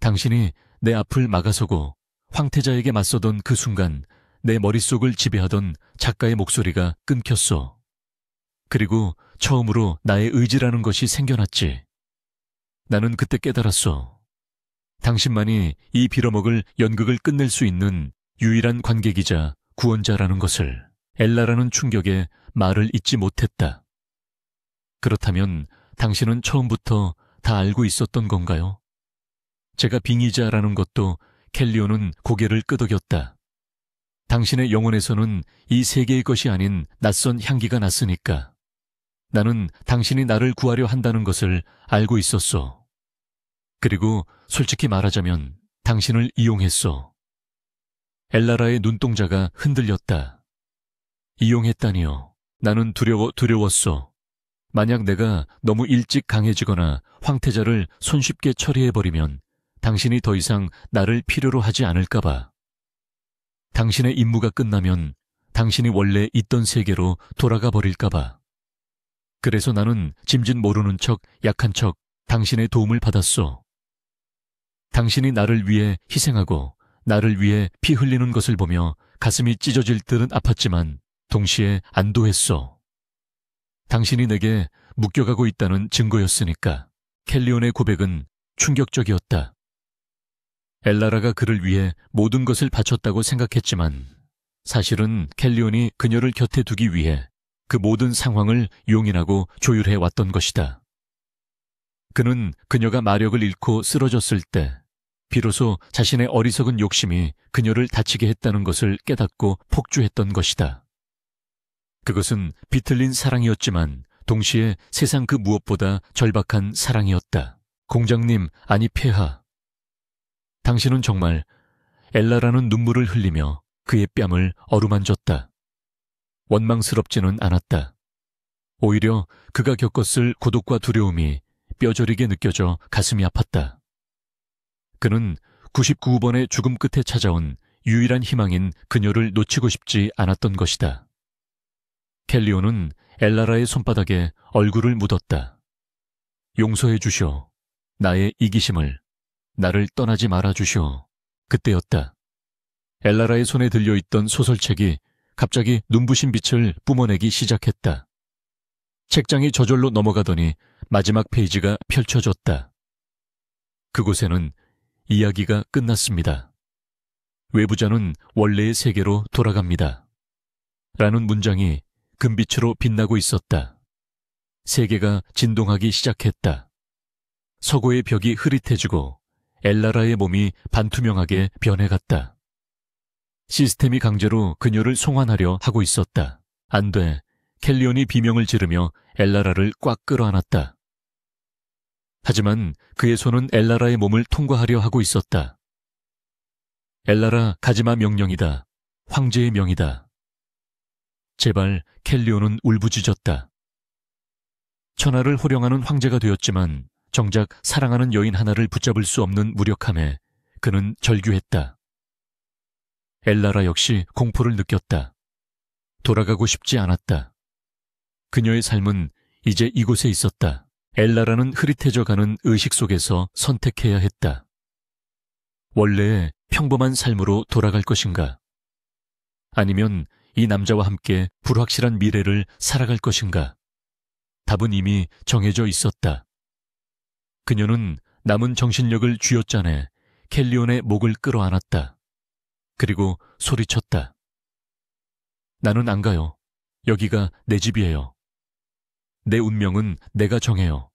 당신이 내 앞을 막아서고 황태자에게 맞서던 그 순간 내 머릿속을 지배하던 작가의 목소리가 끊겼어. 그리고 처음으로 나의 의지라는 것이 생겨났지. 나는 그때 깨달았어. 당신만이 이 빌어먹을 연극을 끝낼 수 있는 유일한 관객이자 구원자라는 것을. 엘라라는 충격에 말을 잇지 못했다. 그렇다면 당신은 처음부터 다 알고 있었던 건가요? 제가 빙의자라는 것도. 켈리온은 고개를 끄덕였다. 당신의 영혼에서는 이 세계의 것이 아닌 낯선 향기가 났으니까. 나는 당신이 나를 구하려 한다는 것을 알고 있었어. 그리고 솔직히 말하자면 당신을 이용했어. 엘라라의 눈동자가 흔들렸다. 이용했다니요. 나는 두려웠어. 만약 내가 너무 일찍 강해지거나 황태자를 손쉽게 처리해버리면 당신이 더 이상 나를 필요로 하지 않을까봐. 당신의 임무가 끝나면 당신이 원래 있던 세계로 돌아가 버릴까봐. 그래서 나는 짐짓 모르는 척, 약한 척 당신의 도움을 받았어. 당신이 나를 위해 희생하고 나를 위해 피 흘리는 것을 보며 가슴이 찢어질 듯은 아팠지만 동시에 안도했어. 당신이 내게 묶여가고 있다는 증거였으니까. 켈리온의 고백은 충격적이었다. 엘라라가 그를 위해 모든 것을 바쳤다고 생각했지만 사실은 켈리온이 그녀를 곁에 두기 위해 그 모든 상황을 용인하고 조율해 왔던 것이다. 그는 그녀가 마력을 잃고 쓰러졌을 때 비로소 자신의 어리석은 욕심이 그녀를 다치게 했다는 것을 깨닫고 폭주했던 것이다. 그것은 비틀린 사랑이었지만 동시에 세상 그 무엇보다 절박한 사랑이었다. 공장님, 아니 폐하. 당신은 정말. 엘라라는 눈물을 흘리며 그의 뺨을 어루만졌다. 원망스럽지는 않았다. 오히려 그가 겪었을 고독과 두려움이 뼈저리게 느껴져 가슴이 아팠다. 그는 99번의 죽음 끝에 찾아온 유일한 희망인 그녀를 놓치고 싶지 않았던 것이다. 켈리온은 엘라라의 손바닥에 얼굴을 묻었다. 용서해 주시오. 나의 이기심을. 나를 떠나지 말아 주시오. 그때였다. 엘라라의 손에 들려있던 소설책이 갑자기 눈부신 빛을 뿜어내기 시작했다. 책장이 저절로 넘어가더니 마지막 페이지가 펼쳐졌다. 그곳에는 이야기가 끝났습니다. 외부자는 원래의 세계로 돌아갑니다. 라는 문장이 금빛으로 빛나고 있었다. 세계가 진동하기 시작했다. 서고의 벽이 흐릿해지고 엘라라의 몸이 반투명하게 변해갔다. 시스템이 강제로 그녀를 송환하려 하고 있었다. 안 돼. 켈리온이 비명을 지르며 엘라라를 꽉 끌어안았다. 하지만 그의 손은 엘라라의 몸을 통과하려 하고 있었다. 엘라라, 가지마 명령이다. 황제의 명이다. 제발. 켈리온은 울부짖었다. 천하를 호령하는 황제가 되었지만 정작 사랑하는 여인 하나를 붙잡을 수 없는 무력함에 그는 절규했다. 엘라라 역시 공포를 느꼈다. 돌아가고 싶지 않았다. 그녀의 삶은 이제 이곳에 있었다. 엘라라는 흐릿해져가는 의식 속에서 선택해야 했다. 원래의 평범한 삶으로 돌아갈 것인가? 아니면 이 남자와 함께 불확실한 미래를 살아갈 것인가? 답은 이미 정해져 있었다. 그녀는 남은 정신력을 쥐어짜내 켈리온의 목을 끌어안았다. 그리고 소리쳤다. 나는 안 가요. 여기가 내 집이에요. 내 운명은 내가 정해요.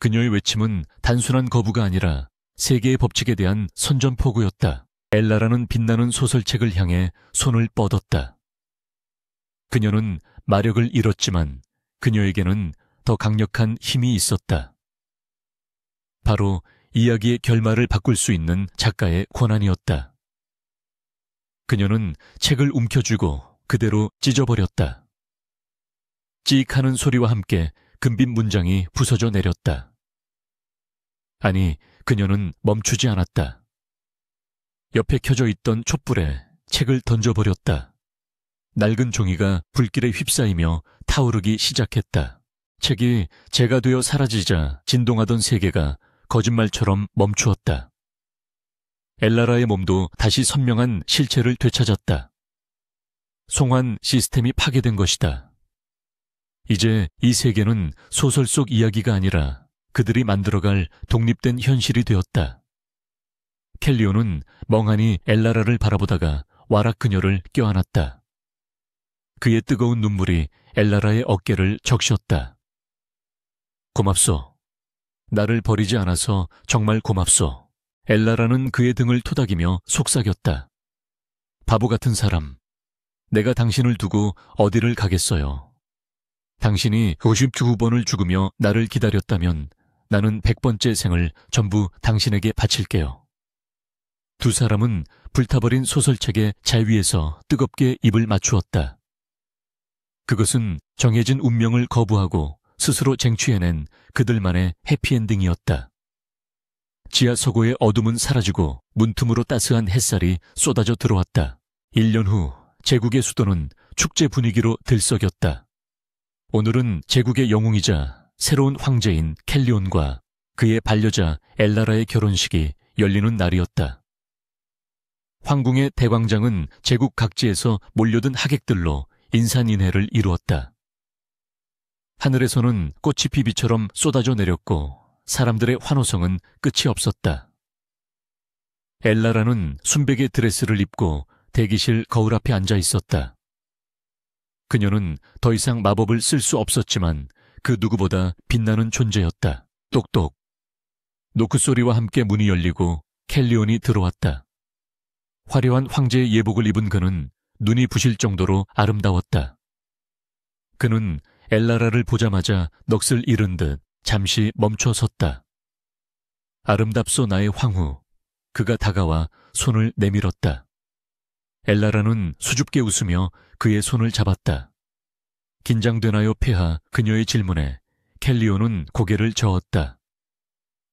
그녀의 외침은 단순한 거부가 아니라 세계의 법칙에 대한 선전포고였다. 엘라라는 빛나는 소설책을 향해 손을 뻗었다. 그녀는 마력을 잃었지만 그녀에게는 더 강력한 힘이 있었다. 바로 이야기의 결말을 바꿀 수 있는 작가의 권한이었다. 그녀는 책을 움켜쥐고 그대로 찢어버렸다. 찌익하는 소리와 함께 금빛 문장이 부서져 내렸다. 아니, 그녀는 멈추지 않았다. 옆에 켜져 있던 촛불에 책을 던져버렸다. 낡은 종이가 불길에 휩싸이며 타오르기 시작했다. 책이 재가 되어 사라지자 진동하던 세계가 거짓말처럼 멈추었다. 엘라라의 몸도 다시 선명한 실체를 되찾았다. 송환 시스템이 파괴된 것이다. 이제 이 세계는 소설 속 이야기가 아니라 그들이 만들어갈 독립된 현실이 되었다. 켈리온은 멍하니 엘라라를 바라보다가 와락 그녀를 껴안았다. 그의 뜨거운 눈물이 엘라라의 어깨를 적셨다. 고맙소. 나를 버리지 않아서 정말 고맙소. 엘라라는 그의 등을 토닥이며 속삭였다. 바보 같은 사람. 내가 당신을 두고 어디를 가겠어요. 당신이 59번을 죽으며 나를 기다렸다면 나는 100번째 생을 전부 당신에게 바칠게요. 두 사람은 불타버린 소설책의 잘 위에서 뜨겁게 입을 맞추었다. 그것은 정해진 운명을 거부하고 스스로 쟁취해낸 그들만의 해피엔딩이었다. 지하 서고의 어둠은 사라지고 문틈으로 따스한 햇살이 쏟아져 들어왔다. 1년 후 제국의 수도는 축제 분위기로 들썩였다. 오늘은 제국의 영웅이자 새로운 황제인 켈리온과 그의 반려자 엘라라의 결혼식이 열리는 날이었다. 황궁의 대광장은 제국 각지에서 몰려든 하객들로 인산인해를 이루었다. 하늘에서는 꽃이 비비처럼 쏟아져 내렸고 사람들의 환호성은 끝이 없었다. 엘라라는 순백의 드레스를 입고 대기실 거울 앞에 앉아 있었다. 그녀는 더 이상 마법을 쓸 수 없었지만 그 누구보다 빛나는 존재였다. 똑똑. 노크 소리와 함께 문이 열리고 켈리온이 들어왔다. 화려한 황제의 예복을 입은 그는 눈이 부실 정도로 아름다웠다. 그는 엘라라를 보자마자 넋을 잃은 듯 잠시 멈춰 섰다. 아름답소 나의 황후. 그가 다가와 손을 내밀었다. 엘라라는 수줍게 웃으며 그의 손을 잡았다. 긴장되나요, 폐하? 그녀의 질문에 켈리온은 고개를 저었다.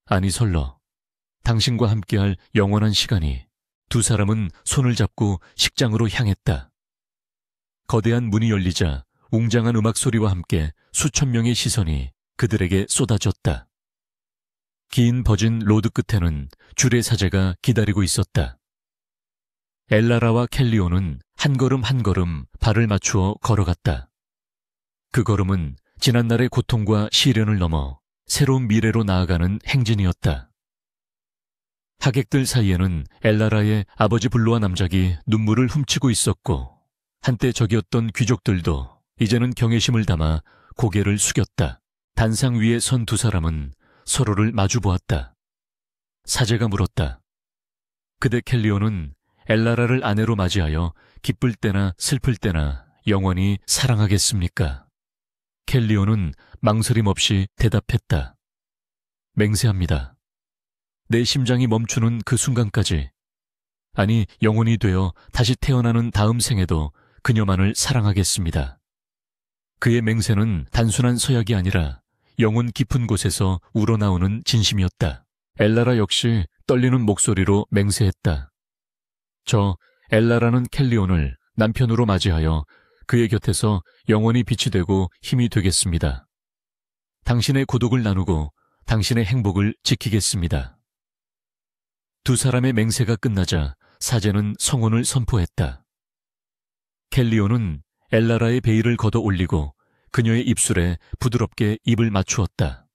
아니 설러. 당신과 함께할 영원한 시간이. 두 사람은 손을 잡고 식장으로 향했다. 거대한 문이 열리자 웅장한 음악 소리와 함께 수천 명의 시선이 그들에게 쏟아졌다. 긴 버진 로드 끝에는 줄의 사제가 기다리고 있었다. 엘라라와 켈리오는 한 걸음 한 걸음 발을 맞추어 걸어갔다. 그 걸음은 지난날의 고통과 시련을 넘어 새로운 미래로 나아가는 행진이었다. 하객들 사이에는 엘라라의 아버지 블루와 남작이 눈물을 훔치고 있었고, 한때 적이었던 귀족들도 이제는 경외심을 담아 고개를 숙였다. 단상 위에 선 두 사람은 서로를 마주보았다. 사제가 물었다. 그대 켈리오는 엘라라를 아내로 맞이하여 기쁠 때나 슬플 때나 영원히 사랑하겠습니까? 켈리오는 망설임 없이 대답했다. 맹세합니다. 내 심장이 멈추는 그 순간까지, 아니 영혼이 되어 다시 태어나는 다음 생에도 그녀만을 사랑하겠습니다. 그의 맹세는 단순한 서약이 아니라 영혼 깊은 곳에서 우러나오는 진심이었다. 엘라라 역시 떨리는 목소리로 맹세했다. 저 엘라라는 켈리온을 남편으로 맞이하여 그의 곁에서 영원히 빛이 되고 힘이 되겠습니다. 당신의 고독을 나누고 당신의 행복을 지키겠습니다. 두 사람의 맹세가 끝나자 사제는 성혼을 선포했다. 켈리온은 엘라라의 베일을 걷어 올리고 그녀의 입술에 부드럽게 입을 맞추었다.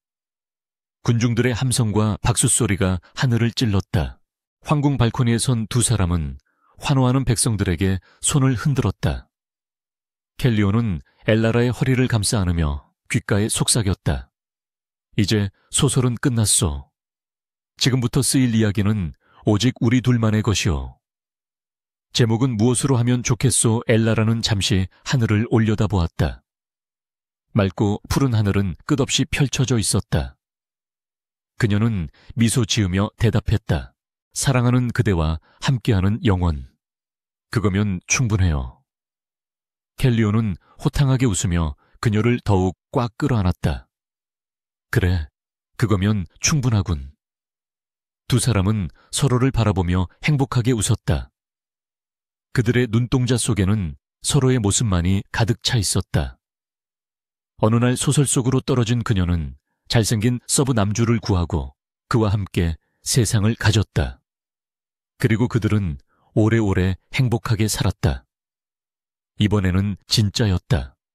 군중들의 함성과 박수 소리가 하늘을 찔렀다. 황궁 발코니에 선 두 사람은 환호하는 백성들에게 손을 흔들었다. 켈리온은 엘라라의 허리를 감싸 안으며 귓가에 속삭였다. 이제 소설은 끝났소. 지금부터 쓰일 이야기는 오직 우리 둘만의 것이오. 제목은 무엇으로 하면 좋겠소? 엘라라는 잠시 하늘을 올려다보았다. 맑고 푸른 하늘은 끝없이 펼쳐져 있었다. 그녀는 미소 지으며 대답했다. 사랑하는 그대와 함께하는 영원. 그거면 충분해요. 켈리오는 호탕하게 웃으며 그녀를 더욱 꽉 끌어안았다. 그래, 그거면 충분하군. 두 사람은 서로를 바라보며 행복하게 웃었다. 그들의 눈동자 속에는 서로의 모습만이 가득 차 있었다. 어느 날 소설 속으로 떨어진 그녀는 잘생긴 서브 남주를 구하고 그와 함께 세상을 가졌다. 그리고 그들은 오래오래 행복하게 살았다. 이번에는 진짜였다.